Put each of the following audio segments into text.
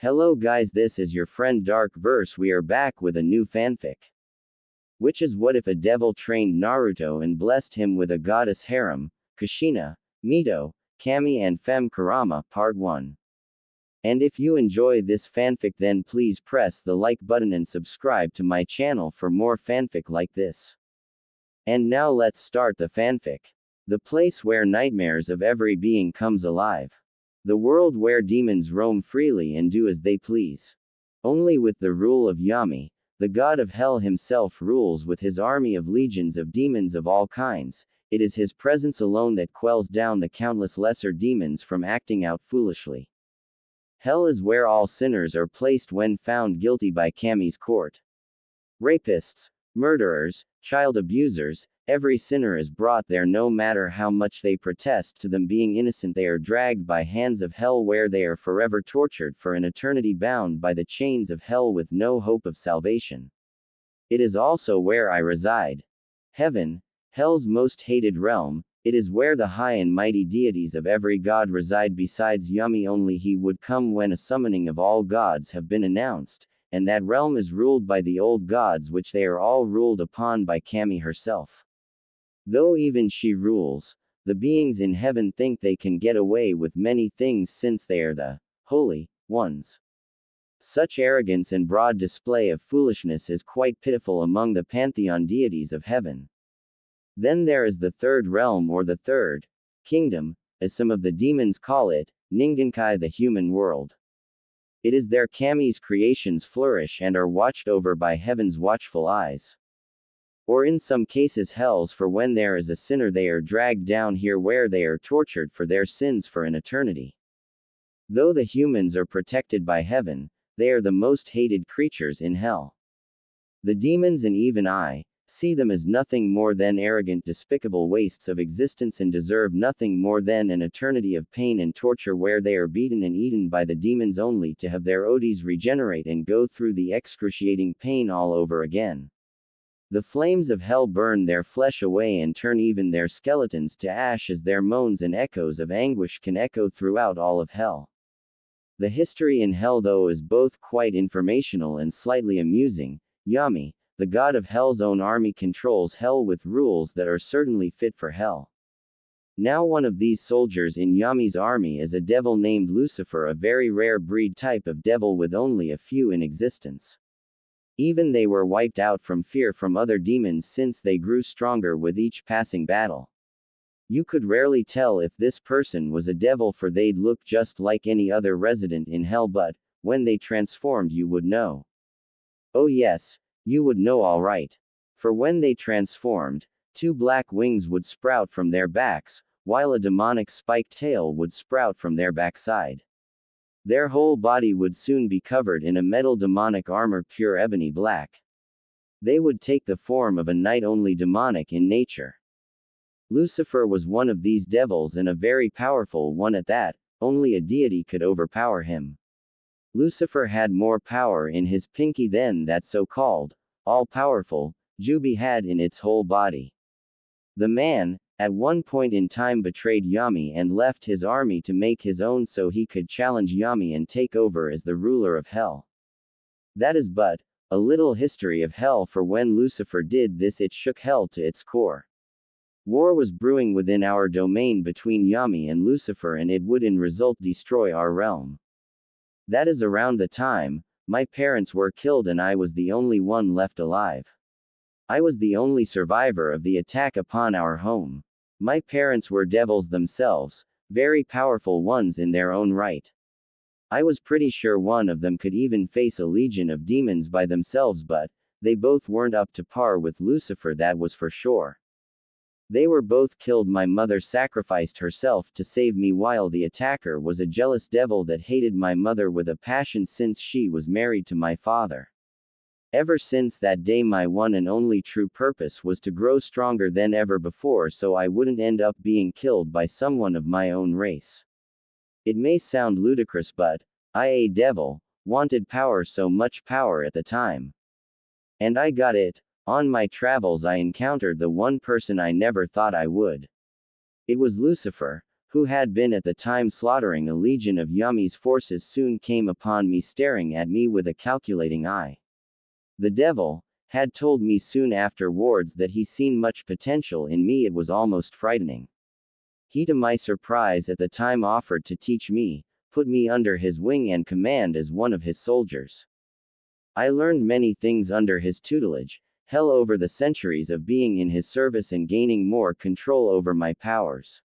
Hello guys, this is your friend Dark Verse. We are back with a new fanfic. Which is what if a devil trained Naruto and blessed him with a goddess Harem, Kushina, Mito, Kami and Fem Kurama Part 1. And if you enjoy this fanfic then please press the like button and subscribe to my channel for more fanfic like this. And now let's start the fanfic. The place where nightmares of every being comes alive. The world where demons roam freely and do as they please. Only with the rule of Yami, the god of hell himself rules with his army of legions of demons of all kinds. It is his presence alone that quells down the countless lesser demons from acting out foolishly. Hell is where all sinners are placed when found guilty by Kami's court. Rapists, murderers, child abusers, every sinner is brought there no matter how much they protest to them being innocent. They are dragged by hands of hell where they are forever tortured for an eternity bound by the chains of hell with no hope of salvation. It is also where I reside. Heaven, hell's most hated realm, it is where the high and mighty deities of every god reside. Besides Yami only he would come when a summoning of all gods have been announced, and that realm is ruled by the old gods which they are all ruled upon by Kami herself. Though even she rules, the beings in heaven think they can get away with many things since they are the holy ones. Such arrogance and broad display of foolishness is quite pitiful among the pantheon deities of heaven. Then there is the third realm or the third kingdom, as some of the demons call it, Ningenkai, the human world. It is there Kami's creations flourish and are watched over by heaven's watchful eyes. Or in some cases hells, for when there is a sinner they are dragged down here where they are tortured for their sins for an eternity. Though the humans are protected by heaven, they are the most hated creatures in hell. The demons and even I see them as nothing more than arrogant despicable wastes of existence and deserve nothing more than an eternity of pain and torture where they are beaten and eaten by the demons only to have their odis regenerate and go through the excruciating pain all over again. The flames of hell burn their flesh away and turn even their skeletons to ash as their moans and echoes of anguish can echo throughout all of hell. The history in hell though is both quite informational and slightly amusing. Yami, the god of hell's own army, controls hell with rules that are certainly fit for hell. Now one of these soldiers in Yami's army is a devil named Lucifer, a very rare breed type of devil with only a few in existence. Even they were wiped out from fear from other demons since they grew stronger with each passing battle. You could rarely tell if this person was a devil, for they'd look just like any other resident in hell, but when they transformed you would know. Oh yes, you would know alright. For when they transformed, two black wings would sprout from their backs, while a demonic spiked tail would sprout from their backside. Their whole body would soon be covered in a metal demonic armor, pure ebony black. They would take the form of a knight, only demonic in nature. Lucifer was one of these devils, and a very powerful one at that. Only a deity could overpower him. Lucifer had more power in his pinky than that so-called all-powerful Jubi had in its whole body. The man, at one point in time, betrayed Yami and left his army to make his own so he could challenge Yami and take over as the ruler of hell. That is but a little history of hell, for when Lucifer did this it shook hell to its core. War was brewing within our domain between Yami and Lucifer, and it would in result destroy our realm. That is around the time my parents were killed and I was the only one left alive. I was the only survivor of the attack upon our home. My parents were devils themselves, very powerful ones in their own right. I was pretty sure one of them could even face a legion of demons by themselves, but they both weren't up to par with Lucifer, that was for sure. They were both killed. My mother sacrificed herself to save me, while the attacker was a jealous devil that hated my mother with a passion since she was married to my father. Ever since that day my one and only true purpose was to grow stronger than ever before, so I wouldn't end up being killed by someone of my own race. It may sound ludicrous, but I, a devil, wanted power, so much power at the time. And I got it. On my travels I encountered the one person I never thought I would. It was Lucifer, who had been at the time slaughtering a legion of Yami's forces, soon came upon me, staring at me with a calculating eye. The devil had told me soon afterwards that he seen much potential in me. It was almost frightening. He, to my surprise at the time, offered to teach me, put me under his wing and command as one of his soldiers. I learned many things under his tutelage, hell, over the centuries of being in his service and gaining more control over my powers.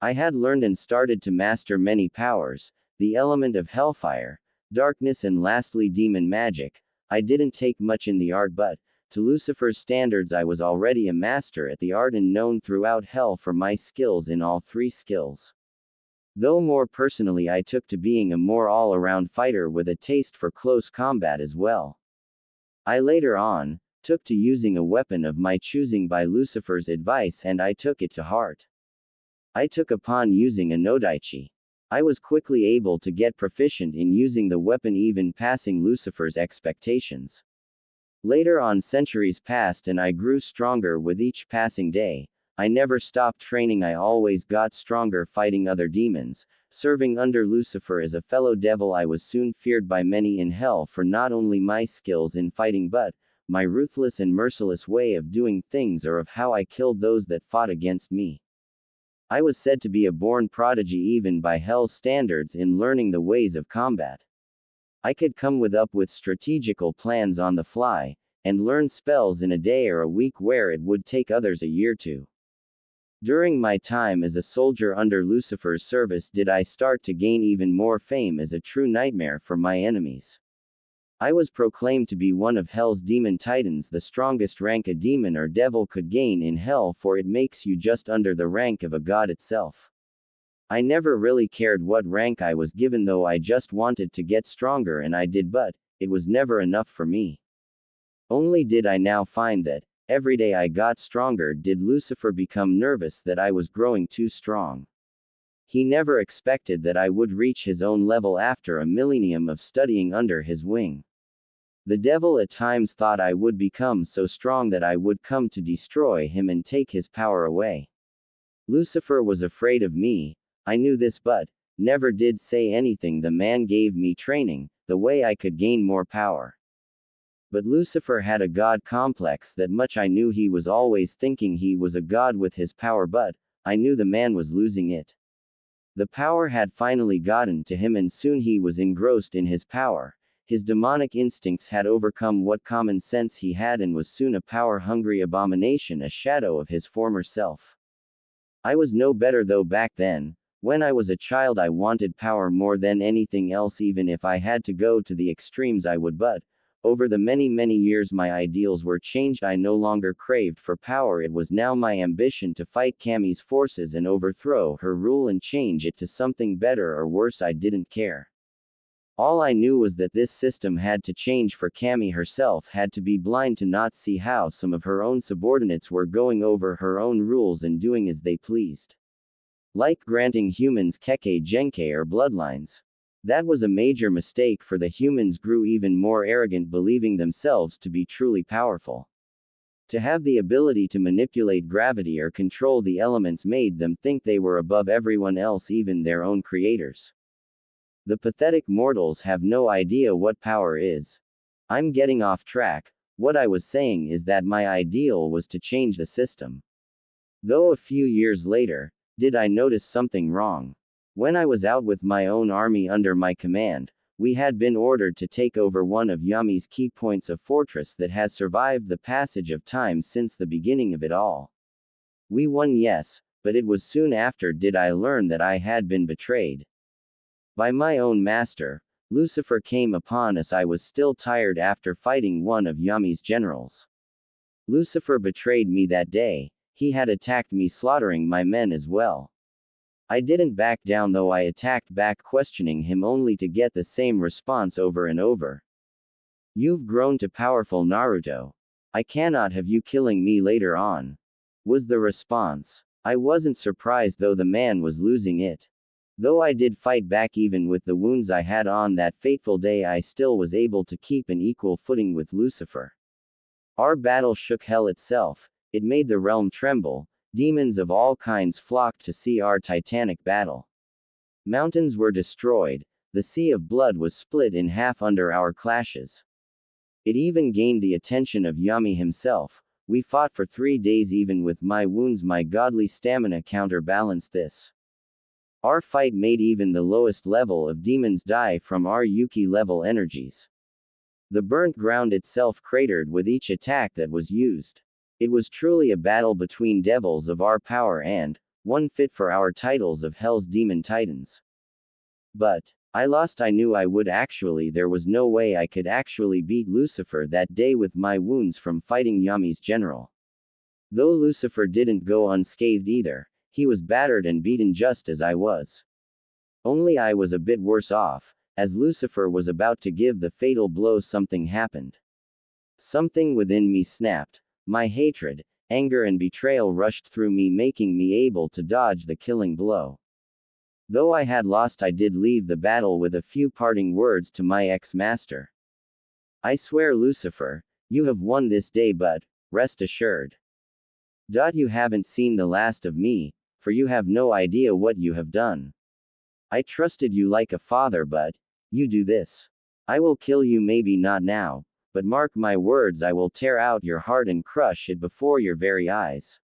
I had learned and started to master many powers, the element of hellfire, darkness, and lastly demon magic. I didn't take much in the art, but, to Lucifer's standards, I was already a master at the art and known throughout hell for my skills in all three skills. Though more personally I took to being a more all-around fighter with a taste for close combat as well. I later on took to using a weapon of my choosing by Lucifer's advice, and I took it to heart. I took upon using a nodaichi. I was quickly able to get proficient in using the weapon, even passing Lucifer's expectations. Later on, centuries passed and I grew stronger with each passing day. I never stopped training. I always got stronger fighting other demons, serving under Lucifer as a fellow devil. I was soon feared by many in hell for not only my skills in fighting but my ruthless and merciless way of doing things, or of how I killed those that fought against me. I was said to be a born prodigy even by hell's standards in learning the ways of combat. I could come up with strategical plans on the fly, and learn spells in a day or a week where it would take others a year to. During my time as a soldier under Lucifer's service did I start to gain even more fame as a true nightmare for my enemies. I was proclaimed to be one of hell's demon titans, the strongest rank a demon or devil could gain in hell, for it makes you just under the rank of a god itself. I never really cared what rank I was given, though I just wanted to get stronger, and I did, but it was never enough for me. Only did I now find that every day I got stronger did Lucifer become nervous that I was growing too strong. He never expected that I would reach his own level after a millennium of studying under his wing. The devil at times thought I would become so strong that I would come to destroy him and take his power away. Lucifer was afraid of me. I knew this, but never did say anything. The man gave me training, the way I could gain more power. But Lucifer had a god complex. That much I knew. He was always thinking he was a god with his power, but I knew the man was losing it. The power had finally gotten to him, and soon he was engrossed in his power. His demonic instincts had overcome what common sense he had, and was soon a power-hungry abomination, a shadow of his former self. I was no better, though. Back then, when I was a child, I wanted power more than anything else. Even if I had to go to the extremes, I would, but over the many years my ideals were changed. I no longer craved for power. It was now my ambition to fight Kami's forces and overthrow her rule and change it to something better or worse. I didn't care. All I knew was that this system had to change, for Kami herself had to be blind to not see how some of her own subordinates were going over her own rules and doing as they pleased. Like granting humans Keke Genkai or bloodlines. That was a major mistake, for the humans grew even more arrogant, believing themselves to be truly powerful. To have the ability to manipulate gravity or control the elements made them think they were above everyone else, even their own creators. The pathetic mortals have no idea what power is. I'm getting off track. What I was saying is that my ideal was to change the system. Though a few years later, did I notice something wrong. When I was out with my own army under my command, we had been ordered to take over one of Yami's key points, a fortress that has survived the passage of time since the beginning of it all. We won, yes, but it was soon after did I learn that I had been betrayed. By my own master. Lucifer came upon us. I was still tired after fighting one of Yami's generals. Lucifer betrayed me that day. He had attacked me, slaughtering my men as well. I didn't back down, though. I attacked back, questioning him only to get the same response over and over. "You've grown to powerful, Naruto. I cannot have you killing me later on," was the response. I wasn't surprised, though the man was losing it. Though I did fight back, even with the wounds I had on that fateful day, I still was able to keep an equal footing with Lucifer. Our battle shook hell itself. It made the realm tremble. demons of all kinds flocked to see our titanic battle. Mountains were destroyed, the sea of blood was split in half under our clashes. It even gained the attention of Yami himself. We fought for 3 days even with my wounds. My godly stamina counterbalanced this. Our fight made even the lowest level of demons die from our Yuki level energies. The burnt ground itself cratered with each attack that was used. It was truly a battle between devils of our power and one fit for our titles of Hell's Demon Titans. But I lost. I knew I would actually. There was no way I could actually beat Lucifer that day with my wounds from fighting Yami's general. Though Lucifer didn't go unscathed either, he was battered and beaten just as I was. Only I was a bit worse off. As Lucifer was about to give the fatal blow, something happened. Something within me snapped. My hatred, anger and betrayal rushed through me, making me able to dodge the killing blow. Though I had lost, I did leave the battle with a few parting words to my ex-master. I swear, Lucifer, you have won this day, but rest assured. You haven't seen the last of me, for you have no idea what you have done. I trusted you like a father, but you do this. I will kill you, maybe not now, but mark my words, I will tear out your heart and crush it before your very eyes.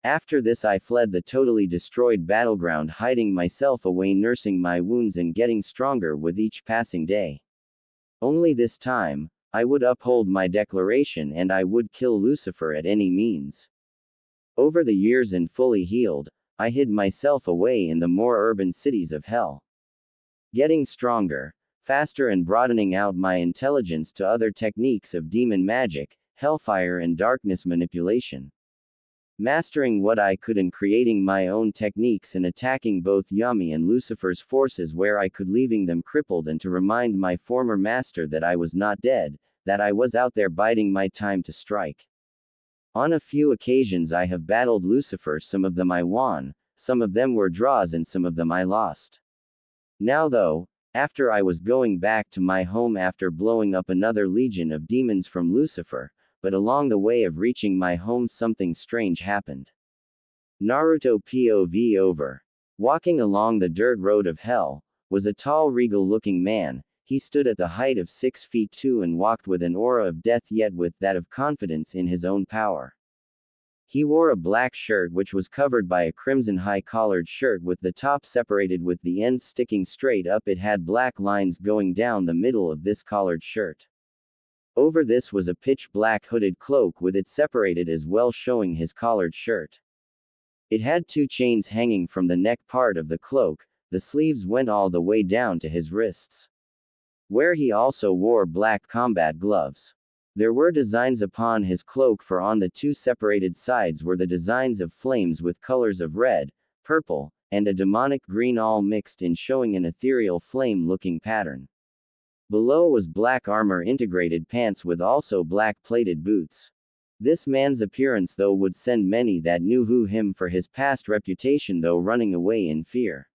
After this I fled the totally destroyed battleground, hiding myself away, nursing my wounds and getting stronger with each passing day. Only this time, I would uphold my declaration and I would kill Lucifer at any means. Over the years and fully healed, I hid myself away in the more urban cities of hell. Getting stronger, faster and broadening out my intelligence to other techniques of demon magic, hellfire and darkness manipulation. Mastering what I could and creating my own techniques and attacking both Yami and Lucifer's forces where I could, leaving them crippled, and to remind my former master that I was not dead, that I was out there biding my time to strike. On a few occasions I have battled Lucifer, some of them I won, some of them were draws and some of them I lost. Now though, after I was going back to my home after blowing up another legion of demons from Lucifer, but along the way of reaching my home something strange happened. Naruto POV over. Walking along the dirt road of hell, was a tall regal-looking man. He stood at the height of 6 feet 2 and walked with an aura of death yet with that of confidence in his own power. He wore a black shirt which was covered by a crimson high-collared shirt with the top separated with the ends sticking straight up. It had black lines going down the middle of this collared shirt. Over this was a pitch-black hooded cloak with it separated as well, showing his collared shirt. It had 2 chains hanging from the neck part of the cloak, the sleeves went all the way down to his wrists, where he also wore black combat gloves. There were designs upon his cloak, for on the 2 separated sides were the designs of flames with colors of red, purple, and a demonic green, all mixed in, showing an ethereal flame-looking pattern. Below was black armor, integrated pants with also black plated boots. This man's appearance though would send many that knew him for his past reputation though running away in fear.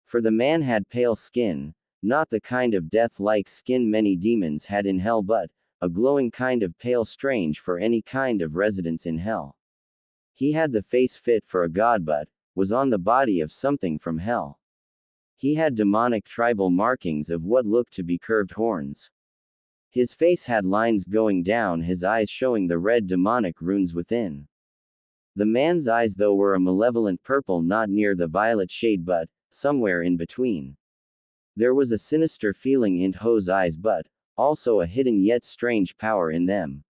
For the man had pale skin, not the kind of death-like skin many demons had in hell, but a glowing kind of pale, strange for any kind of residence in hell. He had the face fit for a god but was on the body of something from hell. He had demonic tribal markings of what looked to be curved horns. His face had lines going down his eyes, showing the red demonic runes within. The man's eyes though were a malevolent purple, not near the violet shade but somewhere in between. There was a sinister feeling in Ho's eyes, but also a hidden yet strange power in them.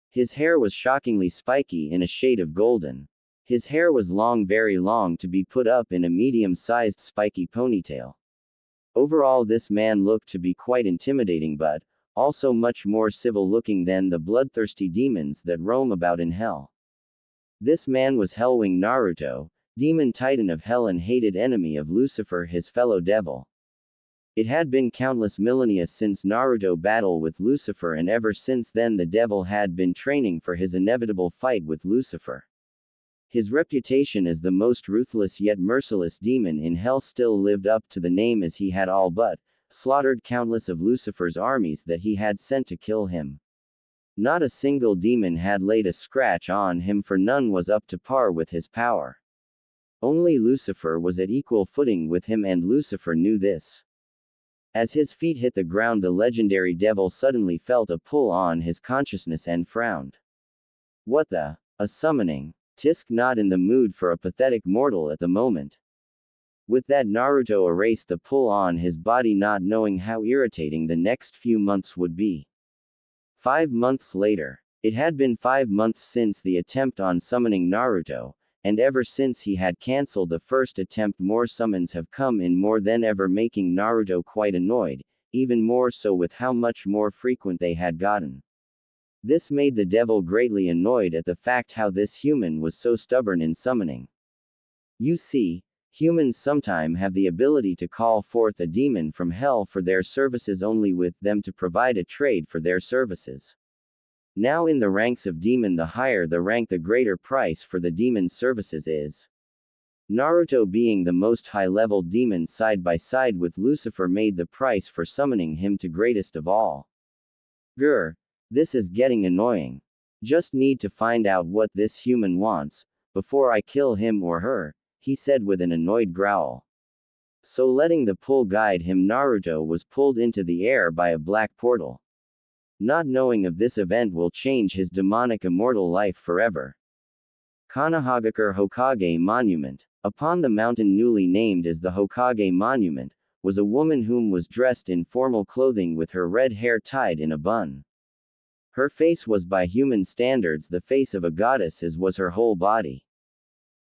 His hair was shockingly spiky in a shade of golden. His hair was long, very long, to be put up in a medium-sized spiky ponytail. Overall this man looked to be quite intimidating but also much more civil-looking than the bloodthirsty demons that roam about in hell. This man was Hellwing Naruto, demon titan of hell and hated enemy of Lucifer, his fellow devil. It had been countless millennia since Naruto battle with Lucifer, and ever since then the devil had been training for his inevitable fight with Lucifer. His reputation as the most ruthless yet merciless demon in hell still lived up to the name, as he had all but slaughtered countless of Lucifer's armies that he had sent to kill him. Not a single demon had laid a scratch on him, for none was up to par with his power. Only Lucifer was at equal footing with him, and Lucifer knew this. As his feet hit the ground, the legendary devil suddenly felt a pull on his consciousness and frowned. What the? A summoning? Tisk, not in the mood for a pathetic mortal at the moment. With that, Naruto erased the pull on his body, not knowing how irritating the next few months would be. 5 months later. It had been 5 months since the attempt on summoning Naruto, and ever since he had cancelled the first attempt, more summons have come in more than ever, making Naruto quite annoyed, even more so with how much more frequent they had gotten. This made the devil greatly annoyed at the fact how this human was so stubborn in summoning. You see, humans sometimes have the ability to call forth a demon from hell for their services, only with them to provide a trade for their services. Now in the ranks of demon, the higher the rank, the greater price for the demon's services is. Naruto, being the most high-level demon side by side with Lucifer, made the price for summoning him to greatest of all. Grr. This is getting annoying. Just need to find out what this human wants, before I kill him or her, he said with an annoyed growl. So letting the pull guide him, Naruto was pulled into the air by a black portal. Not knowing of this event will change his demonic immortal life forever. Kanahagakure Hokage Monument. Upon the mountain newly named as the Hokage Monument, was a woman whom was dressed in formal clothing with her red hair tied in a bun. Her face was by human standards the face of a goddess, as was her whole body.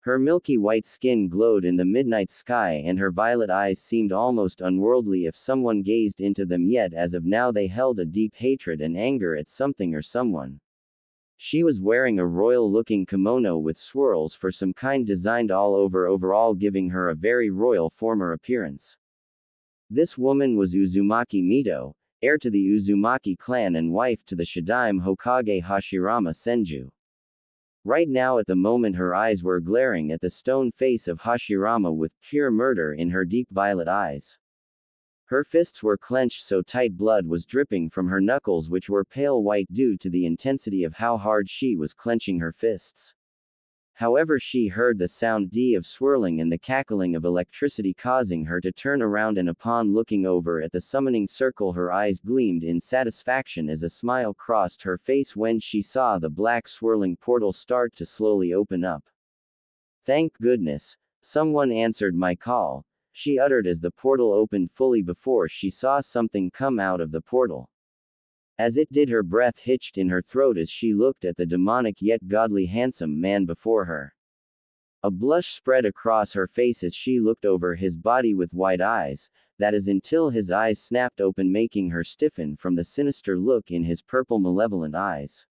Her milky white skin glowed in the midnight sky, and her violet eyes seemed almost unworldly if someone gazed into them, yet as of now they held a deep hatred and anger at something or someone. She was wearing a royal-looking kimono with swirls for some kind designed all over, overall giving her a very royal former appearance. This woman was Uzumaki Mito, heir to the Uzumaki clan and wife to the Shadaime Hokage Hashirama Senju. Right now at the moment her eyes were glaring at the stone face of Hashirama with pure murder in her deep violet eyes. Her fists were clenched so tight blood was dripping from her knuckles, which were pale white due to the intensity of how hard she was clenching her fists. However, she heard the sound D of swirling and the cackling of electricity, causing her to turn around, and upon looking over at the summoning circle her eyes gleamed in satisfaction as a smile crossed her face when she saw the black swirling portal start to slowly open up. Thank goodness, someone answered my call, she uttered as the portal opened fully before she saw something come out of the portal. As it did, her breath hitched in her throat as she looked at the demonic yet godly handsome man before her. A blush spread across her face as she looked over his body with wide eyes, that is, until his eyes snapped open, making her stiffen from the sinister look in his purple malevolent eyes.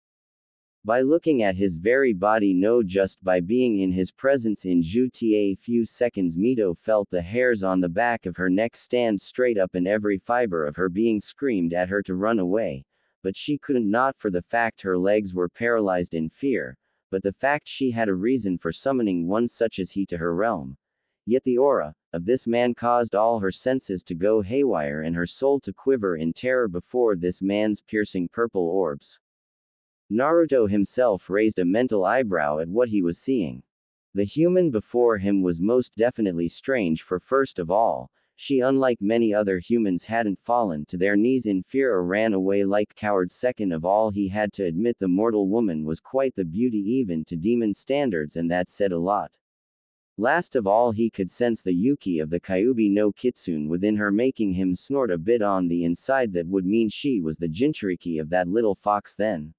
By looking at his very body, no, just by being in his presence in just a few seconds, Mito felt the hairs on the back of her neck stand straight up and every fiber of her being screamed at her to run away, but she couldn't, not for the fact her legs were paralyzed in fear, but the fact she had a reason for summoning one such as he to her realm. Yet the aura of this man caused all her senses to go haywire and her soul to quiver in terror before this man's piercing purple orbs. Naruto himself raised a mental eyebrow at what he was seeing. The human before him was most definitely strange, for first of all, she, unlike many other humans, hadn't fallen to their knees in fear or ran away like cowards. Second of all, he had to admit the mortal woman was quite the beauty even to demon standards, and that said a lot. Last of all, he could sense the Yuki of the Kyuubi no Kitsune within her, making him snort a bit on the inside. That would mean she was the Jinchuriki of that little fox then.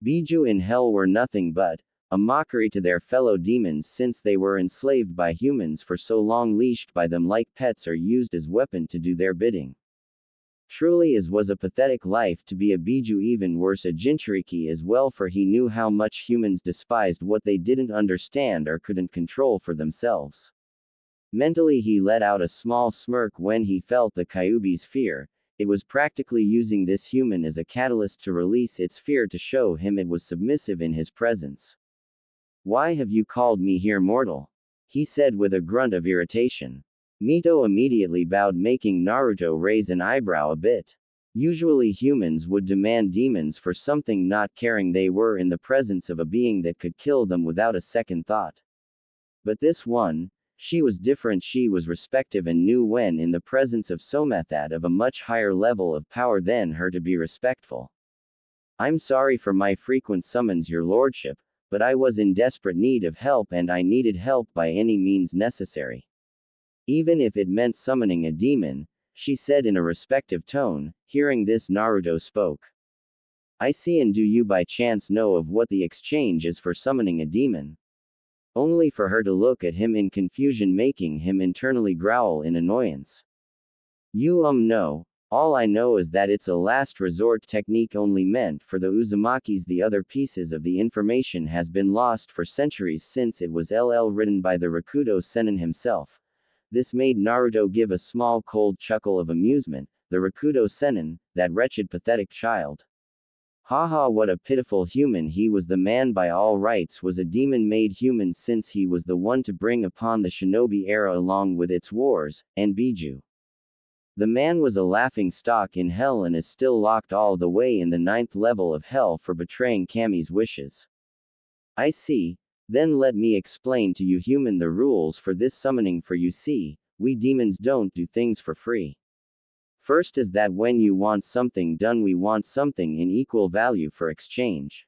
Biju in hell were nothing but a mockery to their fellow demons, since they were enslaved by humans for so long, leashed by them like pets, or used as weapon to do their bidding. Truly as was a pathetic life to be a Biju, even worse a Jinchuriki as well, for he knew how much humans despised what they didn't understand or couldn't control for themselves. Mentally he let out a small smirk when he felt the Kyuubi's fear. It was practically using this human as a catalyst to release its fear, to show him it was submissive in his presence. Why have you called me here, mortal? He said with a grunt of irritation. Mito immediately bowed, making Naruto raise an eyebrow a bit. Usually humans would demand demons for something, not caring they were in the presence of a being that could kill them without a second thought. But this one, she was different. She was respective and knew when in the presence of Somathat of a much higher level of power than her to be respectful. I'm sorry for my frequent summons, your lordship, but I was in desperate need of help and I needed help by any means necessary. Even if it meant summoning a demon, she said in a respective tone. Hearing this, Naruto spoke. I see. And do you by chance know of what the exchange is for summoning a demon? Only for her to look at him in confusion, making him internally growl in annoyance. No. All I know is that it's a last resort technique only meant for the Uzumakis. The other pieces of the information has been lost for centuries since it was written by the Rakudo Sennin himself. This made Naruto give a small cold chuckle of amusement. The Rakudo Sennin, that wretched pathetic child. Haha, what a pitiful human. He was the man by all rights, was a demon made human, since he was the one to bring upon the shinobi era along with its wars, and Biju. The man was a laughing stock in hell and is still locked all the way in the 9th level of hell for betraying Kami's wishes. I see. Then let me explain to you human the rules for this summoning, for you see, we demons don't do things for free. First is that when you want something done, we want something in equal value for exchange.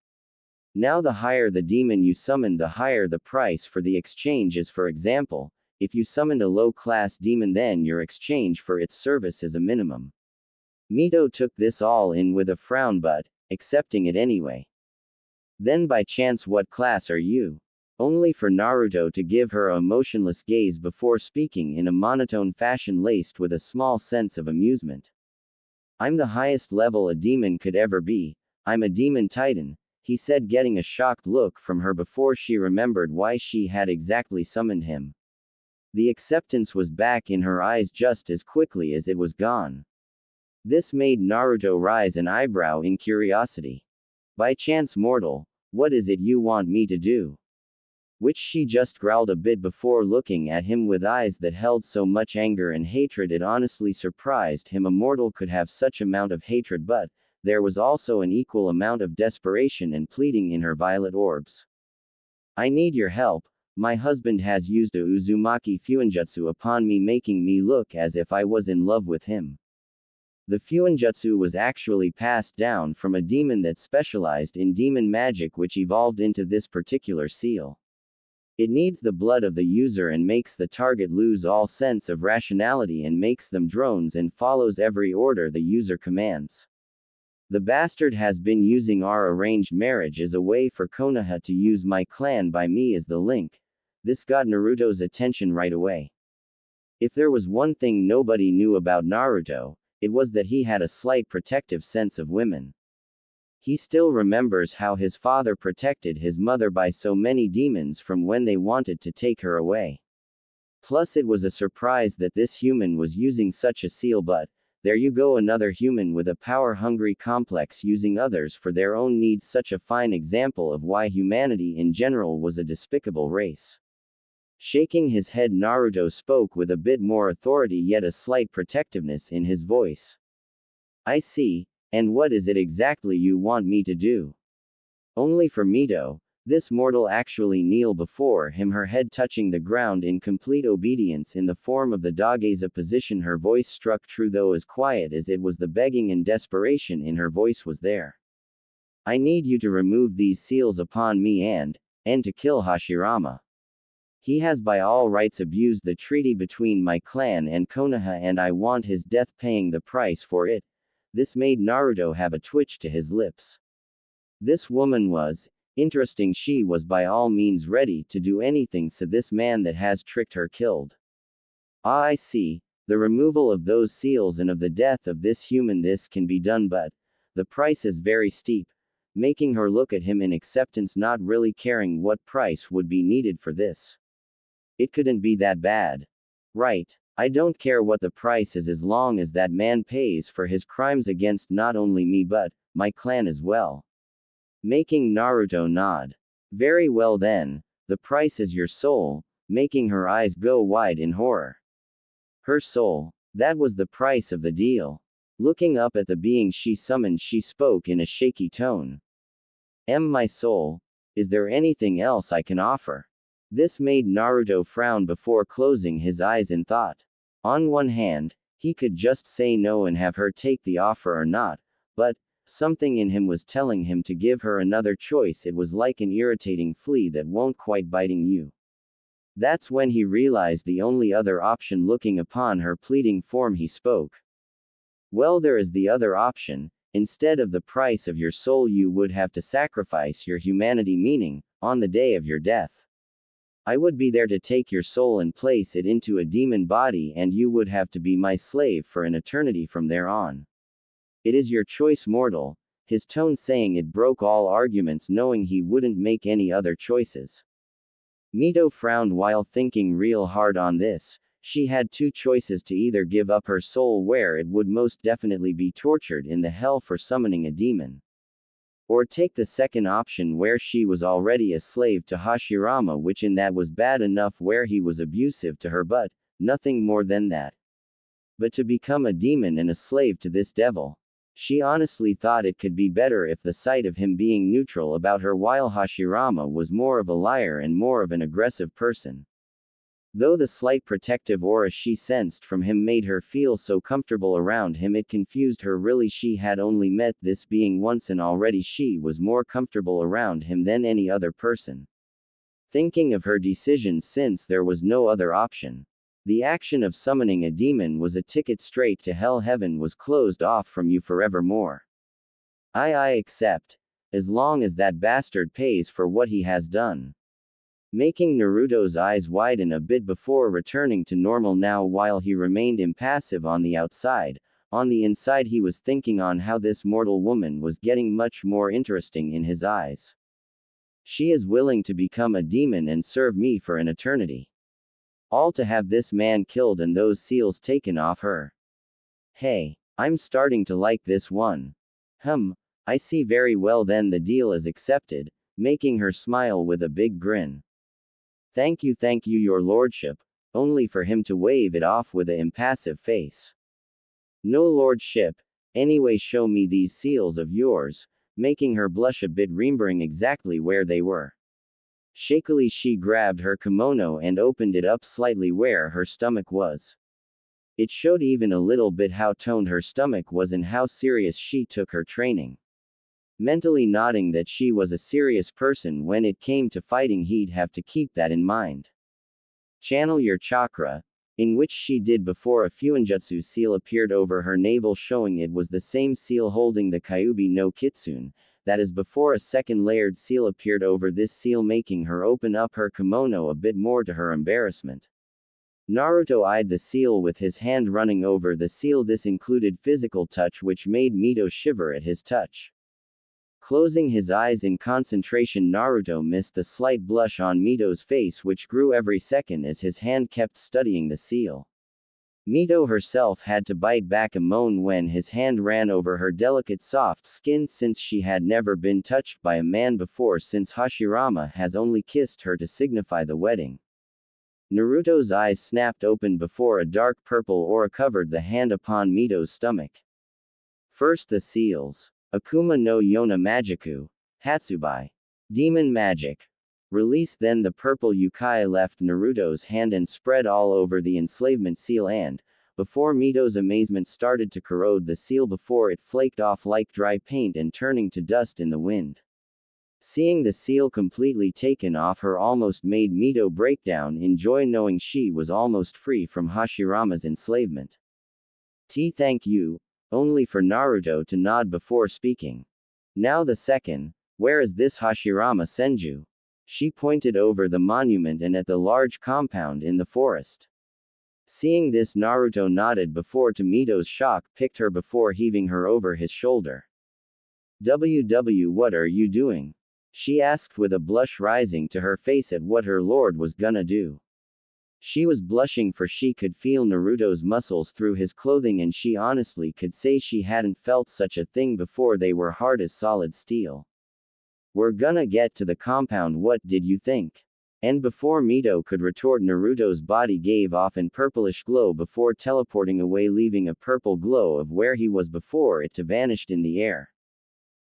Now the higher the demon you summon, the higher the price for the exchange is. For example, if you summoned a low-class demon, then your exchange for its service is a minimum. Mito took this all in with a frown, but accepting it anyway. Then by chance, what class are you? Only for Naruto to give her a motionless gaze before speaking in a monotone fashion laced with a small sense of amusement. I'm the highest level a demon could ever be. I'm a demon titan, he said, getting a shocked look from her before she remembered why she had exactly summoned him. The acceptance was back in her eyes just as quickly as it was gone. This made Naruto raise an eyebrow in curiosity. By chance, mortal, what is it you want me to do? Which she just growled a bit before looking at him with eyes that held so much anger and hatred it honestly surprised him a mortal could have such amount of hatred, but there was also an equal amount of desperation and pleading in her violet orbs. I need your help. My husband has used a Uzumaki Fuinjutsu upon me, making me look as if I was in love with him. The Fuinjutsu was actually passed down from a demon that specialized in demon magic, which evolved into this particular seal. It needs the blood of the user and makes the target lose all sense of rationality and makes them drones and follows every order the user commands. The bastard has been using our arranged marriage as a way for Konoha to use my clan by me as the link. This got Naruto's attention right away. If there was one thing nobody knew about Naruto, it was that he had a slight protective sense of women. He still remembers how his father protected his mother by so many demons from when they wanted to take her away. Plus it was a surprise that this human was using such a seal, but there you go, another human with a power-hungry complex using others for their own needs, such a fine example of why humanity in general was a despicable race. Shaking his head, Naruto spoke with a bit more authority yet a slight protectiveness in his voice. I see. And what is it exactly you want me to do? Only for Mito. This mortal actually kneel before him, her head touching the ground in complete obedience in the form of the Dageza position. Her voice struck true, though as quiet as it was. The begging and desperation in her voice was there. I need you to remove these seals upon me and to kill Hashirama. He has by all rights abused the treaty between my clan and Konoha, and I want his death, paying the price for it. This made Naruto have a twitch to his lips. This woman was interesting. She was by all means ready to do anything so this man that has tricked her killed. Ah, I see. The removal of those seals and of the death of this human, this can be done, but the price is very steep, making her look at him in acceptance, not really caring what price would be needed for this. It couldn't be that bad. Right. I don't care what the price is as long as that man pays for his crimes against not only me but my clan as well. Making Naruto nod. Very well then, the price is your soul, making her eyes go wide in horror. Her soul. That was the price of the deal. Looking up at the being she summoned, she spoke in a shaky tone. My soul, is there anything else I can offer? This made Naruto frown before closing his eyes in thought. On one hand, he could just say no and have her take the offer or not, but something in him was telling him to give her another choice. It was like an irritating flea that won't quite biting you. That's when he realized the only other option. Looking upon her pleading form, he spoke. Well, there is the other option. Instead of the price of your soul, you would have to sacrifice your humanity, meaning, on the day of your death, I would be there to take your soul and place it into a demon body, and you would have to be my slave for an eternity from there on. It is your choice, mortal. His tone saying it broke all arguments, knowing he wouldn't make any other choices. Mito frowned while thinking real hard on this. She had two choices: to either give up her soul, where it would most definitely be tortured in the hell for summoning a demon, or take the second option, where she was already a slave to Hashirama, which in that was bad enough, where he was abusive to her, but nothing more than that. But to become a demon and a slave to this devil. She honestly thought it could be better if the sight of him being neutral about her, while Hashirama was more of a liar and more of an aggressive person. Though the slight protective aura she sensed from him made her feel so comfortable around him, it confused her. Really, she had only met this being once, and already she was more comfortable around him than any other person. Thinking of her decision, since there was no other option, the action of summoning a demon was a ticket straight to hell. Heaven was closed off from you forevermore. I accept, as long as that bastard pays for what he has done. Making Naruto's eyes widen a bit before returning to normal now. While he remained impassive on the outside, on the inside he was thinking on how this mortal woman was getting much more interesting in his eyes. She is willing to become a demon and serve me for an eternity. All to have this man killed and those seals taken off her. Hey, I'm starting to like this one. I see. Very well then, the deal is accepted, making her smile with a big grin. Thank you, your lordship, only for him to wave it off with an impassive face. No lordship, anyway, show me these seals of yours, making her blush a bit, remembering exactly where they were. Shakily she grabbed her kimono and opened it up slightly where her stomach was. It showed even a little bit how toned her stomach was and how serious she took her training. Mentally nodding that she was a serious person when it came to fighting, he'd have to keep that in mind. Channel your chakra, in which she did before a Fuinjutsu seal appeared over her navel, showing it was the same seal holding the Kyuubi no Kitsune, that is before a second layered seal appeared over this seal, making her open up her kimono a bit more to her embarrassment. Naruto eyed the seal with his hand running over the seal. This included physical touch, which made Mito shiver at his touch. Closing his eyes in concentration, Naruto missed the slight blush on Mito's face, which grew every second as his hand kept studying the seal. Mito herself had to bite back a moan when his hand ran over her delicate soft skin, since she had never been touched by a man before, since Hashirama has only kissed her to signify the wedding. Naruto's eyes snapped open before a dark purple aura covered the hand upon Mito's stomach. First the seals. Akuma no Yona Magiku, Hatsubai. Demon magic. Release. Then the purple Ukai left Naruto's hand and spread all over the enslavement seal, and, before Mito's amazement, started to corrode the seal before it flaked off like dry paint and turning to dust in the wind. Seeing the seal completely taken off her almost made Mito break down in joy, knowing she was almost free from Hashirama's enslavement. Thank you. Only for Naruto to nod before speaking. Now the second, where is this Hashirama Senju? She pointed over the monument and at the large compound in the forest. Seeing this, Naruto nodded before, to Mito's shock, picked her before heaving her over his shoulder. What are you doing? She asked with a blush rising to her face at what her lord was gonna do. She was blushing, for she could feel Naruto's muscles through his clothing, and she honestly could say she hadn't felt such a thing before. They were hard as solid steel. We're gonna get to the compound. What did you think? And before Mito could retort, Naruto's body gave off an purplish glow before teleporting away, leaving a purple glow of where he was before it to vanished in the air.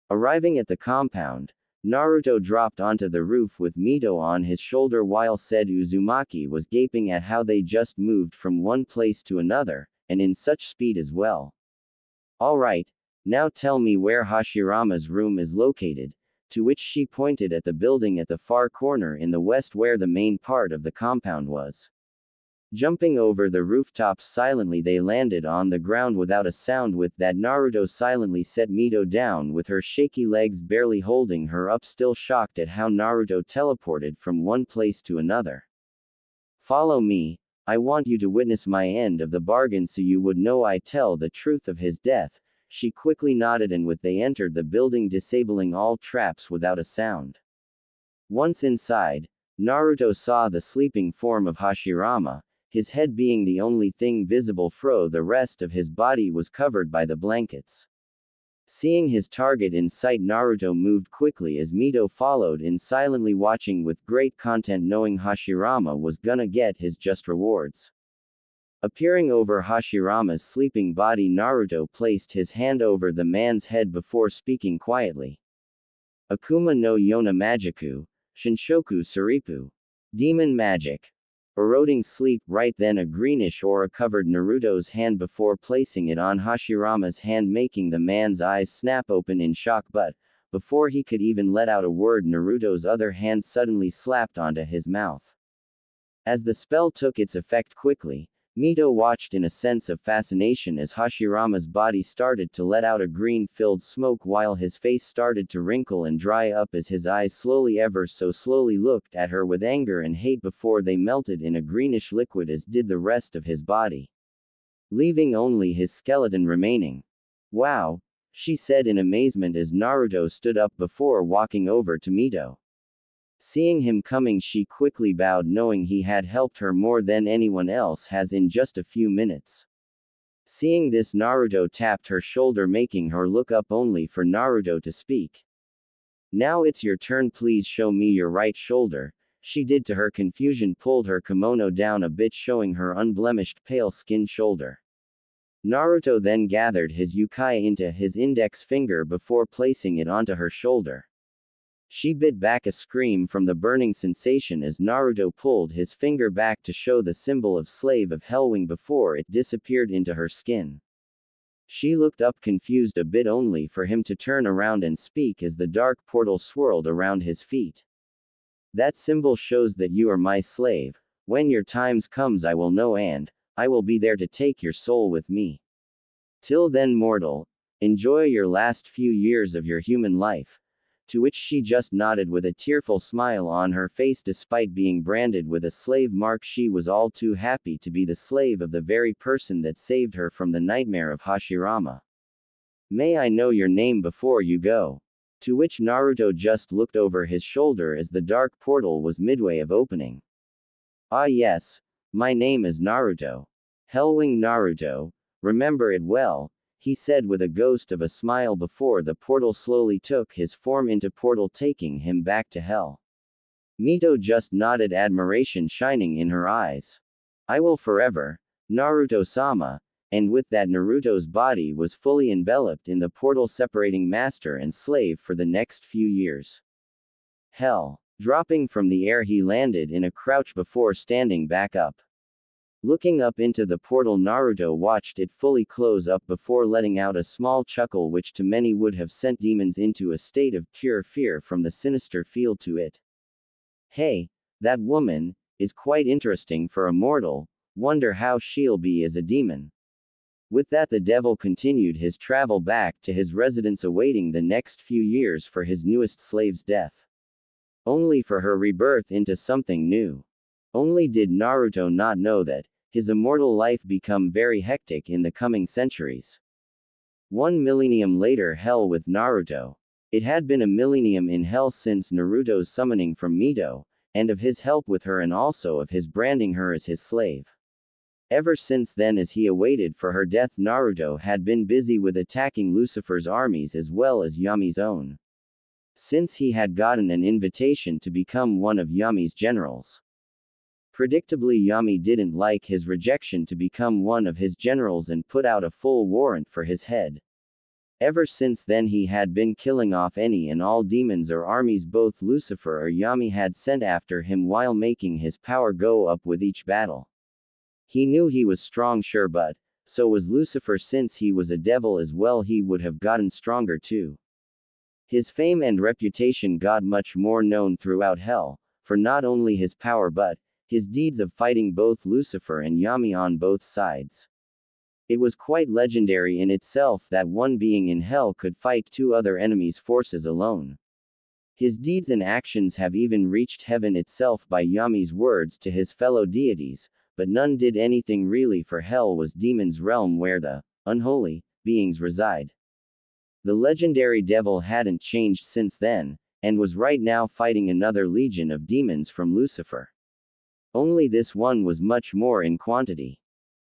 Arriving at the compound, Naruto dropped onto the roof with Mito on his shoulder while said Uzumaki was gaping at how they just moved from one place to another, and in such speed as well. Alright, now tell me where Hashirama's room is located, to which she pointed at the building at the far corner in the west where the main part of the compound was. Jumping over the rooftops silently, they landed on the ground without a sound. With that, Naruto silently set Mito down with her shaky legs barely holding her up, still shocked at how Naruto teleported from one place to another. Follow me, I want you to witness my end of the bargain so you would know I tell the truth of his death. She quickly nodded, and with they entered the building, disabling all traps without a sound. Once inside, Naruto saw the sleeping form of Hashirama, his head being the only thing visible, for the rest of his body was covered by the blankets. Seeing his target in sight, Naruto moved quickly as Mito followed in, silently watching with great content, knowing Hashirama was gonna get his just rewards. Appearing over Hashirama's sleeping body, Naruto placed his hand over the man's head before speaking quietly. Akuma no Yona Magiku, Shinshoku Saripu. Demon magic. Eroding sleep. Right then a greenish aura covered Naruto's hand before placing it on Hashirama's hand, making the man's eyes snap open in shock, but, before he could even let out a word, Naruto's other hand suddenly slapped onto his mouth. As the spell took its effect quickly, Mito watched in a sense of fascination as Hashirama's body started to let out a green-filled smoke while his face started to wrinkle and dry up as his eyes slowly, ever so slowly, looked at her with anger and hate before they melted in a greenish liquid, as did the rest of his body, leaving only his skeleton remaining. Wow, she said in amazement as Naruto stood up before walking over to Mito. Seeing him coming, she quickly bowed, knowing he had helped her more than anyone else has in just a few minutes. Seeing this, Naruto tapped her shoulder, making her look up only for Naruto to speak. Now it's your turn, please show me your right shoulder. She did, to her confusion, pulled her kimono down a bit, showing her unblemished pale skin shoulder. Naruto then gathered his yukai into his index finger before placing it onto her shoulder. She bit back a scream from the burning sensation as Naruto pulled his finger back to show the symbol of Slave of Hellwing before it disappeared into her skin. She looked up confused a bit, only for him to turn around and speak as the dark portal swirled around his feet. That symbol shows that you are my slave. When your times comes, I will know, and I will be there to take your soul with me. Till then, mortal, enjoy your last few years of your human life. To which she just nodded with a tearful smile on her face. Despite being branded with a slave mark, she was all too happy to be the slave of the very person that saved her from the nightmare of Hashirama. May I know your name before you go? To which Naruto just looked over his shoulder as the dark portal was midway of opening. Ah yes, my name is Naruto. Hellwing Naruto. Remember it well, he said with a ghost of a smile before the portal slowly took his form into portal, taking him back to hell. Mito just nodded, admiration shining in her eyes. I will forever, Naruto-sama, and with that Naruto's body was fully enveloped in the portal separating master and slave for the next few years. Hell. Dropping from the air, he landed in a crouch before standing back up. Looking up into the portal, Naruto watched it fully close up before letting out a small chuckle, which to many would have sent demons into a state of pure fear from the sinister feel to it. Hey, that woman is quite interesting for a mortal. Wonder how she'll be as a demon. With that, the devil continued his travel back to his residence, awaiting the next few years for his newest slave's death. Only for her rebirth into something new. Only did Naruto not know that his immortal life become very hectic in the coming centuries. 1 millennium later, hell with Naruto. It had been a millennium in hell since Naruto's summoning from Mito, and of his help with her, and also of his branding her as his slave. Ever since then, as he awaited for her death, Naruto had been busy with attacking Lucifer's armies as well as Yami's own. since he had gotten an invitation to become one of Yami's generals. Predictably, Yami didn't like his rejection to become one of his generals and put out a full warrant for his head. Ever since then he had been killing off any and all demons or armies both Lucifer or Yami had sent after him while making his power go up with each battle. He knew he was strong, sure, but so was Lucifer. Since he was a devil as well, he would have gotten stronger too. His fame and reputation got much more known throughout hell, for not only his power but his deeds of fighting both Lucifer and Yami on both sides. It was quite legendary in itself that one being in hell could fight two other enemies' forces alone. His deeds and actions have even reached heaven itself by Yami's words to his fellow deities, but none did anything really, for hell was demons' realm where the unholy beings reside. The legendary devil hadn't changed since then, and was right now fighting another legion of demons from Lucifer. Only this one was much more in quantity.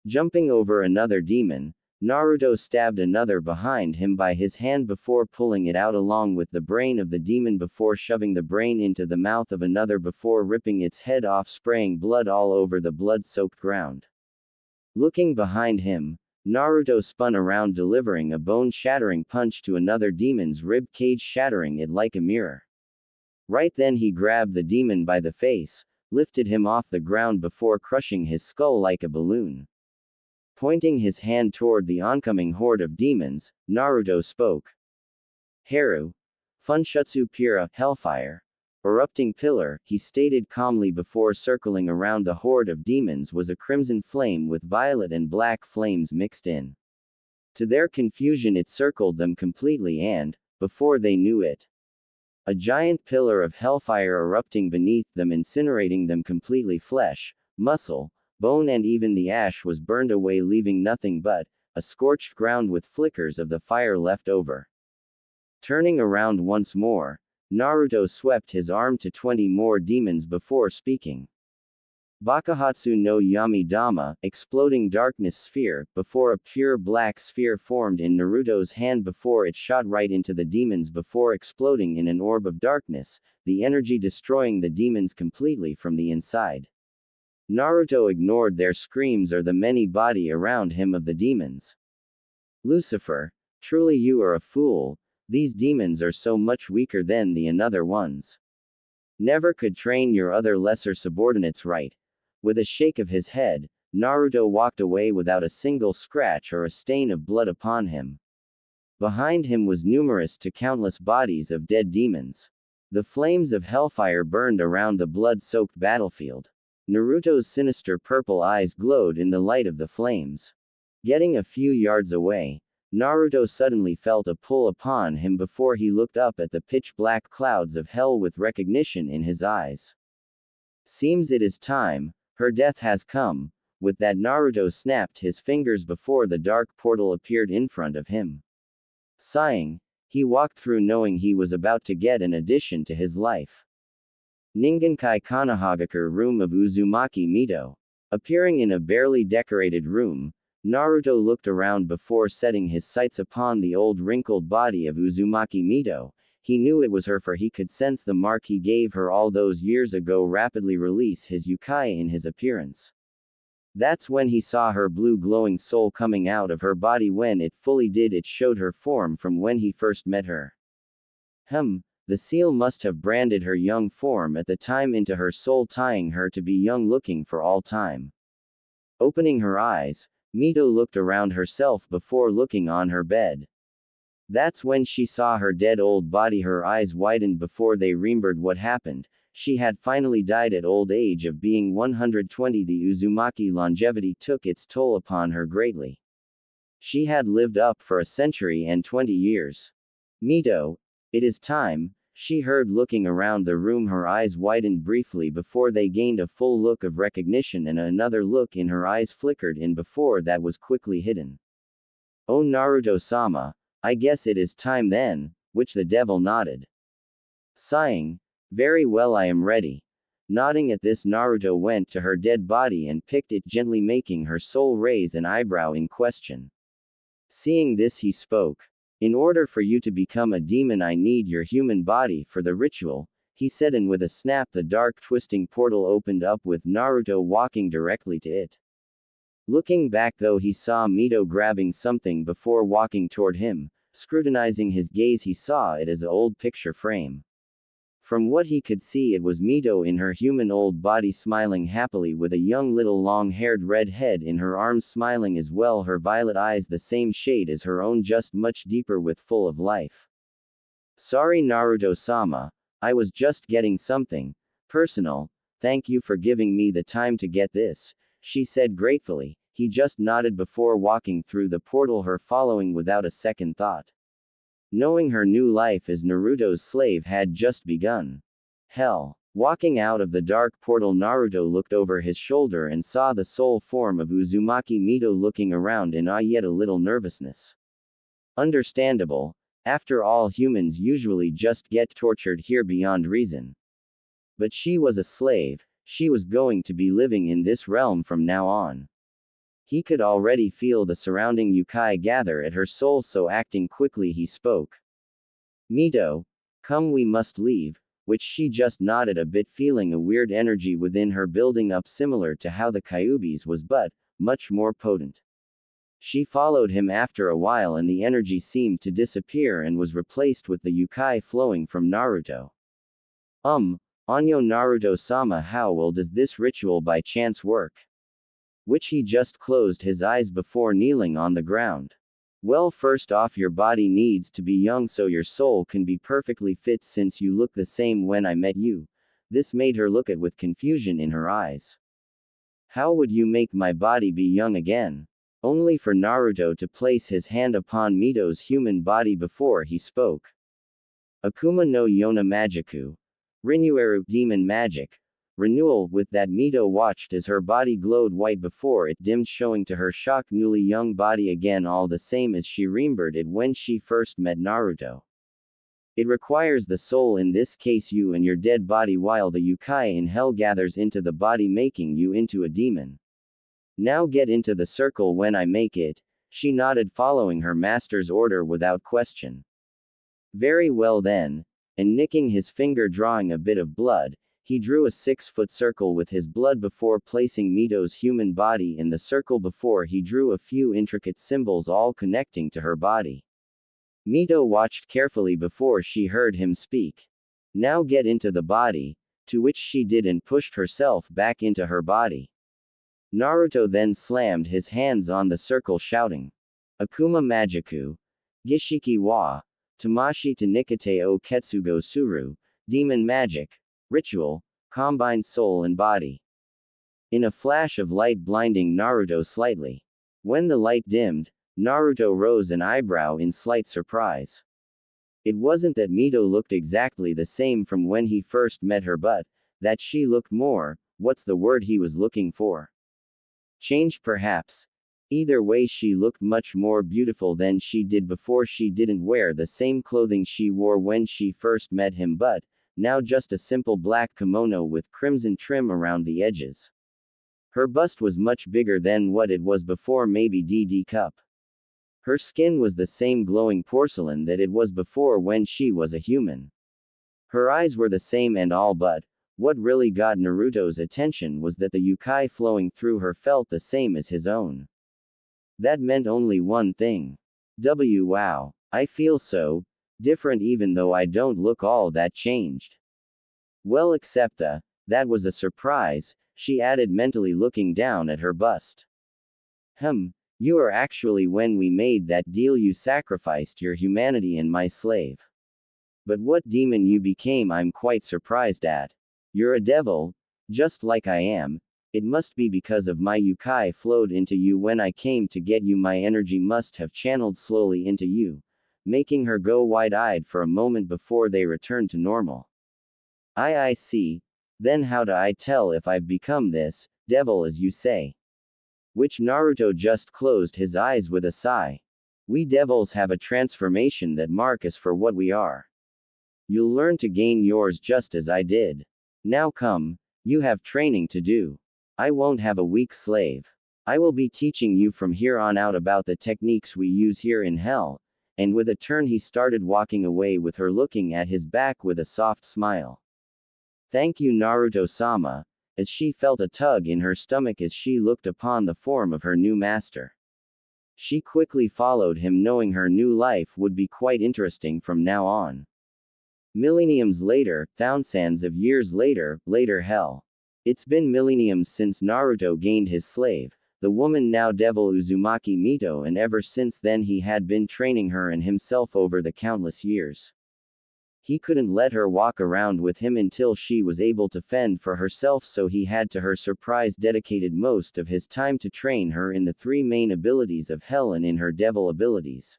Jumping over another demon, Naruto stabbed another behind him by his hand before pulling it out along with the brain of the demon before shoving the brain into the mouth of another before ripping its head off, spraying blood all over the blood-soaked ground. Looking behind him, Naruto spun around delivering a bone-shattering punch to another demon's rib cage, shattering it like a mirror. Right then he grabbed the demon by the face, lifted him off the ground before crushing his skull like a balloon. Pointing his hand toward the oncoming horde of demons, Naruto spoke. Haru. Funshutsu Pira, Hellfire. Erupting pillar, he stated calmly before circling around the horde of demons was a crimson flame with violet and black flames mixed in. To their confusion it circled them completely and, before they knew it, a giant pillar of hellfire erupting beneath them, incinerating them completely. Flesh, muscle, bone and even the ash was burned away, leaving nothing but a scorched ground with flickers of the fire left over. Turning around once more, Naruto swept his arm to 20 more demons before speaking. Bakuhatsu no Yami Dama, exploding darkness sphere, before a pure black sphere formed in Naruto's hand before it shot right into the demons before exploding in an orb of darkness, the energy destroying the demons completely from the inside. Naruto ignored their screams or the many body around him of the demons. Lucifer, truly you are a fool, these demons are so much weaker than the another ones. Never could train your other lesser subordinates right. With a shake of his head, Naruto walked away without a single scratch or a stain of blood upon him. Behind him was numerous to countless bodies of dead demons. The flames of hellfire burned around the blood-soaked battlefield. Naruto's sinister purple eyes glowed in the light of the flames. Getting a few yards away, Naruto suddenly felt a pull upon him before he looked up at the pitch-black clouds of hell with recognition in his eyes. Seems it is time, her death has come. With that, Naruto snapped his fingers before the dark portal appeared in front of him. Sighing, he walked through knowing he was about to get an addition to his life. Ningenkai Konohagakure room of Uzumaki Mito. Appearing in a barely decorated room, Naruto looked around before setting his sights upon the old wrinkled body of Uzumaki Mito. He knew it was her, for he could sense the mark he gave her all those years ago rapidly release his yukai in his appearance. That's when he saw her blue glowing soul coming out of her body. When it fully did, it showed her form from when he first met her. The seal must have branded her young form at the time into her soul, tying her to be young looking for all time. Opening her eyes, Mito looked around herself before looking on her bed. That's when she saw her dead old body. Her eyes widened before they remembered what happened. She had finally died at old age of being 120. The Uzumaki longevity took its toll upon her greatly. She had lived up for a century and 20 years. Mito, it is time, she heard looking around the room. Her eyes widened briefly before they gained a full look of recognition, and another look in her eyes flickered in before that was quickly hidden. Oh Naruto-sama, I guess it is time then, which the devil nodded. Sighing, very well, I am ready. Nodding at this, Naruto went to her dead body and picked it gently, making her soul raise an eyebrow in question. Seeing this, he spoke. In order for you to become a demon, I need your human body for the ritual, he said, and with a snap the dark twisting portal opened up with Naruto walking directly to it. Looking back though, he saw Mito grabbing something before walking toward him. Scrutinizing his gaze, he saw it as an old picture frame. From what he could see, it was Mito in her human old body, smiling happily with a young little long-haired red head in her arms, smiling as well, her violet eyes the same shade as her own, just much deeper with full of life. Sorry Naruto-sama, I was just getting something personal, thank you for giving me the time to get this, she said gratefully. He just nodded before walking through the portal, her following without a second thought. Knowing her new life as Naruto's slave had just begun. Hell. Walking out of the dark portal, Naruto looked over his shoulder and saw the soul form of Uzumaki Mito looking around in yet a little nervousness. Understandable. After all, humans usually just get tortured here beyond reason. But she was a slave, she was going to be living in this realm from now on. He could already feel the surrounding yokai gather at her soul, so acting quickly he spoke. Mito, come, we must leave, which she just nodded a bit, feeling a weird energy within her building up, similar to how the Kyuubi's was, but much more potent. She followed him after a while and the energy seemed to disappear and was replaced with the yokai flowing from Naruto. Anyo Naruto-sama, how well does this ritual by chance work? Which he just closed his eyes before kneeling on the ground. Well, first off, your body needs to be young so your soul can be perfectly fit, since you look the same when I met you. This made her look at with confusion in her eyes. How would you make my body be young again? Only for Naruto to place his hand upon Mito's human body before he spoke. Akuma no Yona Magiku. Rinueru, demon magic. Renewal. With that, Mito watched as her body glowed white before it dimmed, showing to her shocked newly young body again, all the same as she remembered it when she first met Naruto. It requires the soul, in this case you and your dead body, while the yokai in hell gathers into the body, making you into a demon. Now get into the circle when I make it, she nodded, following her master's order without question. Very well then, and nicking his finger drawing a bit of blood, he drew a 6-foot circle with his blood before placing Mito's human body in the circle. Before he drew a few intricate symbols all connecting to her body. Mito watched carefully before she heard him speak. Now get into the body, to which she did and pushed herself back into her body. Naruto then slammed his hands on the circle, shouting, Akuma Magiku, Gishiki wa, Tamashi to Nikite o Ketsugo Suru, demon magic. Ritual, combined soul and body. In a flash of light blinding Naruto slightly. When the light dimmed, Naruto rose an eyebrow in slight surprise. It wasn't that Mito looked exactly the same from when he first met her, but that she looked more, what's the word he was looking for? Changed perhaps. Either way, she looked much more beautiful than she did before. She didn't wear the same clothing she wore when she first met him, but now just a simple black kimono with crimson trim around the edges. Her bust was much bigger than what it was before, maybe DD cup. Her skin was the same glowing porcelain that it was before when she was a human. Her eyes were the same and all, but what really got Naruto's attention was that the yokai flowing through her felt the same as his own. That meant only one thing. Wow, I feel so different even though I don't look all that changed. Well, except that was a surprise, she added mentally, looking down at her bust. You are actually, when we made that deal you sacrificed your humanity and my slave. But what demon you became I'm quite surprised at. You're a devil, just like I am. It must be because of my yokai flowed into you when I came to get you. My energy must have channeled slowly into you, making her go wide-eyed for a moment before they returned to normal. I see. Then how do I tell if I've become this devil as you say? Which Naruto just closed his eyes with a sigh. We devils have a transformation that mark us for what we are. You'll learn to gain yours just as I did. Now come, you have training to do. I won't have a weak slave. I will be teaching you from here on out about the techniques we use here in hell, and with a turn he started walking away with her looking at his back with a soft smile. Thank you Naruto-sama, as she felt a tug in her stomach as she looked upon the form of her new master. She quickly followed him knowing her new life would be quite interesting from now on. Millenniums later, thousands of years later, hell. It's been millenniums since Naruto gained his slave, the woman now devil Uzumaki Mito, and ever since then he had been training her and himself over the countless years. He couldn't let her walk around with him until she was able to fend for herself, so he had to her surprise dedicated most of his time to train her in the three main abilities of hell and in her devil abilities.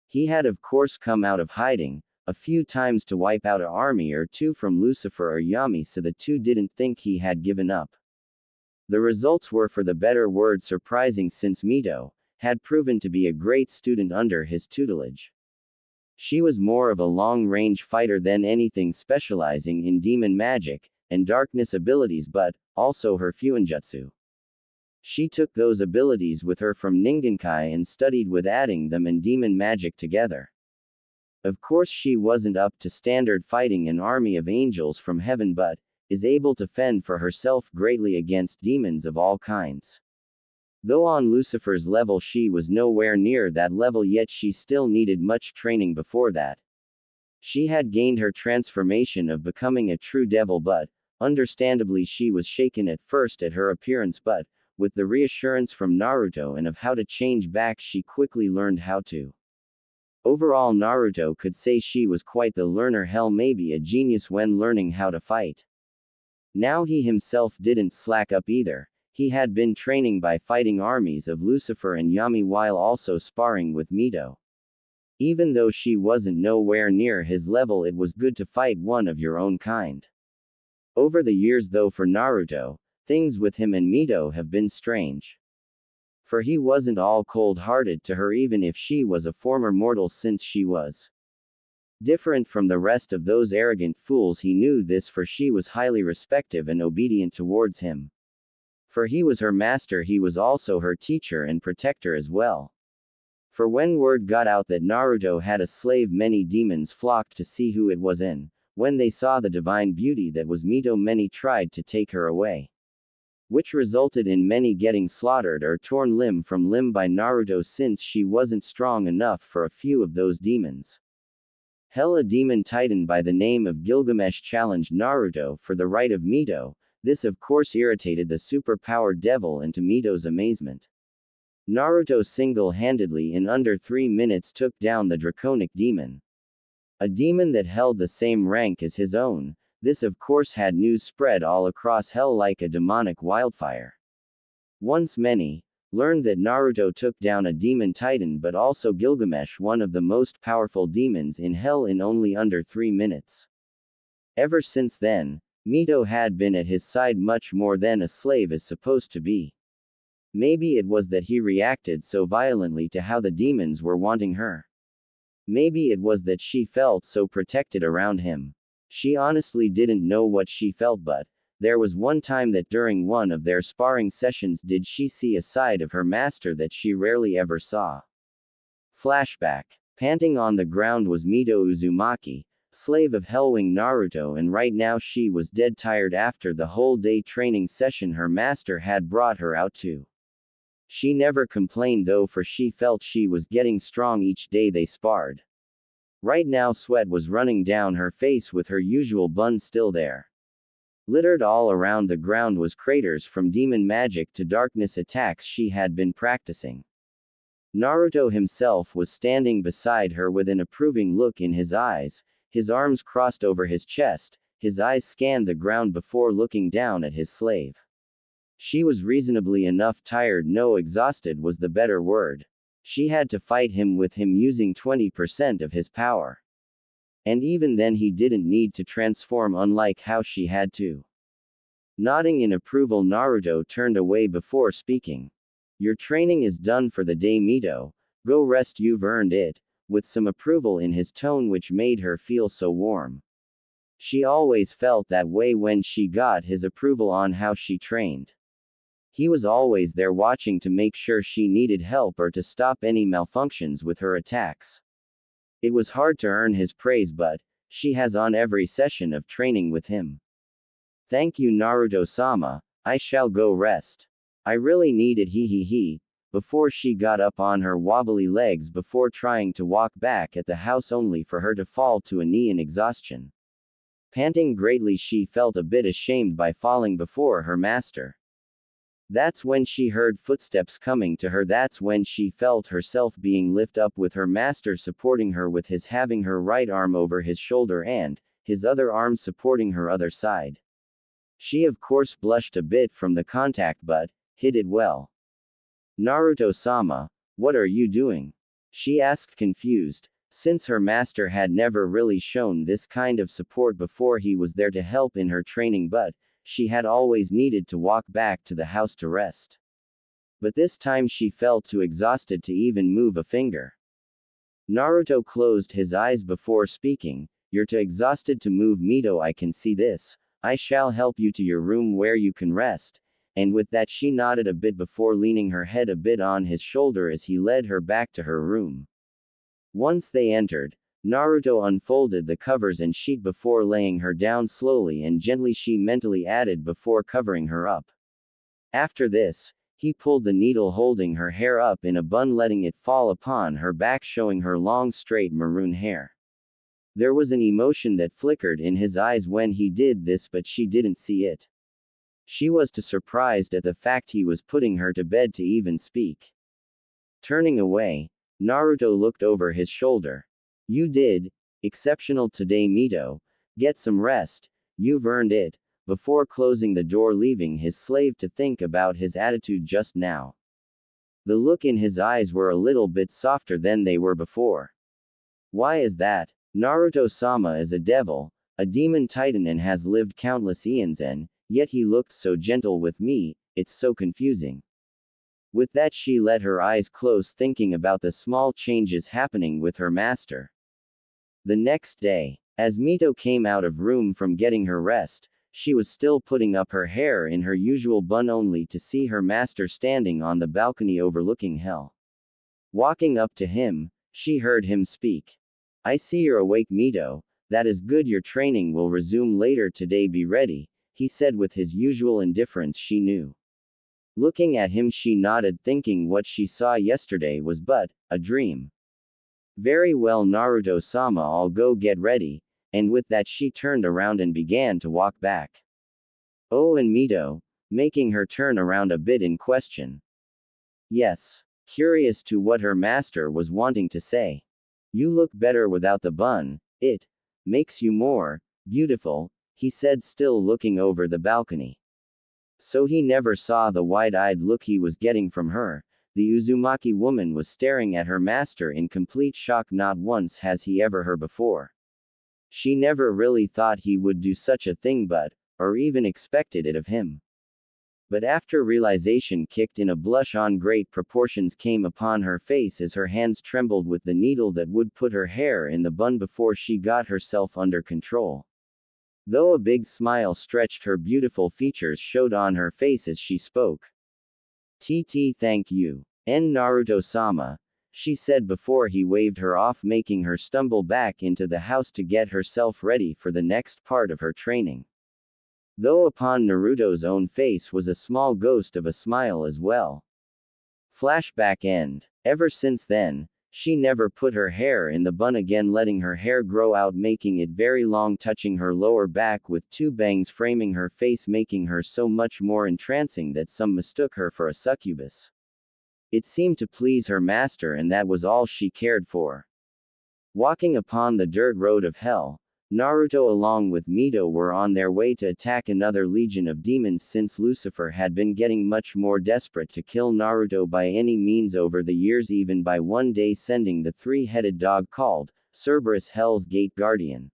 He had of course come out of hiding a few times to wipe out an army or two from Lucifer or Yami, so the two didn't think he had given up. The results were for the better word surprising, since Mito had proven to be a great student under his tutelage. She was more of a long-range fighter than anything, specializing in demon magic and darkness abilities, but also her fuinjutsu. She took those abilities with her from Ningenkai and studied with adding them and demon magic together. Of course she wasn't up to standard fighting an army of angels from heaven, but is able to fend for herself greatly against demons of all kinds. Though on Lucifer's level she was nowhere near that level yet, she still needed much training before that. She had gained her transformation of becoming a true devil, but understandably she was shaken at first at her appearance, but with the reassurance from Naruto and of how to change back, she quickly learned how to. Overall, Naruto could say she was quite the learner, hell, maybe a genius when learning how to fight. Now he himself didn't slack up either. He had been training by fighting armies of Lucifer and Yami while also sparring with Mito. Even though she wasn't nowhere near his level, it was good to fight one of your own kind. Over the years though, for Naruto, things with him and Mito have been strange. For he wasn't all cold-hearted to her, even if she was a former mortal, since she was different from the rest of those arrogant fools. He knew this, for she was highly respectful and obedient towards him. For he was her master, he was also her teacher and protector as well. For when word got out that Naruto had a slave, many demons flocked to see who it was, and when they saw the divine beauty that was Mito, many tried to take her away, which resulted in many getting slaughtered or torn limb from limb by Naruto, since she wasn't strong enough for a few of those demons. Hell, a demon titan by the name of Gilgamesh challenged Naruto for the right of Mito. This of course irritated the super-powered devil, and to Mito's amazement, Naruto single-handedly in under 3 minutes took down the draconic demon. A demon that held the same rank as his own. This of course had news spread all across hell like a demonic wildfire. Once many learned that Naruto took down a demon titan, but also Gilgamesh, one of the most powerful demons in hell, in only under 3 minutes. Ever since then, Mito had been at his side much more than a slave is supposed to be. Maybe it was that he reacted so violently to how the demons were wanting her. Maybe it was that she felt so protected around him. She honestly didn't know what she felt, but there was one time that during one of their sparring sessions did she see a side of her master that she rarely ever saw. Flashback. Panting on the ground was Mito Uzumaki, slave of Hellwing Naruto, and right now she was dead tired after the whole day training session her master had brought her out to. She never complained though, for she felt she was getting strong each day they sparred. Right now sweat was running down her face, with her usual bun still there. Littered all around the ground was craters from demon magic to darkness attacks she had been practicing. Naruto himself was standing beside her with an approving look in his eyes, his arms crossed over his chest, his eyes scanned the ground before looking down at his slave. She was reasonably enough tired, no, exhausted was the better word. She had to fight him with him using 20% of his power. And even then he didn't need to transform, unlike how she had to. Nodding in approval, Naruto turned away before speaking. Your training is done for the day, Mito. Go rest, you've earned it, with some approval in his tone which made her feel so warm. She always felt that way when she got his approval on how she trained. He was always there watching to make sure she needed help or to stop any malfunctions with her attacks. It was hard to earn his praise, but she has on every session of training with him. Thank you, Naruto-sama, I shall go rest. I really need it, he. Before she got up on her wobbly legs before trying to walk back at the house only for her to fall to a knee in exhaustion. Panting greatly, she felt a bit ashamed by falling before her master. That's when she heard footsteps coming to her. That's when she felt herself being lifted up with her master supporting her with his having her right arm over his shoulder and his other arm supporting her other side. She of course blushed a bit from the contact but hid it well. Naruto-sama, what are you doing? She asked confused, since her master had never really shown this kind of support before. He was there to help in her training, but she had always needed to walk back to the house to rest. But this time she felt too exhausted to even move a finger. Naruto closed his eyes before speaking, you're too exhausted to move, Mito, I can see this. I shall help you to your room where you can rest. And with that she nodded a bit before leaning her head a bit on his shoulder as he led her back to her room. Once they entered, Naruto unfolded the covers and sheet before laying her down slowly and gently, she mentally added, before covering her up. After this, he pulled the needle holding her hair up in a bun, letting it fall upon her back, showing her long straight maroon hair. There was an emotion that flickered in his eyes when he did this, but she didn't see it. She was too surprised at the fact he was putting her to bed to even speak. Turning away, Naruto looked over his shoulder. You did exceptional today, Mito. Get some rest, you've earned it, before closing the door, leaving his slave to think about his attitude just now. The look in his eyes were a little bit softer than they were before. Why is that? Naruto-sama is a devil, a demon titan, and has lived countless eons, and yet he looked so gentle with me, it's so confusing. With that she let her eyes close, thinking about the small changes happening with her master. The next day, as Mito came out of room from getting her rest, she was still putting up her hair in her usual bun, only to see her master standing on the balcony overlooking hell. Walking up to him, she heard him speak. I see you're awake, Mito. That is good, your training will resume later today, be ready, he said with his usual indifference. She knew. Looking at him she nodded, thinking what she saw yesterday was but a dream. Very well, Naruto-sama, I'll go get ready, and with that she turned around and began to walk back. Oh, and Mito, making her turn around a bit in question. Yes. Curious to what her master was wanting to say. You look better without the bun, it makes you more beautiful, he said, still looking over the balcony. So he never saw the wide-eyed look he was getting from her. The Uzumaki woman was staring at her master in complete shock. Not once has he ever heard before. She never really thought he would do such a thing, or even expected it of him. But after realization kicked in, a blush on great proportions came upon her face as her hands trembled with the needle that would put her hair in the bun before she got herself under control. Though a big smile stretched her beautiful features showed on her face as she spoke. Thank you. Naruto-sama, she said before he waved her off, making her stumble back into the house to get herself ready for the next part of her training. Though upon Naruto's own face was a small ghost of a smile as well. Flashback end. Ever since then, she never put her hair in the bun again, letting her hair grow out, making it very long, touching her lower back with two bangs framing her face, making her so much more entrancing that some mistook her for a succubus. It seemed to please her master, and that was all she cared for. Walking upon the dirt road of hell, Naruto along with Mito were on their way to attack another legion of demons, since Lucifer had been getting much more desperate to kill Naruto by any means over the years, even by one day sending the three-headed dog called Cerberus, Hell's Gate Guardian.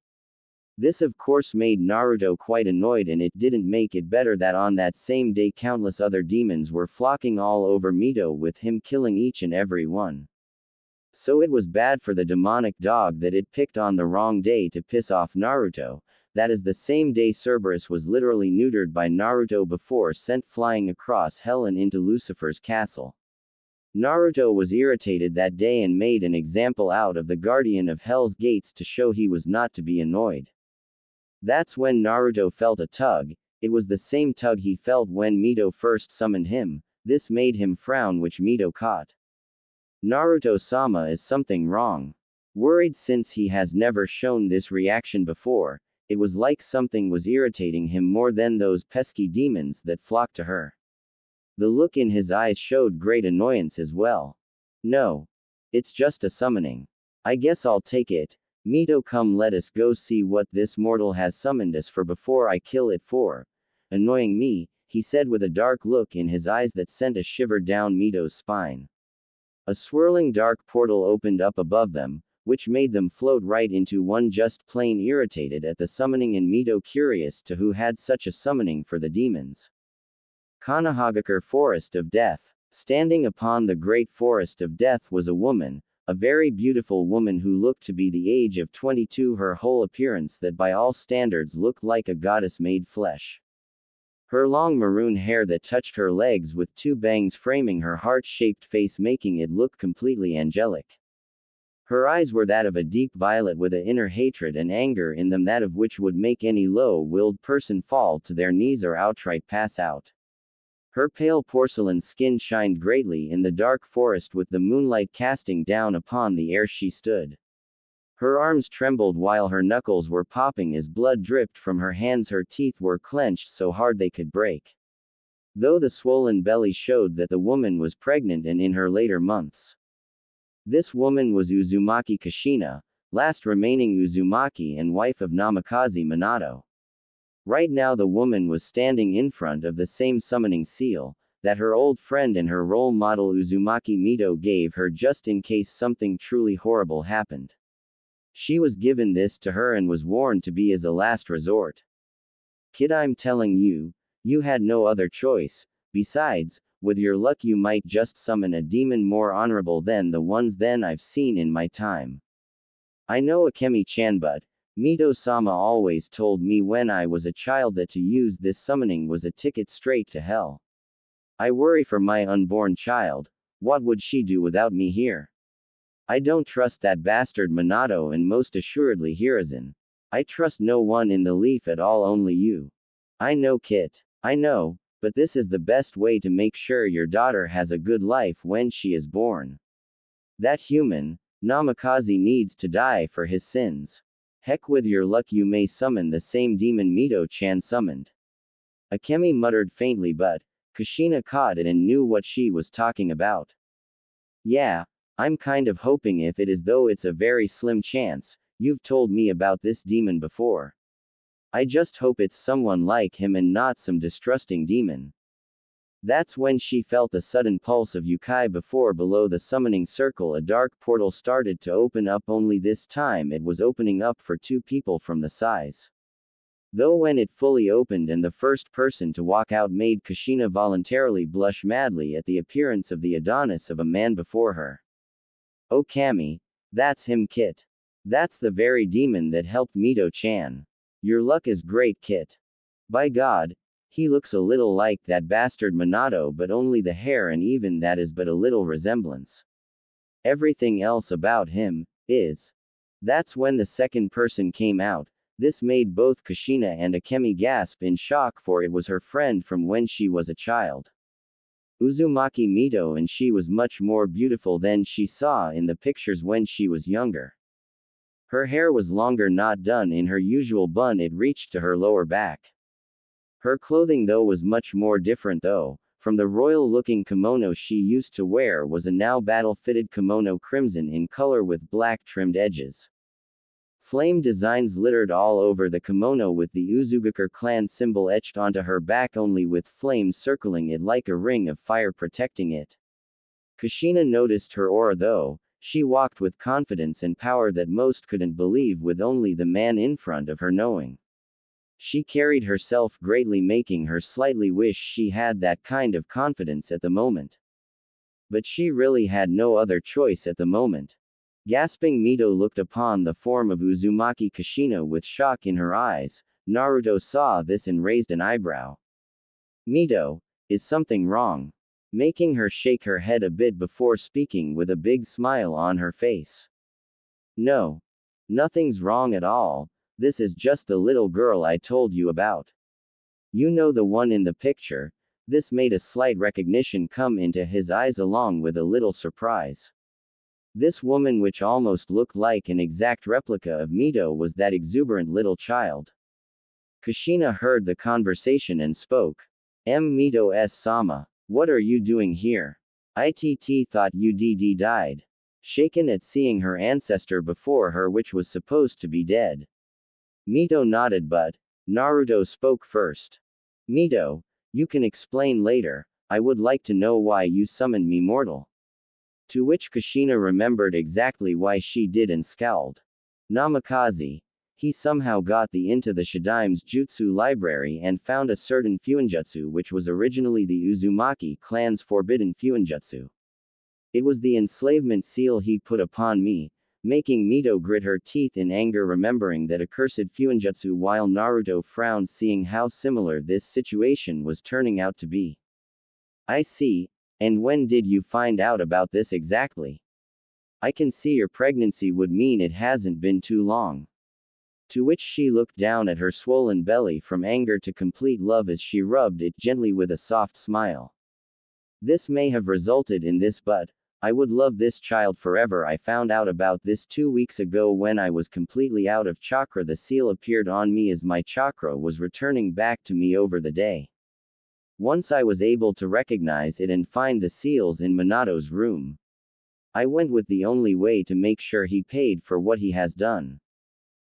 This of course made Naruto quite annoyed, and it didn't make it better that on that same day countless other demons were flocking all over Mito, with him killing each and every one. So it was bad for the demonic dog that it picked on the wrong day to piss off Naruto. That is the same day Cerberus was literally neutered by Naruto before sent flying across hell and into Lucifer's castle. Naruto was irritated that day and made an example out of the guardian of Hell's Gates to show he was not to be annoyed. That's when Naruto felt a tug. It was the same tug he felt when Mito first summoned him. This made him frown, which Mito caught. Naruto-sama, is something wrong? Worried since he has never shown this reaction before, it was like something was irritating him more than those pesky demons that flocked to her. The look in his eyes showed great annoyance as well. No. It's just a summoning. I guess I'll take it. Mito, come, let us go see what this mortal has summoned us for before I kill it for annoying me, he said with a dark look in his eyes that sent a shiver down Mito's spine. A swirling dark portal opened up above them, which made them float right into one, just plain irritated at the summoning, and Mito curious to who had such a summoning for the demons. Konohagakure Forest of Death. Standing upon the great forest of death was a woman, a very beautiful woman who looked to be the age of 22, her whole appearance that by all standards looked like a goddess made flesh. Her long maroon hair that touched her legs with two bangs framing her heart-shaped face, making it look completely angelic. Her eyes were that of a deep violet with an inner hatred and anger in them, that of which would make any low-willed person fall to their knees or outright pass out. Her pale porcelain skin shined greatly in the dark forest with the moonlight casting down upon the air she stood. Her arms trembled while her knuckles were popping as blood dripped from her hands. Her teeth were clenched so hard they could break. Though the swollen belly showed that the woman was pregnant and in her later months. This woman was Uzumaki Kushina, last remaining Uzumaki and wife of Namikaze Minato. Right now the woman was standing in front of the same summoning seal that her old friend and her role model Uzumaki Mito gave her just in case something truly horrible happened. She was given this to her and was warned to be as a last resort. Kid, I'm telling you, you had no other choice. Besides, with your luck you might just summon a demon more honorable than the ones then I've seen in my time. I know Akemi-chan, but Mito-sama always told me when I was a child that to use this summoning was a ticket straight to hell. I worry for my unborn child. What would she do without me here? I don't trust that bastard Minato, and most assuredly Hiruzen. I trust no one in the leaf at all, only you. I know, Kit. I know, but this is the best way to make sure your daughter has a good life when she is born. That human, Namikaze, needs to die for his sins. Heck, with your luck you may summon the same demon Mito-chan summoned. Akemi muttered faintly, but Kushina caught it and knew what she was talking about. Yeah, I'm kind of hoping, if it is, though it's a very slim chance, you've told me about this demon before. I just hope it's someone like him and not some distrusting demon. That's when she felt the sudden pulse of Yukai before below the summoning circle a dark portal started to open up, only this time it was opening up for two people from the size. Though when it fully opened and the first person to walk out made Kushina voluntarily blush madly at the appearance of the Adonis of a man before her. Oh Kami, that's him, Kit. That's the very demon that helped Mito-chan. Your luck is great, Kit. By God, he looks a little like that bastard Minato, but only the hair, and even that is but a little resemblance. Everything else about him is. That's when the second person came out. This made both Kushina and Akemi gasp in shock, for it was her friend from when she was a child. Uzumaki Mito, and she was much more beautiful than she saw in the pictures when she was younger. Her hair was longer, not done in her usual bun, it reached to her lower back. Her clothing though was much more different though. From the royal-looking kimono she used to wear was a now battle-fitted kimono, crimson in color with black trimmed edges. Flame designs littered all over the kimono, with the Uzugakure clan symbol etched onto her back, only with flames circling it like a ring of fire protecting it. Kushina noticed her aura though. She walked with confidence and power that most couldn't believe, with only the man in front of her knowing. She carried herself greatly, making her slightly wish she had that kind of confidence at the moment. But she really had no other choice at the moment. Gasping, Mito looked upon the form of Uzumaki Kushina with shock in her eyes. Naruto saw this and raised an eyebrow. Mito, is something wrong? making her shake her head a bit before speaking with a big smile on her face. No. Nothing's wrong at all, this is just the little girl I told you about. You know, the one in the picture. This made a slight recognition come into his eyes along with a little surprise. This woman, which almost looked like an exact replica of Mito, was that exuberant little child. Kushina heard the conversation and spoke. Mito sama, what are you doing here? Itt thought you died. Shaken at seeing her ancestor before her, which was supposed to be dead. Mito nodded, but Naruto spoke first. Mito, you can explain later, I would like to know why you summoned me, mortal. To which Kushina remembered exactly why she did and scowled. Namikaze. He somehow got into the Shadaime's jutsu library and found a certain fuinjutsu which was originally the Uzumaki clan's forbidden fuinjutsu. It was the enslavement seal he put upon me, making Mito grit her teeth in anger remembering that accursed fuinjutsu, while Naruto frowned seeing how similar this situation was turning out to be. I see. And when did you find out about this exactly? I can see your pregnancy would mean it hasn't been too long. To which she looked down at her swollen belly from anger to complete love as she rubbed it gently with a soft smile. This may have resulted in this, but I would love this child forever. I found out about this 2 weeks ago when I was completely out of chakra. The seal appeared on me as my chakra was returning back to me over the day. Once I was able to recognize it and find the seals in Minato's room. I went with the only way to make sure he paid for what he has done.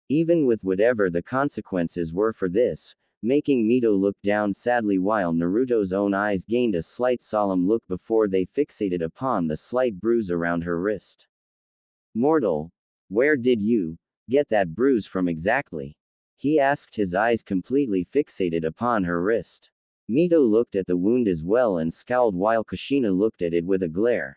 Even with whatever the consequences were for this, making Mito look down sadly while Naruto's own eyes gained a slight solemn look before they fixated upon the slight bruise around her wrist. Mortal, where did you get that bruise from exactly? He asked, his eyes completely fixated upon her wrist. Mito looked at the wound as well and scowled while Kushina looked at it with a glare.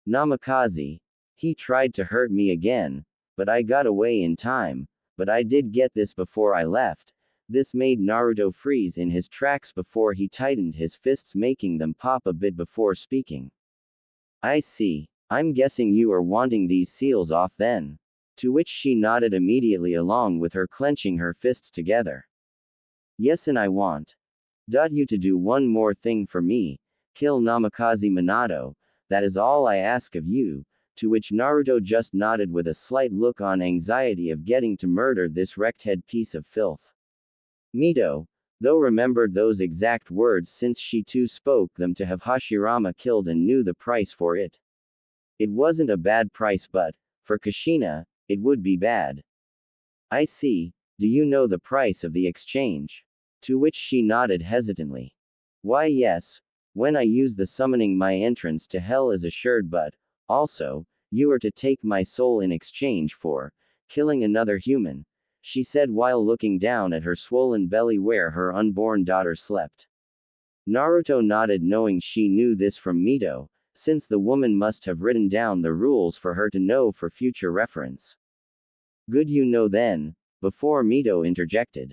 Namikaze. He tried to hurt me again, but I got away in time, but I did get this before I left. This made Naruto freeze in his tracks before he tightened his fists, making them pop a bit before speaking. I see. I'm guessing you are wanting these seals off then. To which she nodded immediately along with her clenching her fists together. Yes, and I want you to do one more thing for me. Kill Namikaze Minato. That is all I ask of you. To which Naruto just nodded with a slight look on anxiety of getting to murder this wrecked-head piece of filth. Mito, though, remembered those exact words since she too spoke them to have Hashirama killed and knew the price for it. It wasn't a bad price, but for Kushina, it would be bad. I see. Do you know the price of the exchange? To which she nodded hesitantly. Why, yes. When I use the summoning, my entrance to hell is assured, but also, you are to take my soul in exchange for killing another human, she said while looking down at her swollen belly where her unborn daughter slept. Naruto nodded, knowing she knew this from Mito, since the woman must have written down the rules for her to know for future reference. Good, you know then, before Mito interjected.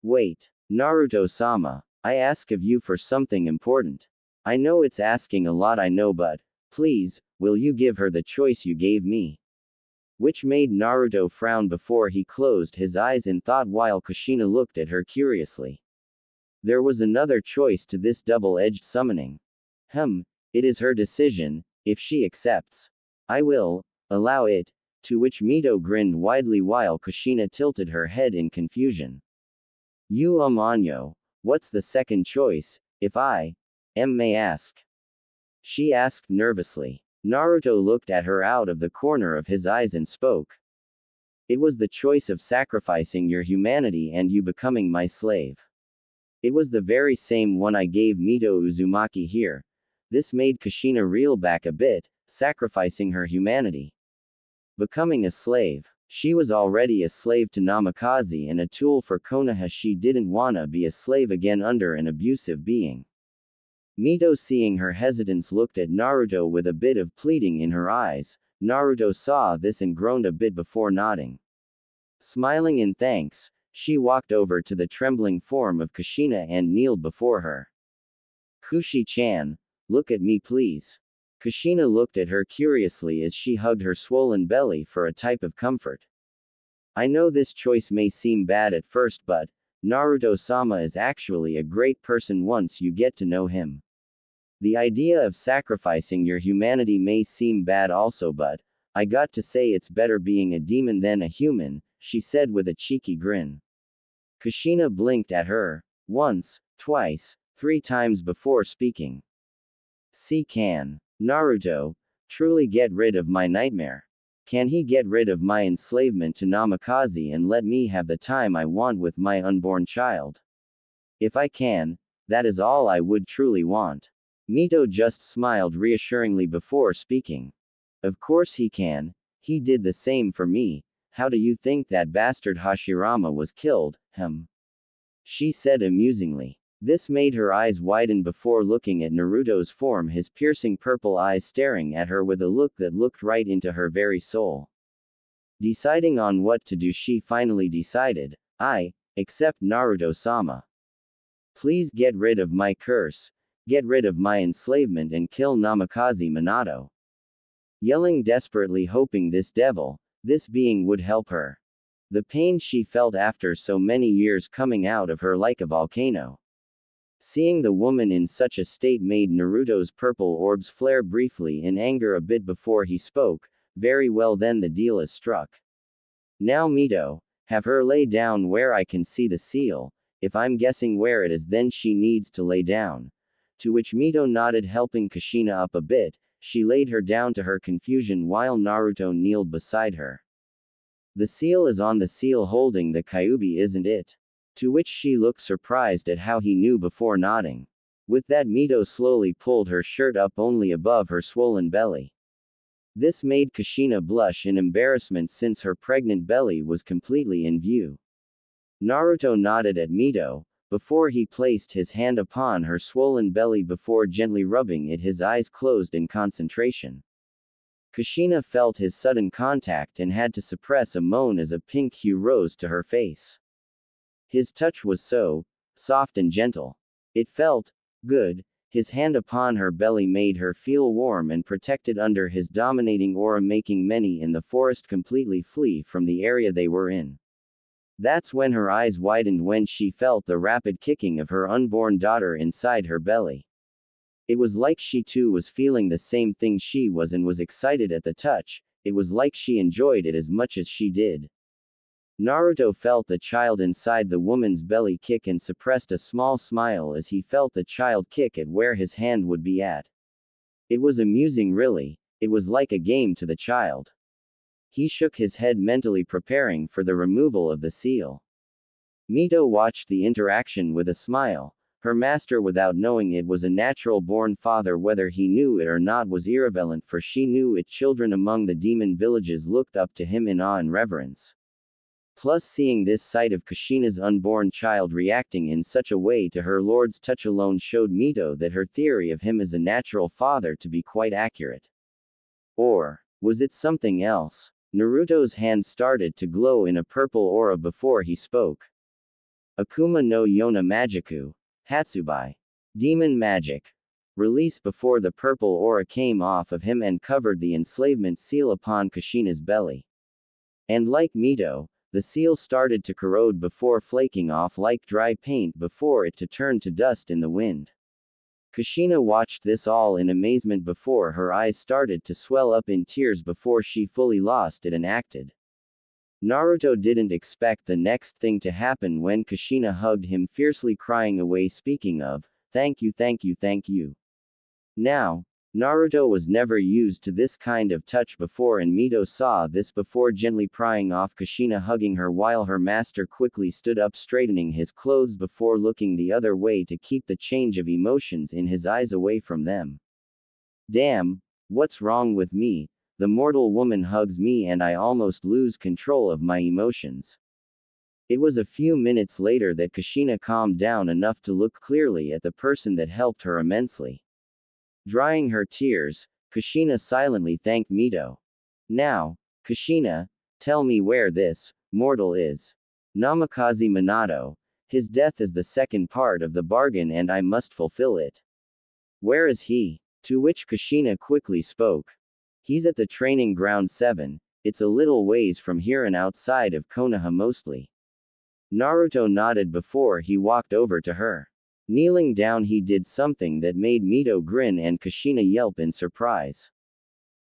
Wait, Naruto-sama, I ask of you for something important. I know it's asking a lot, I know, but please, will you give her the choice you gave me? Which made Naruto frown before he closed his eyes in thought while Kushina looked at her curiously. There was another choice to this double-edged summoning. It is her decision. If she accepts, I will allow it. To which Mito grinned widely while Kushina tilted her head in confusion. You Anyo, what's the second choice, if I may ask? She asked nervously. Naruto looked at her out of the corner of his eyes and spoke. It was the choice of sacrificing your humanity and you becoming my slave. It was the very same one I gave Mito Uzumaki here. This made Kushina reel back a bit, sacrificing her humanity. Becoming a slave. She was already a slave to Namikaze and a tool for Konoha. She didn't wanna be a slave again under an abusive being. Mito, seeing her hesitance, looked at Naruto with a bit of pleading in her eyes. Naruto saw this and groaned a bit before nodding. Smiling in thanks, she walked over to the trembling form of Kushina and kneeled before her. Kushi-chan, Look at me please. Kushina looked at her curiously as she hugged her swollen belly for a type of comfort. I know this choice may seem bad at first, but Naruto-sama is actually a great person once you get to know him. The idea of sacrificing your humanity may seem bad also, but I got to say it's better being a demon than a human, she said with a cheeky grin. Kushina blinked at her, once, twice, 3 times before speaking. Can Naruto truly get rid of my nightmare? Can he get rid of my enslavement to Namikaze and let me have the time I want with my unborn child? If I can, that is all I would truly want. Mito just smiled reassuringly before speaking. Of course he can, he did the same for me. How do you think that bastard Hashirama was killed, she said amusingly. This made her eyes widen before looking at Naruto's form, his piercing purple eyes staring at her with a look that looked right into her very soul. Deciding on what to do, she finally decided, I accept Naruto-sama. Please get rid of my curse, get rid of my enslavement and kill Namikaze Minato. Yelling desperately, hoping this being would help her. The pain she felt after so many years coming out of her like a volcano. Seeing the woman in such a state made Naruto's purple orbs flare briefly in anger a bit before he spoke. Very well then, the deal is struck. Now Mito, have her lay down where I can see the seal. If I'm guessing where it is, then she needs to lay down. To which Mito nodded, helping Kushina up a bit. She laid her down to her confusion while Naruto kneeled beside her. The seal is on the seal holding the Kyuubi, isn't it? To which she looked surprised at how he knew before nodding. With that, Mito slowly pulled her shirt up only above her swollen belly. This made Kushina blush in embarrassment since her pregnant belly was completely in view. Naruto nodded at Mito, before he placed his hand upon her swollen belly before gently rubbing it, his eyes closed in concentration. Kushina felt his sudden contact and had to suppress a moan as a pink hue rose to her face. His touch was so soft and gentle. It felt good. His hand upon her belly made her feel warm and protected under his dominating aura, making many in the forest completely flee from the area they were in. That's when her eyes widened when she felt the rapid kicking of her unborn daughter inside her belly. It was like she too was feeling the same thing she was and was excited at the touch. It was like she enjoyed it as much as she did. Naruto felt the child inside the woman's belly kick and suppressed a small smile as he felt the child kick at where his hand would be at. It was amusing, really. It was like a game to the child. He shook his head, mentally preparing for the removal of the seal. Mito watched the interaction with a smile. Her master, without knowing it, was a natural-born father. Whether he knew it or not was irrelevant, for she knew it. Children among the demon villages looked up to him in awe and reverence. Plus, seeing this sight of Kushina's unborn child reacting in such a way to her lord's touch alone showed Mito that her theory of him as a natural father to be quite accurate. Or was it something else? Naruto's hand started to glow in a purple aura before he spoke. Akuma no Yona Magiku. Hatsubai. Demon magic. Release before the purple aura came off of him and covered the enslavement seal upon Kushina's belly. And like Mito, the seal started to corrode before flaking off like dry paint before it to turn to dust in the wind. Kushina watched this all in amazement before her eyes started to swell up in tears before she fully lost it and acted. Naruto didn't expect the next thing to happen when Kushina hugged him fiercely, crying away, speaking of, thank you, thank you, thank you. Now, Naruto was never used to this kind of touch before, and Mito saw this before gently prying off Kushina, hugging her while her master quickly stood up, straightening his clothes before looking the other way to keep the change of emotions in his eyes away from them. Damn, what's wrong with me? The mortal woman hugs me and I almost lose control of my emotions. It was a few minutes later that Kushina calmed down enough to look clearly at the person that helped her immensely. Drying her tears, Kushina silently thanked Mito. Now, Kushina, tell me where this mortal is. Namikaze Minato. His death is the second part of the bargain and I must fulfill it. Where is he? To which Kushina quickly spoke. He's at the training ground 7, it's a little ways from here and outside of Konoha mostly. Naruto nodded before he walked over to her. Kneeling down he did something that made Mito grin and Kushina yelp in surprise.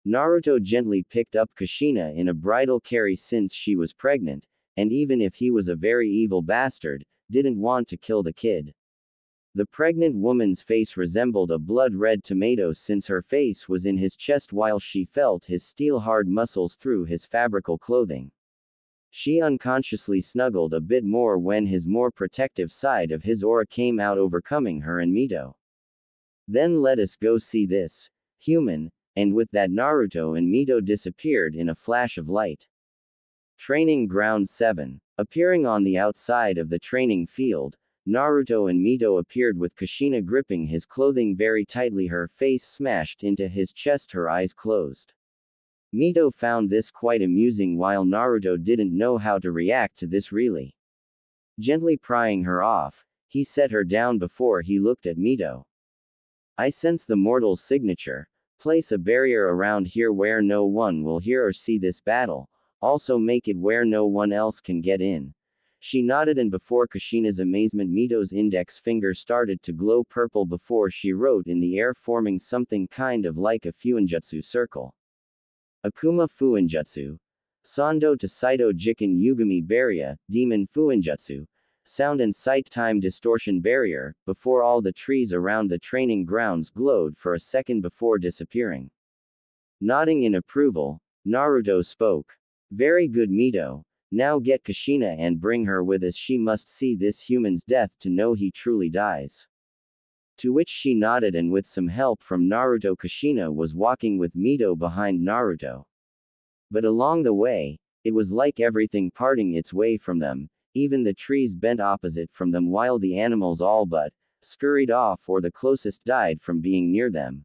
Naruto gently picked up Kushina in a bridal carry since she was pregnant, and even if he was a very evil bastard, didn't want to kill the kid. The pregnant woman's face resembled a blood-red tomato since her face was in his chest while she felt his steel-hard muscles through his fabrical clothing. She unconsciously snuggled a bit more when his more protective side of his aura came out, overcoming her and Mito. Then let us go see this human, and with that Naruto and Mito disappeared in a flash of light. Training Ground 7. Appearing on the outside of the training field, Naruto and Mito appeared with Kushina gripping his clothing very tightly, her face smashed into his chest, her eyes closed. Mito found this quite amusing while Naruto didn't know how to react to this really. Gently prying her off, he set her down before he looked at Mito. I sense the mortal's signature. Place a barrier around here where no one will hear or see this battle, also make it where no one else can get in. She nodded, and before Kushina's amazement Mito's index finger started to glow purple before she wrote in the air, forming something kind of like a fuinjutsu circle. Akuma Fuinjutsu. Sando to Saito Jiken Yugami Barrier, Demon Fuinjutsu. Sound and sight time distortion barrier. Before all the trees around the training grounds glowed for a second before disappearing. Nodding in approval, Naruto spoke. Very good, Mito. Now get Kushina and bring her with us. She must see this human's death to know he truly dies. To which she nodded, and with some help from Naruto, Kushina was walking with Mito behind Naruto. But along the way, it was like everything parting its way from them, even the trees bent opposite from them while the animals all but scurried off or the closest died from being near them.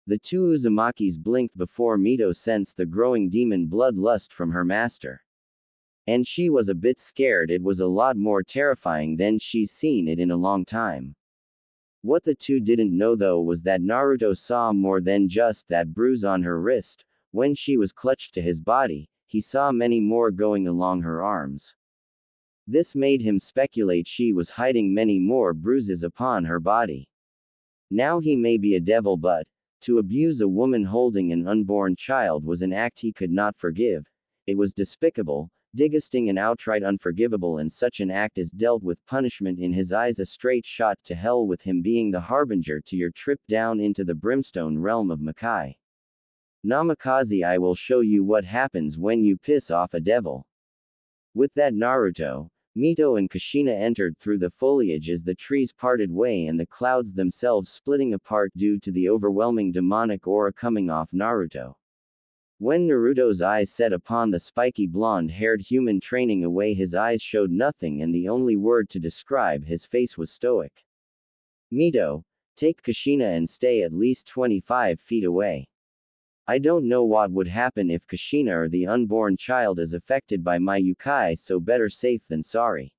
The two Uzumakis blinked before Mito sensed the growing demon bloodlust from her master. And she was a bit scared. It was a lot more terrifying than she's seen it in a long time. What the two didn't know though was that Naruto saw more than just that bruise on her wrist. When she was clutched to his body, he saw many more going along her arms. This made him speculate she was hiding many more bruises upon her body. Now he may be a devil, but to abuse a woman holding an unborn child was an act he could not forgive. It was despicable, disgusting, and outright unforgivable, and such an act is dealt with punishment in his eyes. A straight shot to hell with him being the harbinger to your trip down into the brimstone realm of Makai. Namikaze, I will show you what happens when you piss off a devil. With that Naruto, Mito and Kushina entered through the foliage as the trees parted way and the clouds themselves splitting apart due to the overwhelming demonic aura coming off Naruto. When Naruto's eyes set upon the spiky blonde-haired human training away, his eyes showed nothing, and the only word to describe his face was stoic. Mito, take Kushina and stay at least 25 feet away. I don't know what would happen if Kushina or the unborn child is affected by my yukai, so better safe than sorry.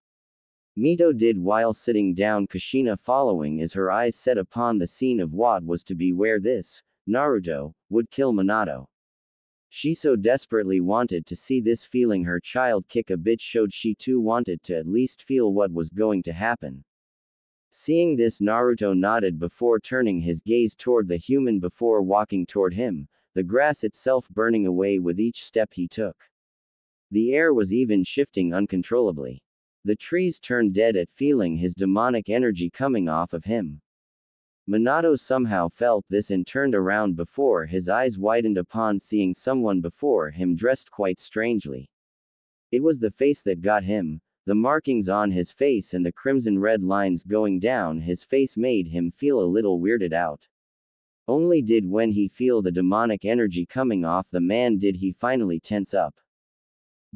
Mito did while sitting down, Kushina following as her eyes set upon the scene of what was to be where this Naruto would kill Minato. She so desperately wanted to see this, feeling her child kick a bit showed she too wanted to at least feel what was going to happen. Seeing this, Naruto nodded before turning his gaze toward the human before walking toward him, the grass itself burning away with each step he took. The air was even shifting uncontrollably. The trees turned dead at feeling his demonic energy coming off of him. Minato somehow felt this and turned around before his eyes widened upon seeing someone before him dressed quite strangely. It was the face that got him. The markings on his face and the crimson-red lines going down his face made him feel a little weirded out. Only did when he feel the demonic energy coming off the man did he finally tense up.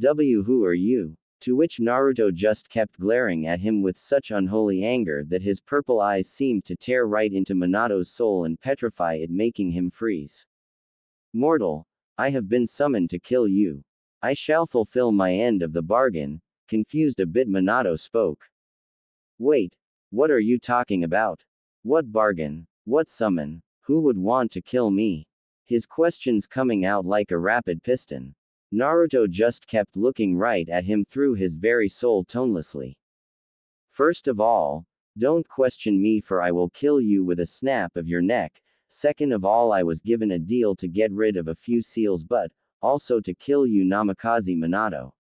Who are you? To which Naruto just kept glaring at him with such unholy anger that his purple eyes seemed to tear right into Minato's soul and petrify it, making him freeze. Mortal, I have been summoned to kill you. I shall fulfill my end of the bargain. Confused a bit, Minato spoke. Wait, what are you talking about? What bargain? What summon? Who would want to kill me? His questions coming out like a rapid piston. Naruto just kept looking right at him through his very soul tonelessly. First of all, don't question me, for I will kill you with a snap of your neck. Second of all, I was given a deal to get rid of a few seals, but also to kill you, Namikaze Minato.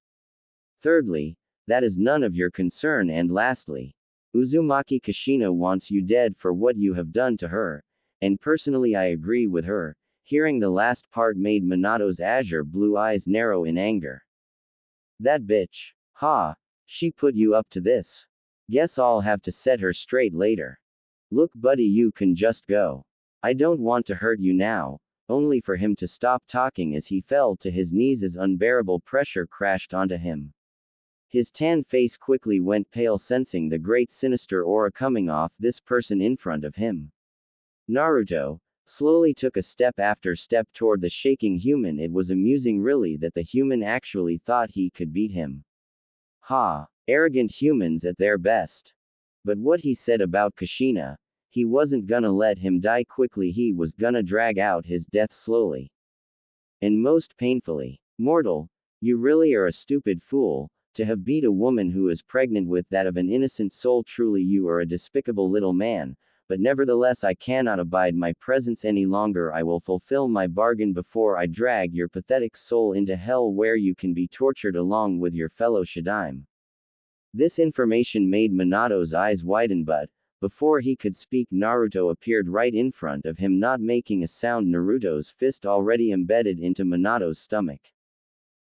Thirdly, that is none of your concern, and lastly, Uzumaki Kushina wants you dead for what you have done to her, and personally I agree with her. Hearing the last part made Minato's azure blue eyes narrow in anger. That bitch. Ha! She put you up to this. Guess I'll have to set her straight later. Look, buddy, you can just go. I don't want to hurt you now. Only for him to stop talking as he fell to his knees as unbearable pressure crashed onto him. His tan face quickly went pale, sensing the great sinister aura coming off this person in front of him. Naruto slowly took a step after step toward the shaking human. It was amusing, really, that the human actually thought he could beat him. Ha! Arrogant humans at their best. But what he said about Kushina, he wasn't gonna let him die quickly, he was gonna drag out his death slowly. And most painfully. Mortal, you really are a stupid fool, to have beat a woman who is pregnant with that of an innocent soul. Truly you are a despicable little man, but nevertheless I cannot abide my presence any longer. I will fulfill my bargain before I drag your pathetic soul into hell, where you can be tortured along with your fellow Shadaime. This information made Minato's eyes widen, but before he could speak, Naruto appeared right in front of him, not making a sound, Naruto's fist already embedded into Minato's stomach.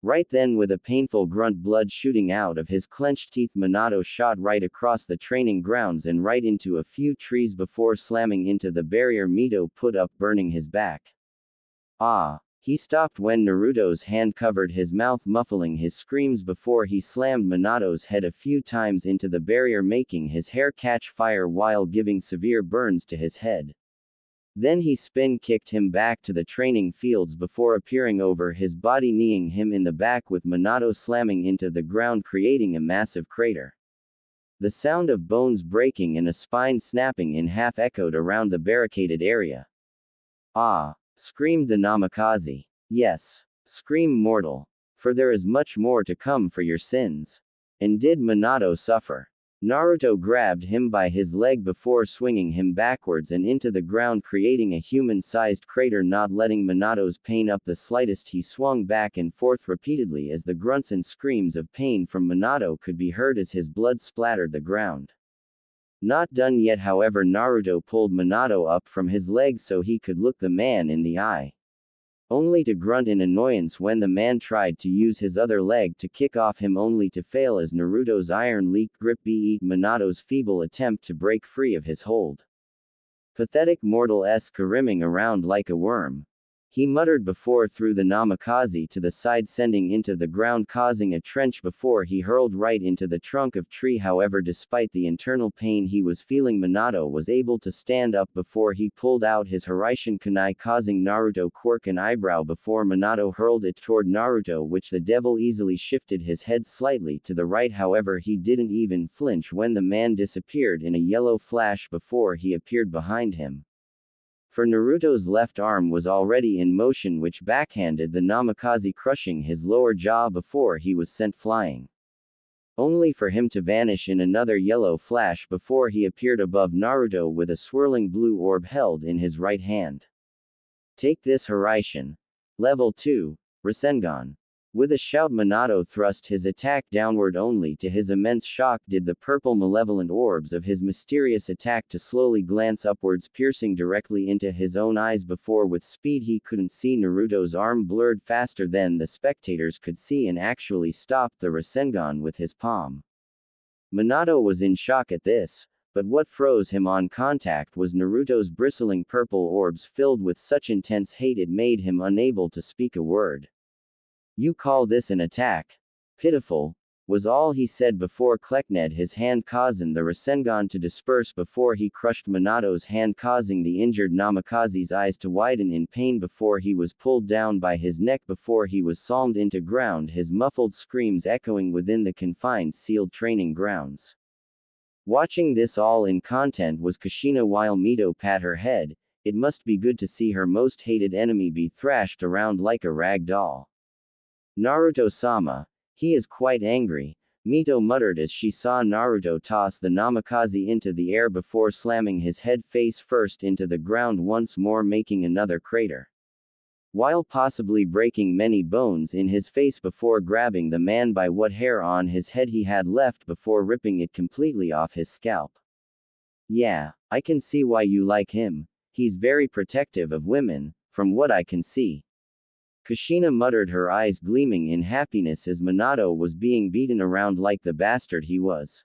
Right then, with a painful grunt, blood shooting out of his clenched teeth, Minato shot right across the training grounds and right into a few trees before slamming into the barrier Mito put up, burning his back. Ah! He stopped when Naruto's hand covered his mouth, muffling his screams before he slammed Minato's head a few times into the barrier, making his hair catch fire while giving severe burns to his head. Then he spin-kicked him back to the training fields before appearing over his body, kneeing him in the back, with Minato slamming into the ground, creating a massive crater. The sound of bones breaking and a spine snapping in half echoed around the barricaded area. Ah! Screamed the Namikaze. Yes. Scream, mortal. For there is much more to come for your sins. And did Minato suffer? Naruto grabbed him by his leg before swinging him backwards and into the ground, creating a human-sized crater, not letting Minato's pain up the slightest. He swung back and forth repeatedly as the grunts and screams of pain from Minato could be heard as his blood splattered the ground. Not done yet, however, Naruto pulled Minato up from his legs so he could look the man in the eye. Only to grunt in annoyance when the man tried to use his other leg to kick off him, only to fail as Naruto's iron leaked grip beat Minato's feeble attempt to break free of his hold. Pathetic mortal-esque, rimming around like a worm. He muttered before threw the Namikaze to the side, sending into the ground, causing a trench before he hurled right into the trunk of tree. However, despite the internal pain he was feeling, Minato was able to stand up before he pulled out his Hiraishin kunai, causing Naruto quirk an eyebrow before Minato hurled it toward Naruto, which the devil easily shifted his head slightly to the right. However, he didn't even flinch when the man disappeared in a yellow flash before he appeared behind him. For Naruto's left arm was already in motion, which backhanded the Namikaze, crushing his lower jaw before he was sent flying. Only for him to vanish in another yellow flash before he appeared above Naruto with a swirling blue orb held in his right hand. Take this, Hiraishin. Level 2, Rasengan. With a shout, Minato thrust his attack downward. Only to his immense shock did the purple malevolent orbs of his mysterious attack to slowly glance upwards, piercing directly into his own eyes before with speed he couldn't see. Naruto's arm blurred faster than the spectators could see and actually stopped the Rasengan with his palm. Minato was in shock at this, but what froze him on contact was Naruto's bristling purple orbs filled with such intense hate it made him unable to speak a word. You call this an attack? Pitiful, was all he said before Klekned his hand, causing the Rasengan to disperse before he crushed Minato's hand, causing the injured Namikaze's eyes to widen in pain before he was pulled down by his neck before he was slammed into ground, his muffled screams echoing within the confined sealed training grounds. Watching this all in content was Kushina while Mito pat her head. It must be good to see her most hated enemy be thrashed around like a rag doll. Naruto-sama. He is quite angry, Mito muttered as she saw Naruto toss the namikaze into the air before slamming his head face first into the ground once more, making another crater, while possibly breaking many bones in his face before grabbing the man by what hair on his head he had left before ripping it completely off his scalp. Yeah, I can see why you like him. He's very protective of women, from what I can see. Kushina muttered, her eyes gleaming in happiness as Minato was being beaten around like the bastard he was.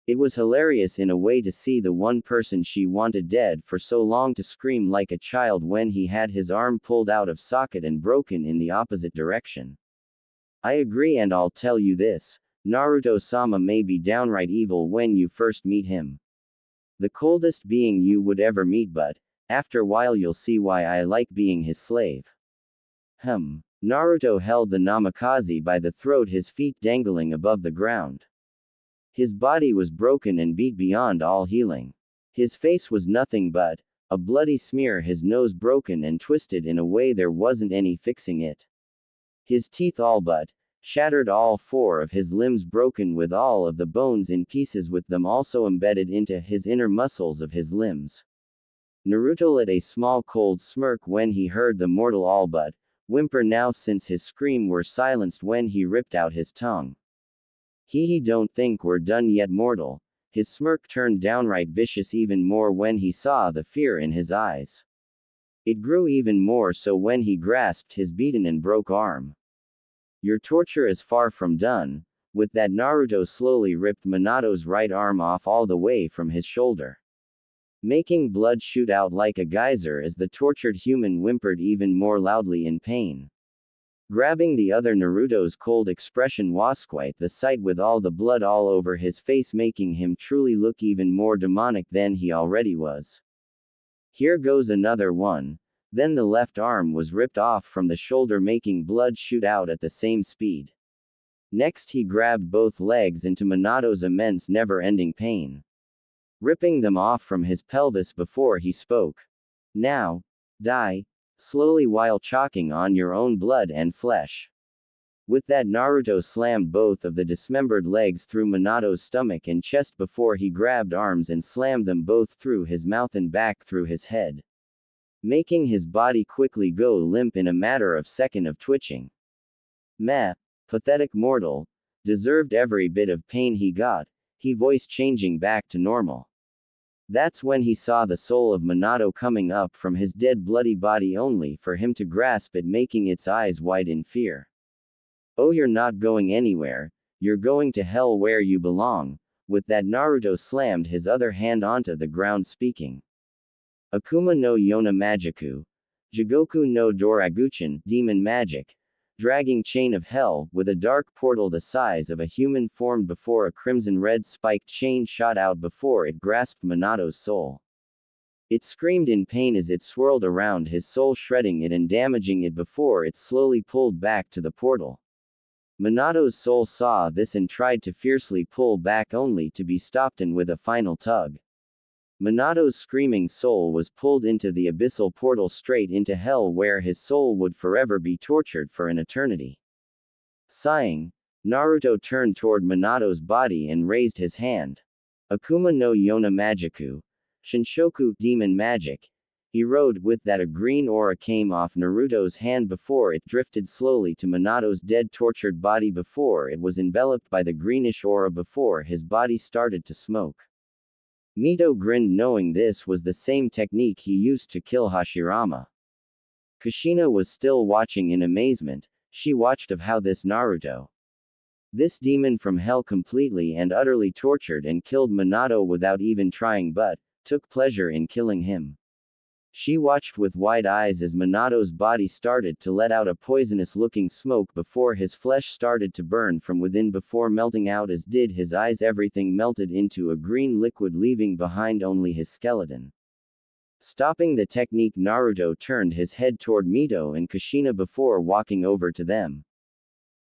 It was hilarious in a way to see the one person she wanted dead for so long to scream like a child when he had his arm pulled out of socket and broken in the opposite direction. I agree, and I'll tell you this, Naruto-sama may be downright evil when you first meet him. The coldest being you would ever meet, but after a while you'll see why I like being his slave. Naruto held the namikaze by the throat, his feet dangling above the ground. His body was broken and beat beyond all healing. His face was nothing but a bloody smear, his nose broken and twisted in a way there wasn't any fixing it. His teeth all but shattered, all four of his limbs broken with all of the bones in pieces, with them also embedded into his inner muscles of his limbs. Naruto let a small cold smirk when he heard the mortal all but whimper now, since his scream were silenced when he ripped out his tongue. He don't think we're done yet, mortal. His smirk turned downright vicious even more when he saw the fear in his eyes. It grew even more so when he grasped his beaten and broke arm. Your torture is far from done. With that, Naruto slowly ripped Minato's right arm off all the way from his shoulder, making blood shoot out like a geyser as the tortured human whimpered even more loudly in pain. Grabbing the other, Naruto's cold expression was quite the sight, with all the blood all over his face, making him truly look even more demonic than he already was. Here goes another one. Then the left arm was ripped off from the shoulder, making blood shoot out at the same speed. Next he grabbed both legs into Minato's immense never-ending pain, ripping them off from his pelvis before he spoke. Now, die, slowly, while choking on your own blood and flesh. With that, Naruto slammed both of the dismembered legs through Minato's stomach and chest before he grabbed arms and slammed them both through his mouth and back through his head, making his body quickly go limp in a matter of second of twitching. Meh, pathetic mortal, deserved every bit of pain he got, he voice changing back to normal. That's when he saw the soul of Minato coming up from his dead bloody body, only for him to grasp it, making its eyes wide in fear. Oh, you're not going anywhere, you're going to hell where you belong. With that, Naruto slammed his other hand onto the ground, speaking. Akuma no Yona Magiku. Jigoku no Doraguchin, demon magic. Dragging chain of hell, with a dark portal the size of a human formed before a crimson-red spiked chain shot out before it grasped Minato's soul. It screamed in pain as it swirled around his soul, shredding it and damaging it before it slowly pulled back to the portal. Minato's soul saw this and tried to fiercely pull back, only to be stopped, and with a final tug, Minato's screaming soul was pulled into the abyssal portal straight into hell, where his soul would forever be tortured for an eternity. Sighing, Naruto turned toward Minato's body and raised his hand. Akuma no Yona Magiku. Shinshoku, demon magic. He rode. With that, a green aura came off Naruto's hand before it drifted slowly to Minato's dead, tortured body before it was enveloped by the greenish aura before his body started to smoke. Mito grinned, knowing this was the same technique he used to kill Hashirama. Kushina was still watching in amazement. She watched of how this Naruto, this demon from hell, completely and utterly tortured and killed Minato without even trying, but took pleasure in killing him. She watched with wide eyes as Minato's body started to let out a poisonous-looking smoke before his flesh started to burn from within before melting out, as did his eyes. Everything melted into a green liquid, leaving behind only his skeleton. Stopping the technique, Naruto turned his head toward Mito and Kushina before walking over to them.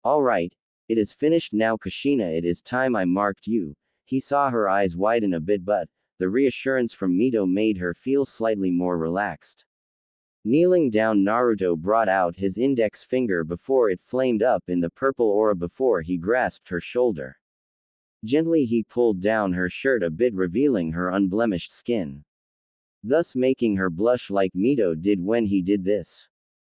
All right, it is finished now, Kushina. It is time I marked you. He saw her eyes widen a bit, but the reassurance from Mito made her feel slightly more relaxed. Kneeling down, Naruto brought out his index finger before it flamed up in the purple aura before he grasped her shoulder. Gently he pulled down her shirt a bit, revealing her unblemished skin, thus making her blush like Mito did when he did this.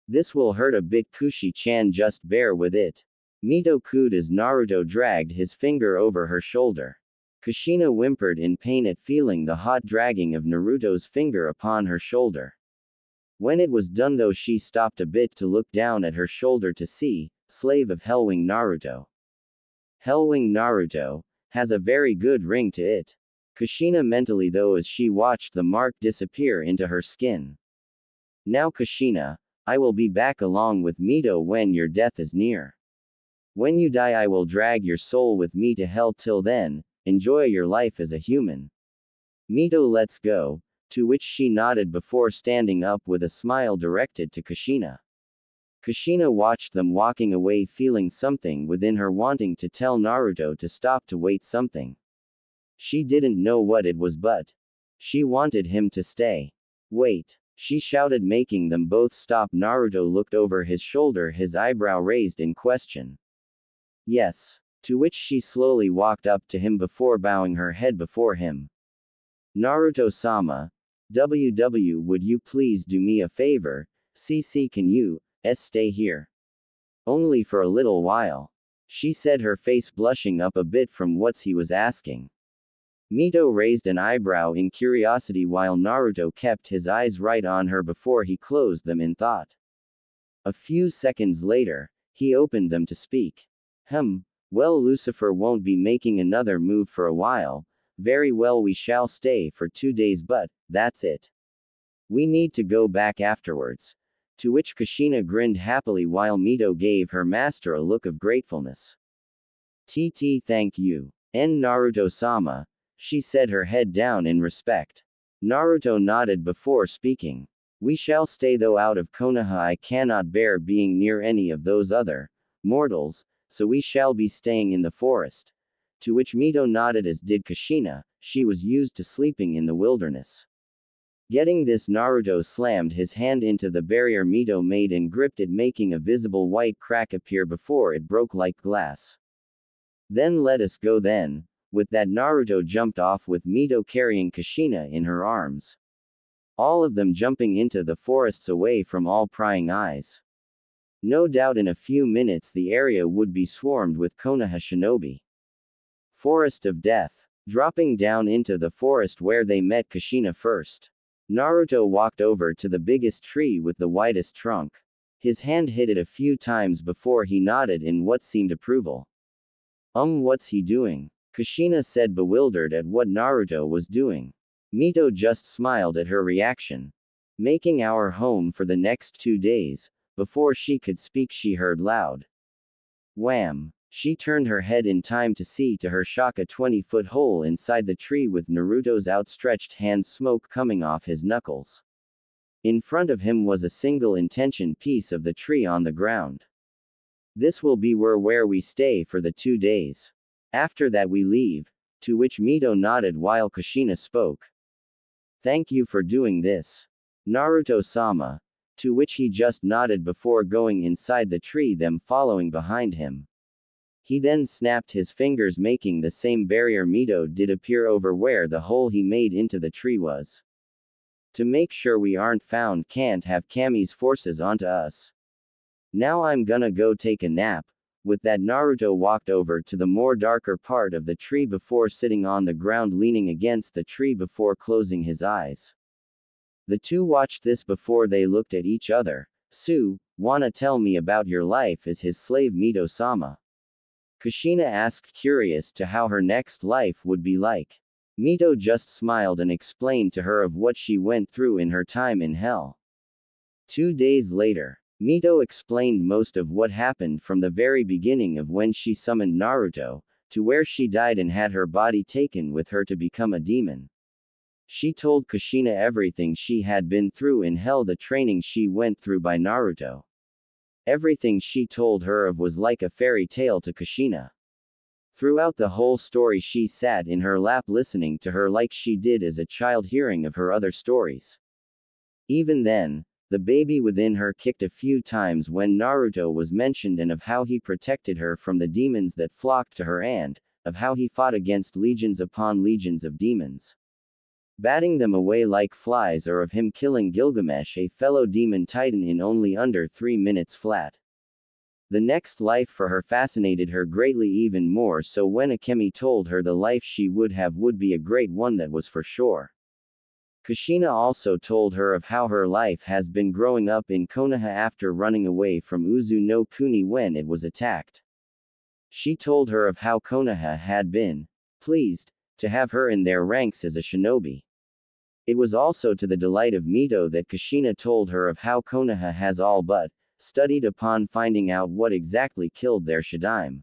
This will hurt a bit, Kushi-chan, just bear with it. Mito cooed as Naruto dragged his finger over her shoulder. Kushina whimpered in pain at feeling the hot dragging of Naruto's finger upon her shoulder. When it was done though, she stopped a bit to look down at her shoulder to see, slave of Hellwing Naruto. Hellwing Naruto has a very good ring to it. Kushina mentally though as she watched the mark disappear into her skin. Now Kushina, I will be back along with Mito when your death is near. When you die I will drag your soul with me to hell. Till then, enjoy your life as a human. Mito, let's go. To which she nodded before standing up with a smile directed to Kushina. Kushina watched them walking away, feeling something within her wanting to tell Naruto to stop, to wait something. She didn't know what it was, but she wanted him to stay. Wait, she shouted, making them both stop. Naruto looked over his shoulder, his eyebrow raised in question. Yes. To which she slowly walked up to him before bowing her head before him. Naruto-sama, would you please do me a favor? CC, can you stay here? Only for a little while, she said, her face blushing up a bit from what he was asking. Mito raised an eyebrow in curiosity while Naruto kept his eyes right on her before he closed them in thought. A few seconds later, he opened them to speak. Well, Lucifer won't be making another move for a while. Very well, we shall stay for 2 days, but that's it. We need to go back afterwards. To which Kushina grinned happily while Mito gave her master a look of gratefulness. Thank you. Naruto-sama, she said, her head down in respect. Naruto nodded before speaking. We shall stay though out of Konoha. I cannot bear being near any of those other mortals, so we shall be staying in the forest. To which Mito nodded, as did Kushina. She was used to sleeping in the wilderness. Getting this, Naruto slammed his hand into the barrier Mito made and gripped it, making a visible white crack appear before it broke like glass. Then let us go then. With that, Naruto jumped off with Mito carrying Kushina in her arms. All of them jumping into the forests away from all prying eyes. No doubt in a few minutes the area would be swarmed with Konoha shinobi. Forest of Death. Dropping down into the forest where they met Kushina first. Naruto walked over to the biggest tree with the widest trunk. His hand hit it a few times before he nodded in what seemed approval. What's he doing? Kushina said, bewildered at what Naruto was doing. Mito just smiled at her reaction. Making our home for the next 2 days. Before she could speak, she heard loud wham. She turned her head in time to see, to her shock, a 20-foot hole inside the tree with Naruto's outstretched hand, smoke coming off his knuckles. In front of him was a single intention piece of the tree on the ground. This will be where we stay for the 2 days. After that we leave. To which Mito nodded while Kushina spoke. Thank you for doing this, Naruto-sama. To which he just nodded before going inside the tree, them following behind him. He then snapped his fingers, making the same barrier Mito did appear over where the hole he made into the tree was. To make sure we aren't found, can't have Kami's forces onto us. Now I'm gonna go take a nap. With that, Naruto walked over to the more darker part of the tree before sitting on the ground, leaning against the tree before closing his eyes. The two watched this before they looked at each other. Wanna tell me about your life as his slave, Mito-sama? Kushina asked, curious to how her next life would be like. Mito just smiled and explained to her of what she went through in her time in hell. 2 days later, Mito explained most of what happened from the very beginning of when she summoned Naruto, to where she died and had her body taken with her to become a demon. She told Kushina everything she had been through in hell, the training she went through by Naruto. Everything she told her of was like a fairy tale to Kushina. Throughout the whole story she sat in her lap listening to her like she did as a child hearing of her other stories. Even then, the baby within her kicked a few times when Naruto was mentioned and of how he protected her from the demons that flocked to her and, of how he fought against legions upon legions of demons, batting them away like flies, or of him killing Gilgamesh, a fellow demon titan, in only under 3 minutes flat. The next life for her fascinated her greatly, even more so when Akemi told her the life she would have would be a great one, that was for sure. Kushina also told her of how her life has been growing up in Konoha after running away from Uzu no Kuni when it was attacked. She told her of how Konoha had been pleased to have her in their ranks as a shinobi. It was also to the delight of Mito that Kushina told her of how Konoha has all but studied upon finding out what exactly killed their Shadaime.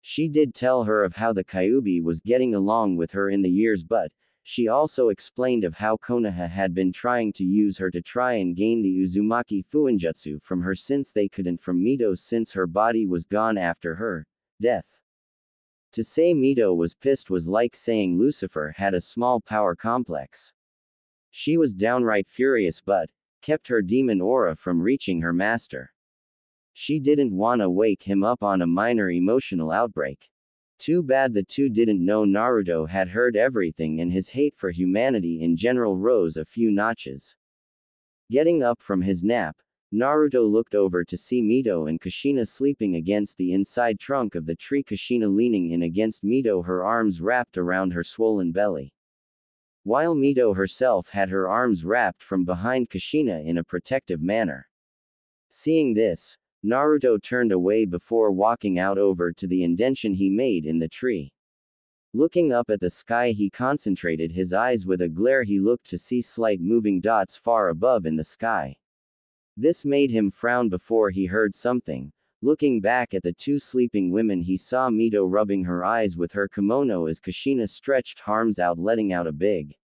She did tell her of how the Kyuubi was getting along with her in the years, but she also explained of how Konoha had been trying to use her to try and gain the Uzumaki Fuinjutsu from her since they couldn't from Mito since her body was gone after her death. To say Mito was pissed was like saying Lucifer had a small power complex. She was downright furious but kept her demon aura from reaching her master. She didn't wanna wake him up on a minor emotional outbreak. Too bad the two didn't know Naruto had heard everything and his hate for humanity in general rose a few notches. Getting up from his nap, Naruto looked over to see Mito and Kushina sleeping against the inside trunk of the tree, Kushina leaning in against Mito, her arms wrapped around her swollen belly, while Mito herself had her arms wrapped from behind Kushina in a protective manner. Seeing this, Naruto turned away before walking out over to the indention he made in the tree. Looking up at the sky, he concentrated his eyes with a glare. He looked to see slight moving dots far above in the sky. This made him frown before he heard something. Looking back at the two sleeping women, he saw Mito rubbing her eyes with her kimono as Kushina stretched arms out, letting out a big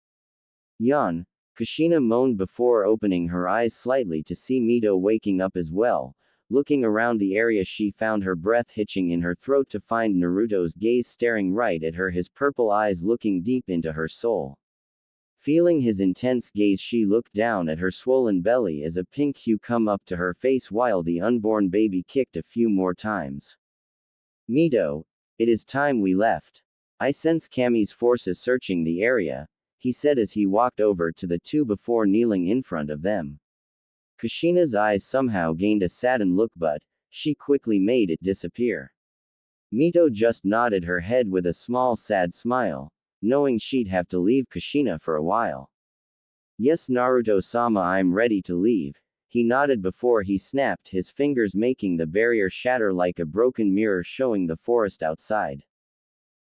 yawn. Kushina moaned before opening her eyes slightly to see Mito waking up as well. Looking around the area, she found her breath hitching in her throat to find Naruto's gaze staring right at her, his purple eyes looking deep into her soul. Feeling his intense gaze, she looked down at her swollen belly as a pink hue come up to her face while the unborn baby kicked a few more times. Mito, it is time we left. I sense Kami's forces searching the area, he said as he walked over to the two before kneeling in front of them. Kushina's eyes somehow gained a saddened look, but she quickly made it disappear. Mito just nodded her head with a small sad smile, knowing she'd have to leave Kushina for a while. Yes, Naruto-sama, I'm ready to leave, he nodded before he snapped his fingers, making the barrier shatter like a broken mirror showing the forest outside.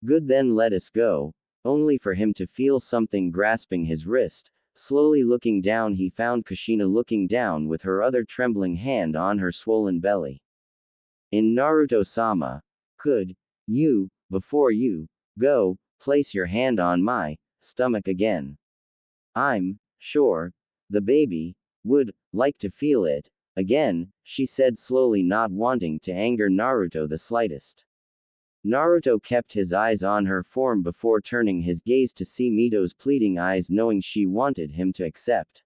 Good, then let us go, only for him to feel something grasping his wrist. Slowly looking down, he found Kushina looking down with her other trembling hand on her swollen belly. In Naruto-sama, could you, before you go, place your hand on my stomach again? I'm sure the baby would like to feel it again, she said slowly, not wanting to anger Naruto the slightest. Naruto kept his eyes on her form before turning his gaze to see Mito's pleading eyes, knowing she wanted him to accept.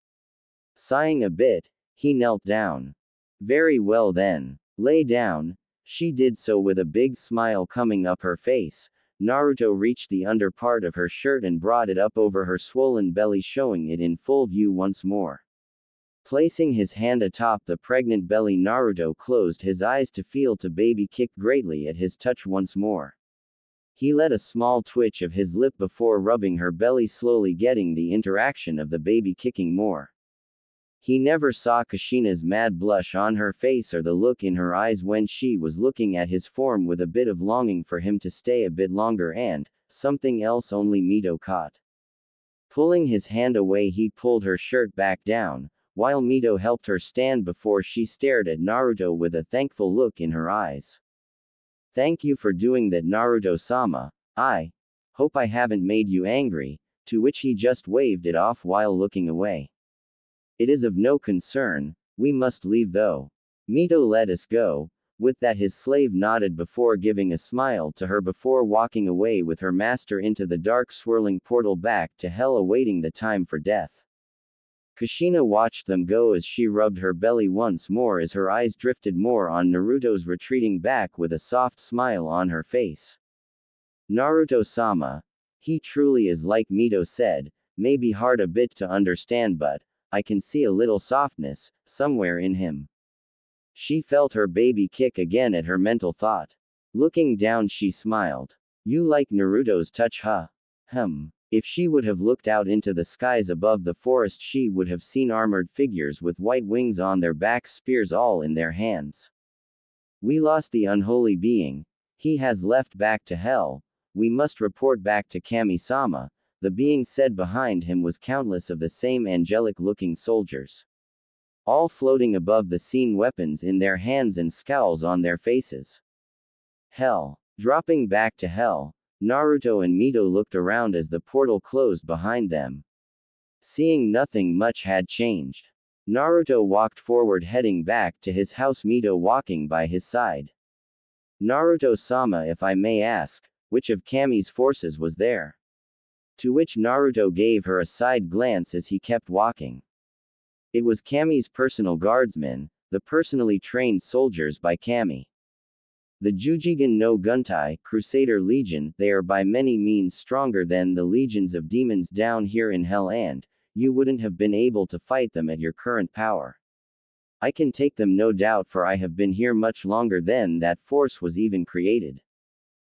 Sighing a bit, he knelt down. Very well then, lay down. She did so with a big smile coming up her face. Naruto reached the under part of her shirt and brought it up over her swollen belly, showing it in full view once more. Placing his hand atop the pregnant belly, Naruto closed his eyes to feel the baby kick greatly at his touch once more. He let a small twitch of his lip before rubbing her belly, slowly getting the interaction of the baby kicking more. He never saw Kushina's mad blush on her face or the look in her eyes when she was looking at his form with a bit of longing for him to stay a bit longer, and something else only Mito caught. Pulling his hand away, he pulled her shirt back down, while Mito helped her stand before she stared at Naruto with a thankful look in her eyes. Thank you for doing that, Naruto-sama. I hope I haven't made you angry, to which he just waved it off while looking away. It is of no concern, we must leave though. Mito, let us go. With that his slave nodded before giving a smile to her before walking away with her master into the dark swirling portal back to hell awaiting the time for death. Kushina watched them go as she rubbed her belly once more as her eyes drifted more on Naruto's retreating back with a soft smile on her face. Naruto-sama. He truly is like Mito said, maybe hard a bit to understand but, I can see a little softness, somewhere in him. She felt her baby kick again at her mental thought. Looking down she smiled. You like Naruto's touch huh? If she would have looked out into the skies above the forest she would have seen armored figures with white wings on their backs, spears all in their hands. We lost the unholy being. He has left back to hell. We must report back to Kami-sama. The being said behind him was countless of the same angelic-looking soldiers. All floating above the scene, weapons in their hands and scowls on their faces. Hell. Dropping back to hell. Naruto and Mito looked around as the portal closed behind them. Seeing nothing much had changed. Naruto walked forward heading back to his house, Mito walking by his side. Naruto-sama, if I may ask, which of Kami's forces was there? To which Naruto gave her a side glance as he kept walking. It was Kami's personal guardsmen, the personally trained soldiers by Kami. The Jujigen no Guntai, Crusader Legion, they are by many means stronger than the legions of demons down here in hell and, you wouldn't have been able to fight them at your current power. I can take them no doubt for I have been here much longer than that force was even created.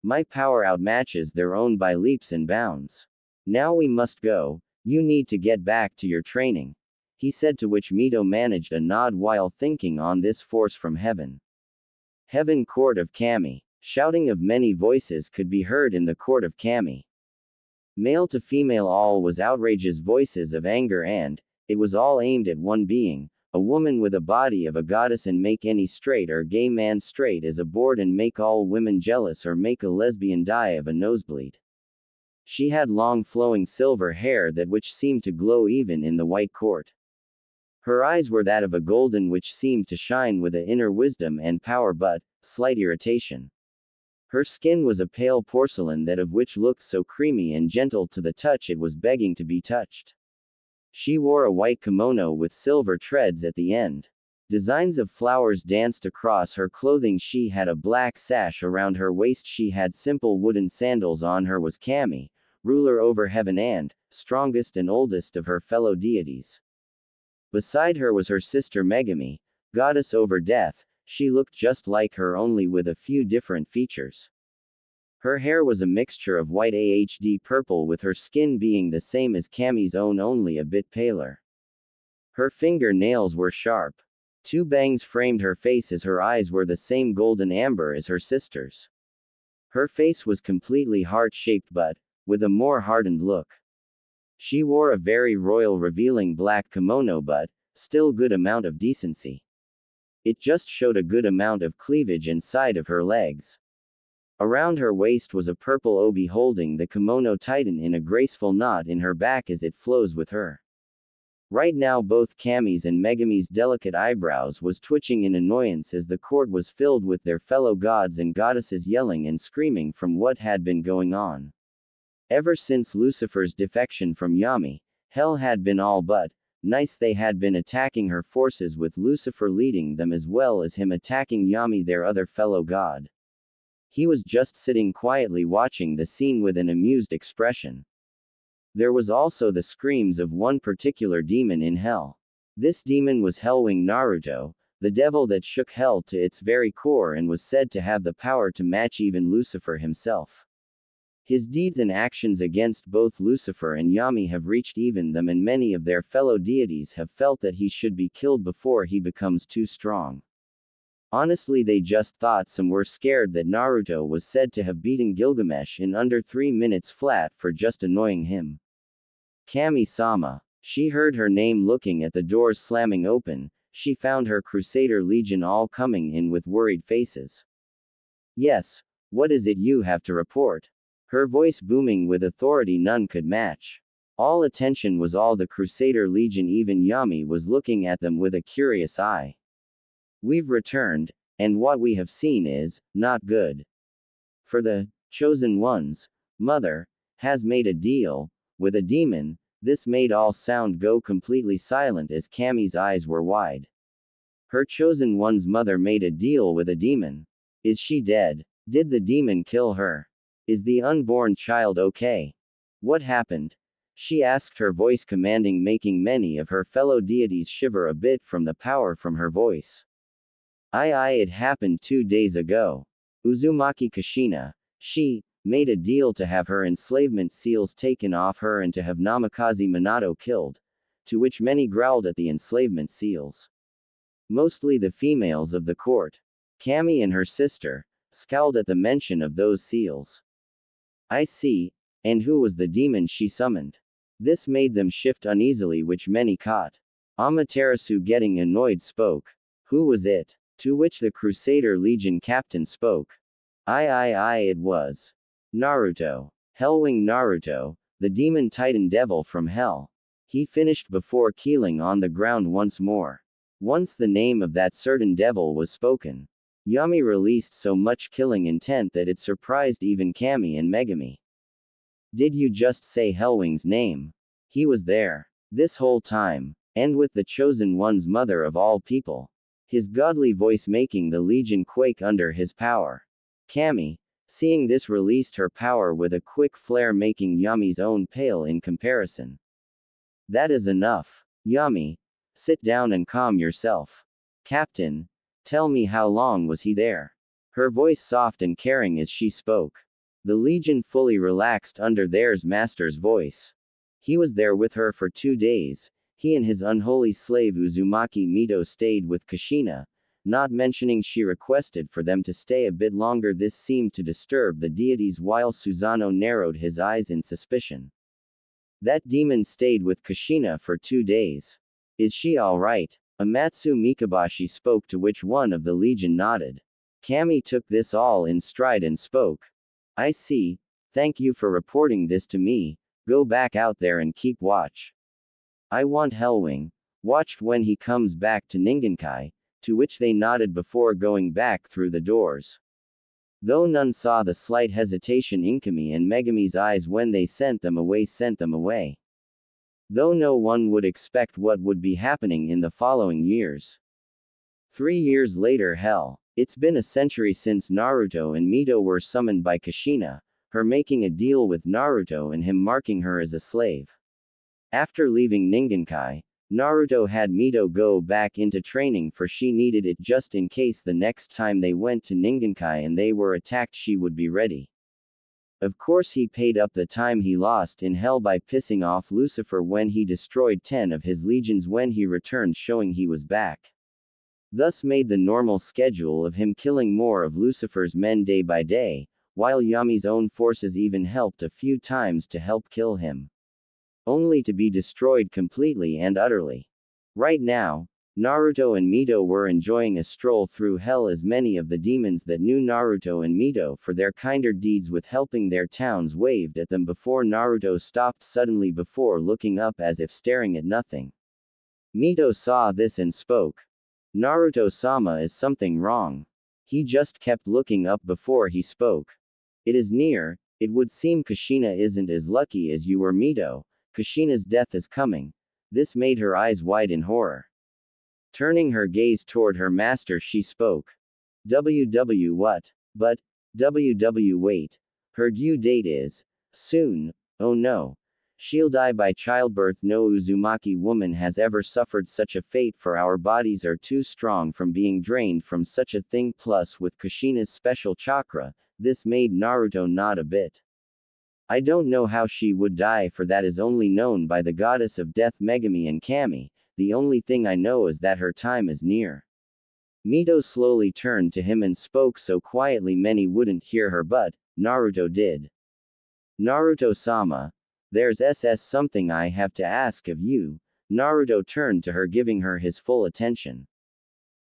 My power outmatches their own by leaps and bounds. Now we must go, you need to get back to your training. He said, to which Mito managed a nod while thinking on this force from heaven. Heaven court of Kami. Shouting of many voices could be heard in the court of Kami. Male to female all was outrageous voices of anger and, it was all aimed at one being, a woman with a body of a goddess and make any straight or gay man straight as a board and make all women jealous or make a lesbian die of a nosebleed. She had long flowing silver hair that which seemed to glow even in the white court. Her eyes were that of a golden which seemed to shine with a inner wisdom and power but, slight irritation. Her skin was a pale porcelain that of which looked so creamy and gentle to the touch it was begging to be touched. She wore a white kimono with silver threads at the end. Designs of flowers danced across her clothing. She had a black sash around her waist. She had simple wooden sandals on. Her was Kami, ruler over heaven and, strongest and oldest of her fellow deities. Beside her was her sister Megami, goddess over death. She looked just like her only with a few different features. Her hair was a mixture of white and purple with her skin being the same as Kami's own only a bit paler. Her fingernails were sharp. 2 bangs framed her face as her eyes were the same golden amber as her sister's. Her face was completely heart-shaped but, with a more hardened look. She wore a very royal revealing black kimono but, still good amount of decency. It just showed a good amount of cleavage and side of her legs. Around her waist was a purple obi holding the kimono tighten in a graceful knot in her back as it flows with her. Right now both Kami's and Megami's delicate eyebrows was twitching in annoyance as the court was filled with their fellow gods and goddesses yelling and screaming from what had been going on. Ever since Lucifer's defection from Yami, hell had been all but nice. They had been attacking her forces with Lucifer leading them as well as him attacking Yami, their other fellow god. He was just sitting quietly watching the scene with an amused expression. There was also the screams of one particular demon in hell. This demon was Hellwing Naruto, the devil that shook hell to its very core and was said to have the power to match even Lucifer himself. His deeds and actions against both Lucifer and Yami have reached even them, and many of their fellow deities have felt that he should be killed before he becomes too strong. Honestly, they just thought some were scared that Naruto was said to have beaten Gilgamesh in under 3 minutes flat for just annoying him. Kami-sama. She heard her name looking at the doors slamming open. She found her Crusader Legion all coming in with worried faces. Yes, what is it you have to report? Her voice booming with authority none could match. All attention was all the Crusader Legion. Even Yami was looking at them with a curious eye. We've returned, and what we have seen is not good. For the chosen one's mother has made a deal with a demon. This made all sound go completely silent as Cammy's eyes were wide. Her chosen one's mother made a deal with a demon. Is she dead? Did the demon kill her? Is the unborn child okay? What happened? She asked, her voice commanding, making many of her fellow deities shiver a bit from the power from her voice. It happened 2 days ago. Uzumaki Kushina, she made a deal to have her enslavement seals taken off her and to have Namikaze Minato killed, to which many growled at the enslavement seals. Mostly the females of the court. Cammy and her sister scowled at the mention of those seals. I see. And who was the demon she summoned? This made them shift uneasily, which many caught. Amaterasu, getting annoyed, spoke. Who was it? To which the Crusader Legion captain spoke. It was Naruto. Hellwing Naruto, the demon titan devil from hell. He finished before keeling on the ground once more. Once the name of that certain devil was spoken, Yami released so much killing intent that it surprised even Kami and Megami. Did you just say Hellwing's name? He was there this whole time, and with the chosen one's mother of all people. His godly voice making the legion quake under his power. Kami, seeing this, released her power with a quick flare, making Yami's own pale in comparison. That is enough. Yami, sit down and calm yourself. Captain, tell me, how long was he there? Her voice soft and caring as she spoke. The legion fully relaxed under their master's voice. He was there with her for 2 days. He and his unholy slave Uzumaki Mito stayed with Kushina, not mentioning she requested for them to stay a bit longer. This seemed to disturb the deities, while Susanoo narrowed his eyes in suspicion. That demon stayed with Kushina for 2 days. Is she alright? Amatsu Mikabashi spoke, to which one of the legion nodded. Kami took this all in stride and spoke. I see. Thank you for reporting this to me. Go back out there and keep watch. I want Hellwing watched when he comes back to Ningenkai, to which they nodded before going back through the doors. Though none saw the slight hesitation in Kami and Megami's eyes when they sent them away. Though no one would expect what would be happening in the following years. 3 years later. Hell. It's been a century since Naruto and Mito were summoned by Kushina, her making a deal with Naruto and him marking her as a slave. After leaving Ningenkai, Naruto had Mito go back into training, for she needed it just in case the next time they went to Ningenkai and they were attacked, she would be ready. Of course, he paid up the time he lost in hell by pissing off Lucifer when he destroyed 10 of his legions when he returned, showing he was back. Thus made the normal schedule of him killing more of Lucifer's men day by day, while Yami's own forces even helped a few times to help kill him. Only to be destroyed completely and utterly. Right now, Naruto and Mito were enjoying a stroll through hell, as many of the demons that knew Naruto and Mito for their kinder deeds with helping their towns waved at them before Naruto stopped suddenly before looking up as if staring at nothing. Mito saw this and spoke. Naruto-sama, is something wrong? He just kept looking up before he spoke. It is near. It would seem Kushina isn't as lucky as you were, Mito. Kushina's death is coming. This made her eyes wide in horror. Turning her gaze toward her master, she spoke. WW what? But, WW wait. Her due date is soon. Oh no. She'll die by childbirth. No Uzumaki woman has ever suffered such a fate, for our bodies are too strong from being drained from such a thing. Plus, with Kushina's special chakra, this made Naruto nod a bit. I don't know how she would die, for that is only known by the goddess of death Megami and Kami. The only thing I know is that her time is near. Mito slowly turned to him and spoke so quietly many wouldn't hear her, but Naruto did. Naruto-sama, there's something I have to ask of you. Naruto turned to her, giving her his full attention.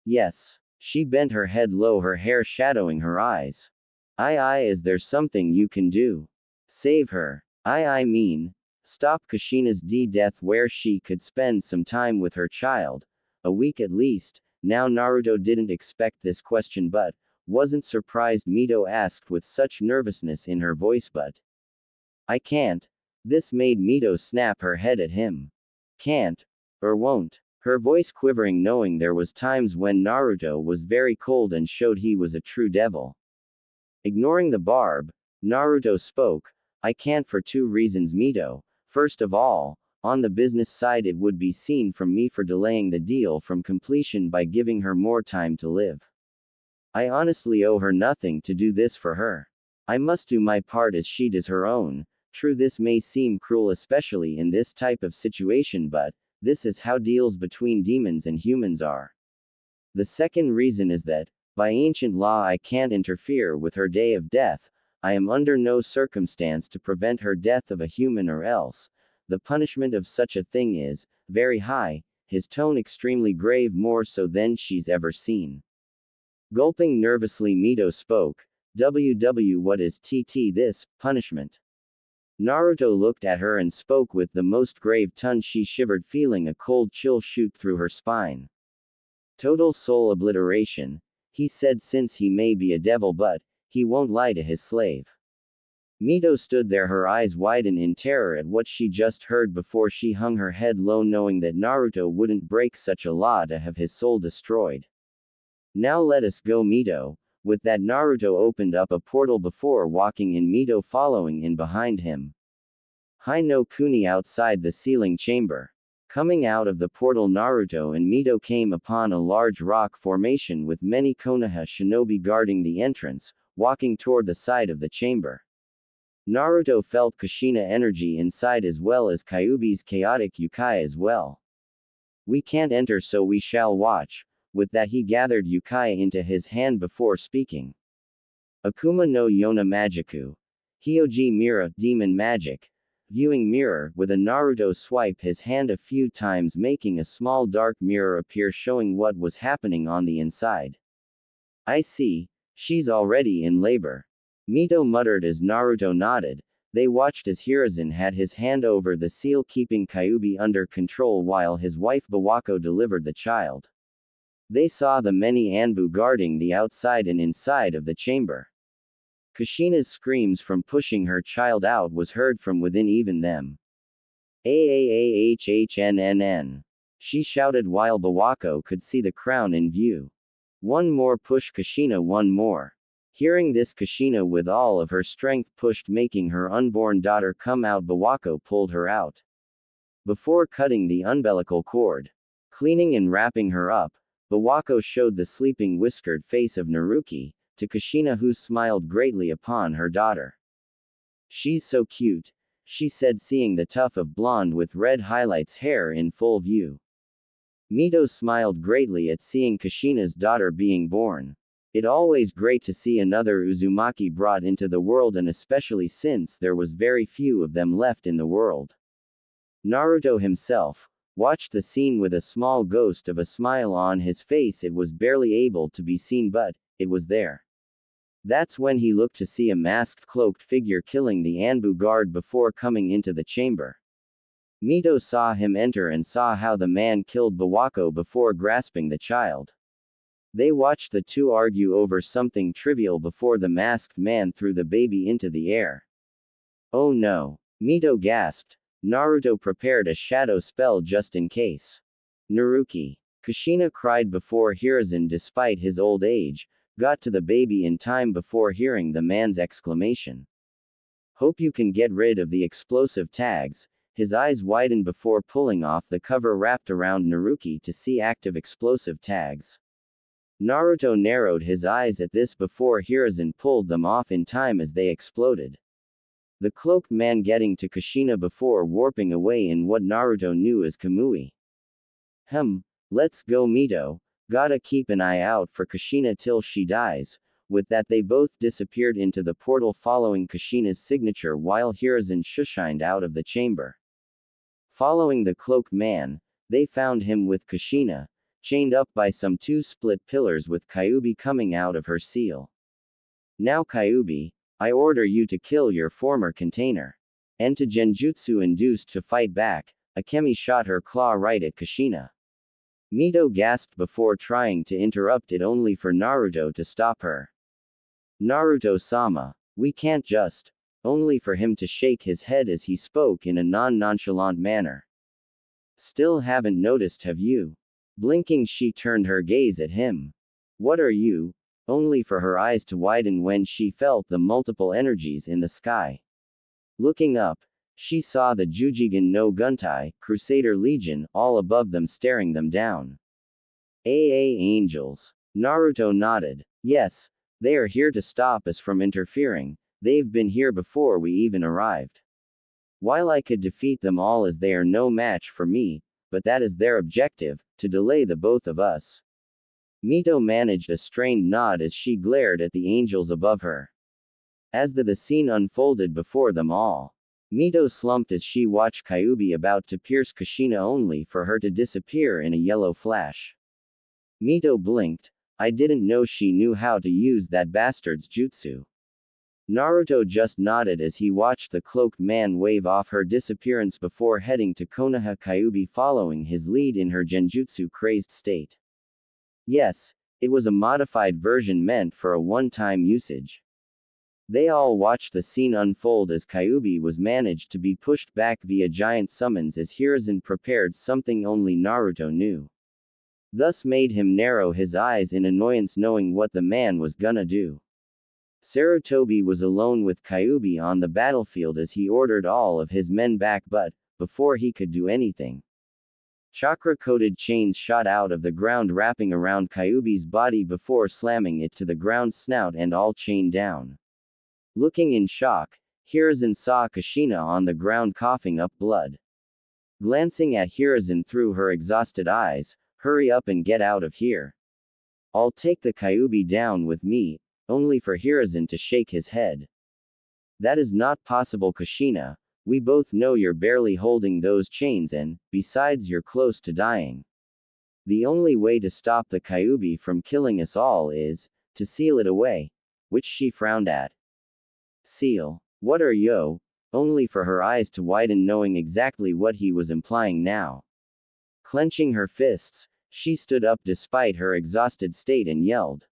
Yes. She bent her head low, her hair shadowing her eyes. Is there something you can do? Save her. I mean, stop Kushina's death, where she could spend some time with her child. A week at least. Now Naruto didn't expect this question but wasn't surprised Mito asked with such nervousness in her voice but I can't. This made Mito snap her head at him. Can't. Or won't. Her voice quivering knowing there was times when Naruto was very cold and showed he was a true devil. Ignoring the barb, Naruto spoke, I can't for two reasons Mito. First of all, on the business side it would be seen from me for delaying the deal from completion by giving her more time to live. I honestly owe her nothing to do this for her. I must do my part as she does her own. True, this may seem cruel especially in this type of situation but this is how deals between demons and humans are. The second reason is that, by ancient law I can't interfere with her day of death, I am under no circumstance to prevent her death of a human or else, the punishment of such a thing is, very high, his tone extremely grave more so than she's ever seen. Gulping nervously Mito spoke, what is this, punishment? Naruto looked at her and spoke with the most grave tone. She shivered feeling a cold chill shoot through her spine. Total soul obliteration, he said since he may be a devil but, he won't lie to his slave. Mito stood there her eyes widen in terror at what she just heard before she hung her head low knowing that Naruto wouldn't break such a law to have his soul destroyed. Now let us go Mito. With that Naruto opened up a portal before walking in Mito following in behind him. Hai no Kuni outside the ceiling chamber. Coming out of the portal Naruto and Mito came upon a large rock formation with many Konoha shinobi guarding the entrance, walking toward the side of the chamber. Naruto felt Kushina energy inside as well as Kyuubi's chaotic Yukai as well. We can't enter so we shall watch. With that he gathered Yukai into his hand before speaking. Akuma no Yona Magiku. Hyoji Mira, Demon Magic. Viewing mirror, with a Naruto swipe his hand a few times making a small dark mirror appear showing what was happening on the inside. I see, she's already in labor. Mito muttered as Naruto nodded. They watched as Hiruzen had his hand over the seal keeping Kyuubi under control while his wife Bawako delivered the child. They saw the many Anbu guarding the outside and inside of the chamber. Kushina's screams from pushing her child out was heard from within even them. Aahhnn. She shouted while Bawako could see the crown in view. One more push Kushina one more. Hearing this Kushina with all of her strength pushed making her unborn daughter come out Bawako pulled her out. Before cutting the umbilical cord. Cleaning and wrapping her up, Bawako showed the sleeping whiskered face of Naruki, to Kushina who smiled greatly upon her daughter. She's so cute, she said seeing the tuft of blonde with red highlights hair in full view. Mito smiled greatly at seeing Kushina's daughter being born. It always great to see another Uzumaki brought into the world and especially since there was very few of them left in the world. Naruto himself watched the scene with a small ghost of a smile on his face. It was barely able to be seen but, it was there. That's when he looked to see a masked cloaked figure killing the Anbu guard before coming into the chamber. Mito saw him enter and saw how the man killed Bawako before grasping the child. They watched the two argue over something trivial before the masked man threw the baby into the air. Oh no! Mito gasped. Naruto prepared a shadow spell just in case. Naruki. Kushina cried before Hiruzen despite his old age, got to the baby in time before hearing the man's exclamation. Hope you can get rid of the explosive tags. His eyes widened before pulling off the cover wrapped around Naruki to see active explosive tags. Naruto narrowed his eyes at this before Hiruzen pulled them off in time as they exploded. The cloaked man getting to Kushina before warping away in what Naruto knew as Kamui. Let's go Mito, gotta keep an eye out for Kushina till she dies. With that they both disappeared into the portal following Kushina's signature while Hiruzen shushined out of the chamber. Following the cloaked man, they found him with Kushina, chained up by some two split pillars with Kyuubi coming out of her seal. Now Kyuubi, I order you to kill your former container. And to genjutsu induced to fight back, Akemi shot her claw right at Kushina. Mito gasped before trying to interrupt it only for Naruto to stop her. Naruto-sama. We can't just. Only for him to shake his head as he spoke in a non-nonchalant manner. Still haven't noticed, have you? Blinking, she turned her gaze at him. What are you? Only for her eyes to widen when she felt the multiple energies in the sky. Looking up, she saw the Jujigen no Guntai, Crusader Legion, all above them staring them down. AA angels. Naruto nodded. Yes, they are here to stop us from interfering. They've been here before we even arrived. While I could defeat them all as they are no match for me, but that is their objective, to delay the both of us. Mito managed a strained nod as she glared at the angels above her. As the scene unfolded before them all, Mito slumped as she watched Kyuubi about to pierce Kushina only for her to disappear in a yellow flash. Mito blinked. I didn't know she knew how to use that bastard's jutsu. Naruto just nodded as he watched the cloaked man wave off her disappearance before heading to Konoha, Kyuubi following his lead in her genjutsu-crazed state. Yes, it was a modified version meant for a one-time usage. They all watched the scene unfold as Kyuubi was managed to be pushed back via giant summons as Hiruzen prepared something only Naruto knew. Thus made him narrow his eyes in annoyance knowing what the man was gonna do. Sarutobi was alone with Kyuubi on the battlefield as he ordered all of his men back, but, before he could do anything, chakra-coated chains shot out of the ground wrapping around Kyuubi's body before slamming it to the ground, snout and all chained down. Looking in shock, Hiruzen saw Kushina on the ground coughing up blood. Glancing at Hiruzen through her exhausted eyes, hurry up and get out of here. I'll take the Kyuubi down with me, only for Hiruzen to shake his head. That is not possible, Kushina. We both know you're barely holding those chains and, besides, you're close to dying. The only way to stop the Kyuubi from killing us all is to seal it away, which she frowned at. Seal? What are yo? Only for her eyes to widen knowing exactly what he was implying now. Clenching her fists, she stood up despite her exhausted state and yelled.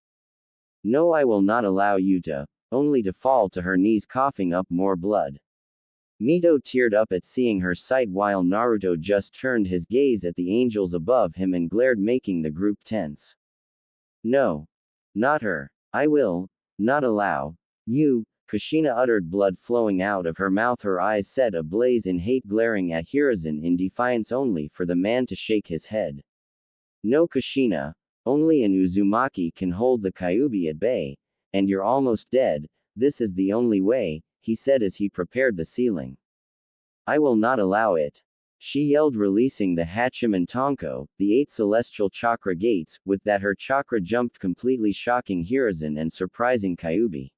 No, I will not allow you to, only to fall to her knees coughing up more blood. Mito teared up at seeing her sight while Naruto just turned his gaze at the angels above him and glared, making the group tense. No. Not her. I will not allow you, Kushina uttered, blood flowing out of her mouth, her eyes set ablaze in hate, glaring at Hiruzen in defiance only for the man to shake his head. No, Kushina, only an Uzumaki can hold the Kyuubi at bay, and you're almost dead. This is the only way, he said as he prepared the sealing. I will not allow it. She yelled, releasing the Hachiman Tonko, the 8 celestial chakra gates. With that, her chakra jumped completely, shocking Hiruzen and surprising Kyuubi.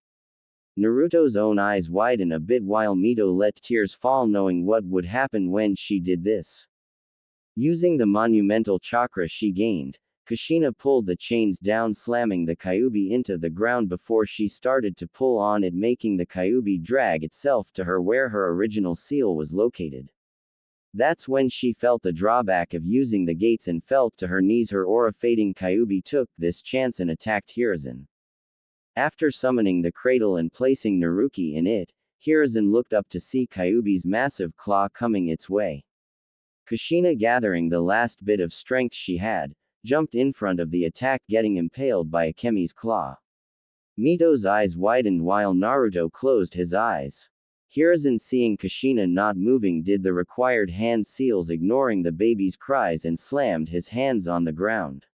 Naruto's own eyes widened a bit while Mito let tears fall knowing what would happen when she did this. Using the monumental chakra she gained, Kushina pulled the chains down, slamming the Kyuubi into the ground before she started to pull on it, making the Kyuubi drag itself to her where her original seal was located. That's when she felt the drawback of using the gates and felt to her knees. Her aura fading, Kyuubi took this chance and attacked Hiruzen. After summoning the cradle and placing Naruki in it, Hiruzen looked up to see Kyuubi's massive claw coming its way. Kushina, gathering the last bit of strength she had, jumped in front of the attack, getting impaled by Akemi's claw. Mito's eyes widened while Naruto closed his eyes. Hiruzen, seeing Kushina not moving, did the required hand seals, ignoring the baby's cries, and slammed his hands on the ground.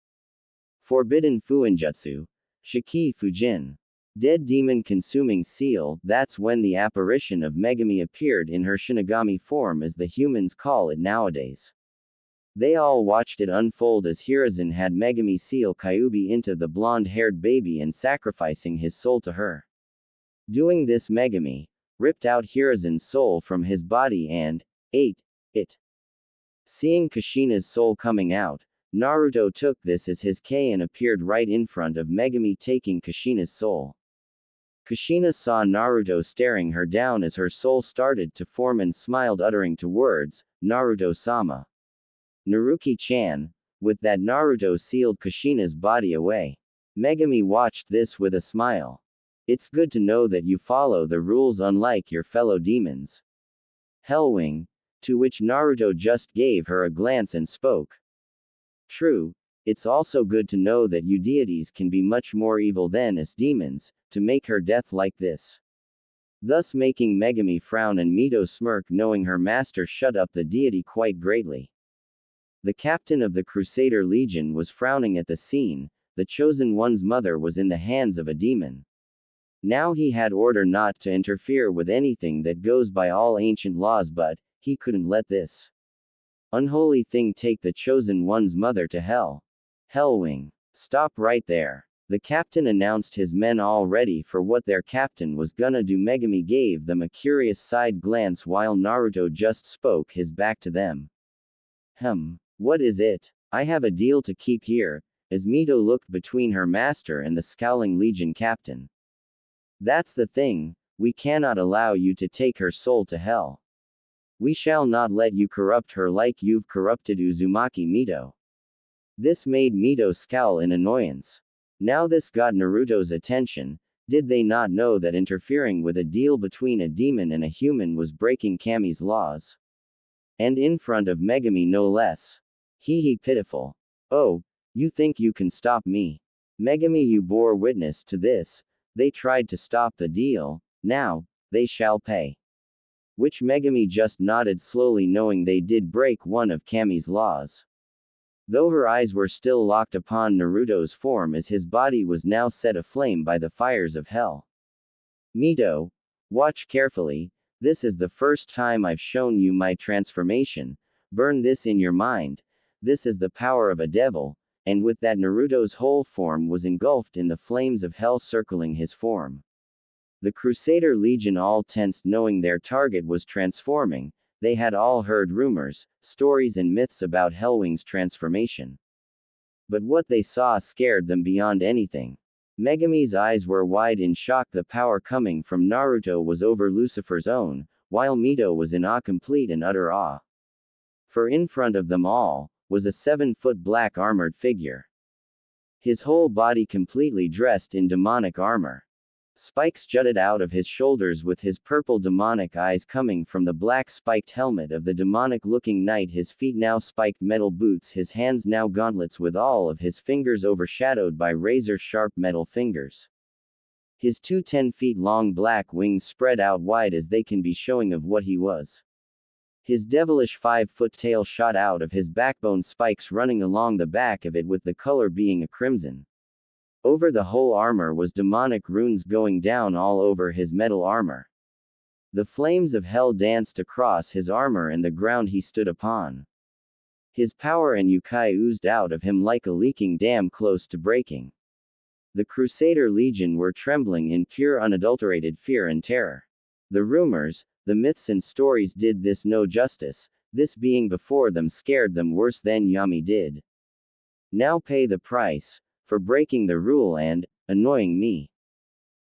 Forbidden Fuinjutsu. Shiki Fujin. Dead demon consuming seal. That's when the apparition of Megami appeared in her Shinigami form, as the humans call it nowadays. They all watched it unfold as Hiruzen had Megami seal Kyuubi into the blonde-haired baby and sacrificing his soul to her. Doing this, Megami ripped out Hiruzen's soul from his body and ate it. Seeing Kushina's soul coming out, Naruto took this as his K and appeared right in front of Megami, taking Kushina's soul. Kushina saw Naruto staring her down as her soul started to form and smiled, uttering two words, Naruto-sama. Naruki-chan, With that, Naruto sealed Kushina's body away. Megami watched this with a smile. It's good to know that you follow the rules unlike your fellow demons. Hellwing, to which Naruto just gave her a glance and spoke. True, it's also good to know that you deities can be much more evil than us demons, to make her death like this. Thus making Megami frown and Mito smirk, knowing her master shut up the deity quite greatly. The captain of the Crusader Legion was frowning at the scene. The chosen one's mother was in the hands of a demon. Now he had order not to interfere with anything that goes by all ancient laws, but he couldn't let this unholy thing take the chosen one's mother to hell. Hellwing, stop right there. The captain announced his men all ready for what their captain was gonna do. Megami gave them a curious side glance while Naruto just spoke his back to them. What is it? I have a deal to keep here, as Mito looked between her master and the scowling Legion captain. That's the thing, we cannot allow you to take her soul to hell. We shall not let you corrupt her like you've corrupted Uzumaki Mito. This made Mito scowl in annoyance. Now this got Naruto's attention. Did they not know that interfering with a deal between a demon and a human was breaking Kami's laws? And in front of Megami no less. Hee pitiful. Oh, you think you can stop me? Megami, you bore witness to this. They tried to stop the deal, now, they shall pay. Which Megami just nodded slowly, knowing they did break one of Kami's laws. Though her eyes were still locked upon Naruto's form as his body was now set aflame by the fires of hell. Mito, watch carefully, this is the first time I've shown you my transformation, burn this in your mind, this is the power of a devil, and with that Naruto's whole form was engulfed in the flames of hell circling his form. The Crusader Legion all tensed, knowing their target was transforming. They had all heard rumors, stories and myths about Hellwing's transformation. But what they saw scared them beyond anything. Megami's eyes were wide in shock. The power coming from Naruto was over Lucifer's own, while Mito was in complete and utter awe. For in front of them all was a 7-foot black armored figure. His whole body completely dressed in demonic armor. Spikes jutted out of his shoulders with his purple demonic eyes coming from the black spiked helmet of the demonic-looking knight. His feet now spiked metal boots, his hands now gauntlets with all of his fingers overshadowed by razor-sharp metal fingers. His 2 10-feet-long black wings spread out wide as they can be showing of what he was. His devilish 5-foot tail shot out of his backbone, spikes running along the back of it with the color being a crimson. Over the whole armor was demonic runes going down all over his metal armor. The flames of hell danced across his armor and the ground he stood upon. His power and yokai oozed out of him like a leaking dam close to breaking. The Crusader Legion were trembling in pure unadulterated fear and terror. The rumors, the myths and stories did this no justice. This being before them scared them worse than Yami did. Now pay the price for breaking the rule and annoying me.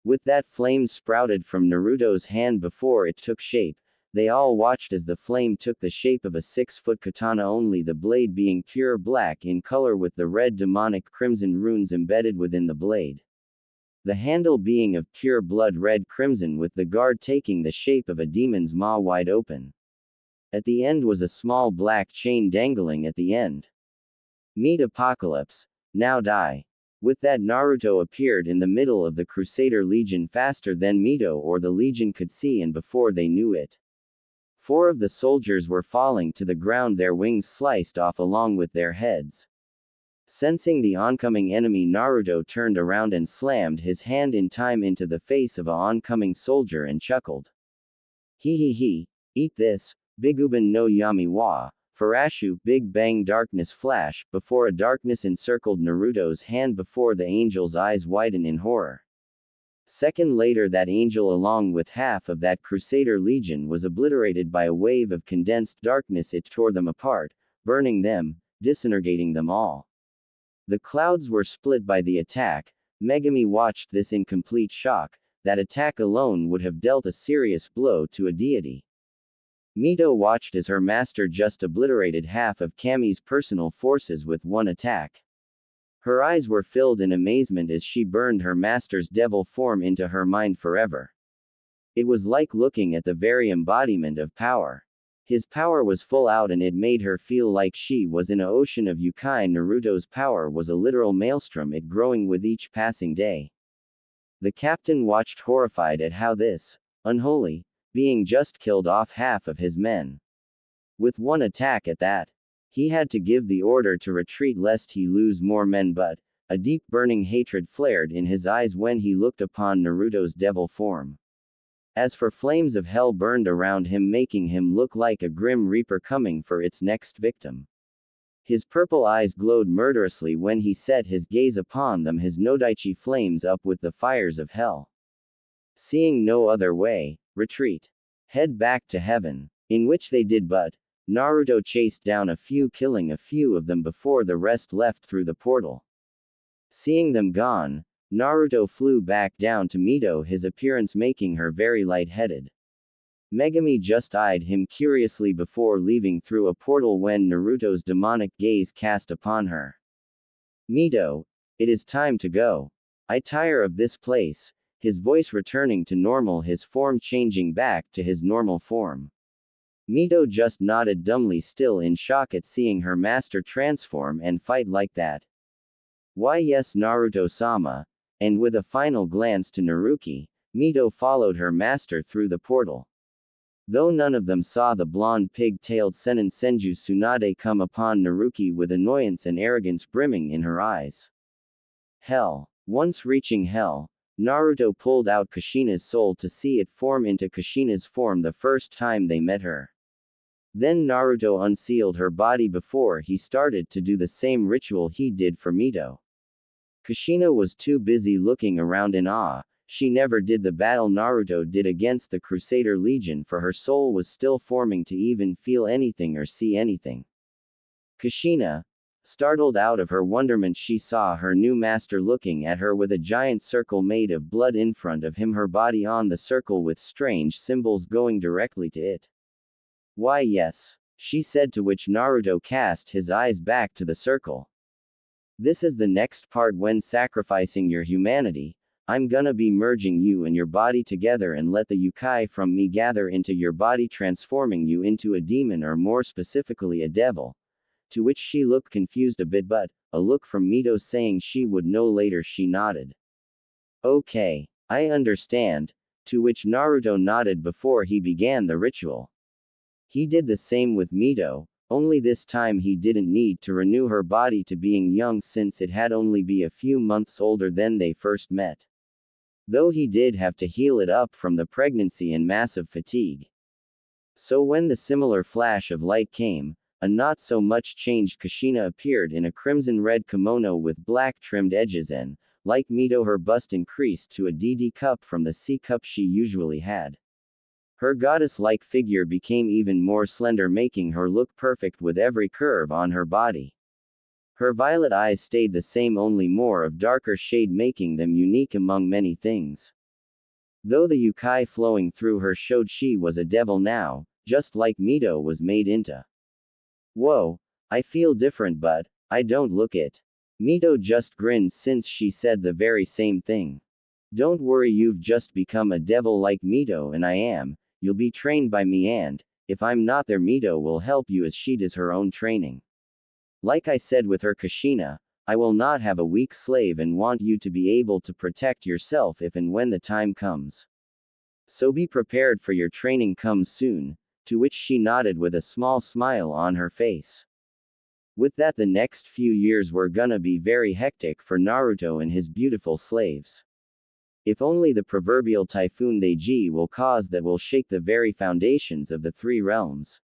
With that, flames sprouted from Naruto's hand before it took shape. They all watched as the flame took the shape of a 6-foot katana, only the blade being pure black in color with the red demonic crimson runes embedded within the blade. The handle being of pure blood red crimson with the guard taking the shape of a demon's maw wide open. At the end was a small black chain dangling at the end. Meet Apocalypse, now die. With that, Naruto appeared in the middle of the Crusader Legion faster than Mito or the Legion could see, and before they knew it, 4 of the soldiers were falling to the ground, their wings sliced off along with their heads. Sensing the oncoming enemy, Naruto turned around and slammed his hand in time into the face of a oncoming soldier and chuckled. He, eat this, Biguban no Yami wa. Farashu, Big Bang darkness flash, before a darkness encircled Naruto's hand before the angel's eyes widen in horror. Second later, that angel along with half of that Crusader Legion was obliterated by a wave of condensed darkness. It tore them apart, burning them, disintegrating them all. The clouds were split by the attack. Megami watched this in complete shock. That attack alone would have dealt a serious blow to a deity. Mito watched as her master just obliterated half of Kami's personal forces with one attack. Her eyes were filled in amazement as she burned her master's devil form into her mind forever. It was like looking at the very embodiment of power. His power was full out and it made her feel like she was in an ocean of yokai. Naruto's power was a literal maelstrom, it growing with each passing day. The captain watched horrified at how this unholy being just killed off half of his men. With one attack at that. He had to give the order to retreat lest he lose more men, but a deep burning hatred flared in his eyes when he looked upon Naruto's devil form. As for flames of hell burned around him, making him look like a grim reaper coming for its next victim. His purple eyes glowed murderously when he set his gaze upon them, his nodaichi flames up with the fires of hell. Seeing no other way, retreat. Head back to heaven. In which they did, but Naruto chased down a few, killing a few of them before the rest left through the portal. Seeing them gone, Naruto flew back down to Mito, his appearance making her very lightheaded. Megumi just eyed him curiously before leaving through a portal when Naruto's demonic gaze cast upon her. Mito, it is time to go. I tire of this place, his voice returning to normal, his form changing back to his normal form. Mito just nodded dumbly, still in shock at seeing her master transform and fight like that. Why yes, Naruto-sama. And with a final glance to Naruki, Mito followed her master through the portal. Though none of them saw the blonde pig-tailed Senin Senju Tsunade come upon Naruki with annoyance and arrogance brimming in her eyes. Hell. Once reaching hell, Naruto pulled out Kushina's soul to see it form into Kushina's form the first time they met her. Then Naruto unsealed her body before he started to do the same ritual he did for Mito. Kushina was too busy looking around in awe. She never did the battle Naruto did against the Crusader Legion, for her soul was still forming to even feel anything or see anything. Kushina, startled out of her wonderment, she saw her new master looking at her with a giant circle made of blood in front of him, her body on the circle with strange symbols going directly to it. Why yes, she said, to which Naruto cast his eyes back to the circle. This is the next part. When sacrificing your humanity, I'm gonna be merging you and your body together and let the yokai from me gather into your body, transforming you into a demon, or more specifically a devil. To which she looked confused a bit, but a look from Mito saying she would know later. She nodded. Okay, I understand. To which Naruto nodded before he began the ritual. He did the same with Mito, only this time he didn't need to renew her body to being young, since it had only been a few months older than they first met. Though he did have to heal it up from the pregnancy and massive fatigue. So when the similar flash of light came, a not so much changed Kushina appeared in a crimson-red kimono with black trimmed edges and, like Mito, her bust increased to a DD cup from the C cup she usually had. Her goddess-like figure became even more slender, making her look perfect with every curve on her body. Her violet eyes stayed the same, only more of darker shade, making them unique among many things. Though the yokai flowing through her showed she was a devil now, just like Mito was made into. Whoa, I feel different, but I don't look it. Mito just grinned since she said the very same thing. Don't worry, you've just become a devil like Mito and I am. You'll be trained by me, and if I'm not there, Mito will help you as she does her own training. Like I said with her, Kushina, I will not have a weak slave and want you to be able to protect yourself if and when the time comes. So be prepared, for your training comes soon, to which she nodded with a small smile on her face. With that, the next few years were gonna be very hectic for Naruto and his beautiful slaves. If only the proverbial typhoon Daiji will cause that will shake the very foundations of the three realms.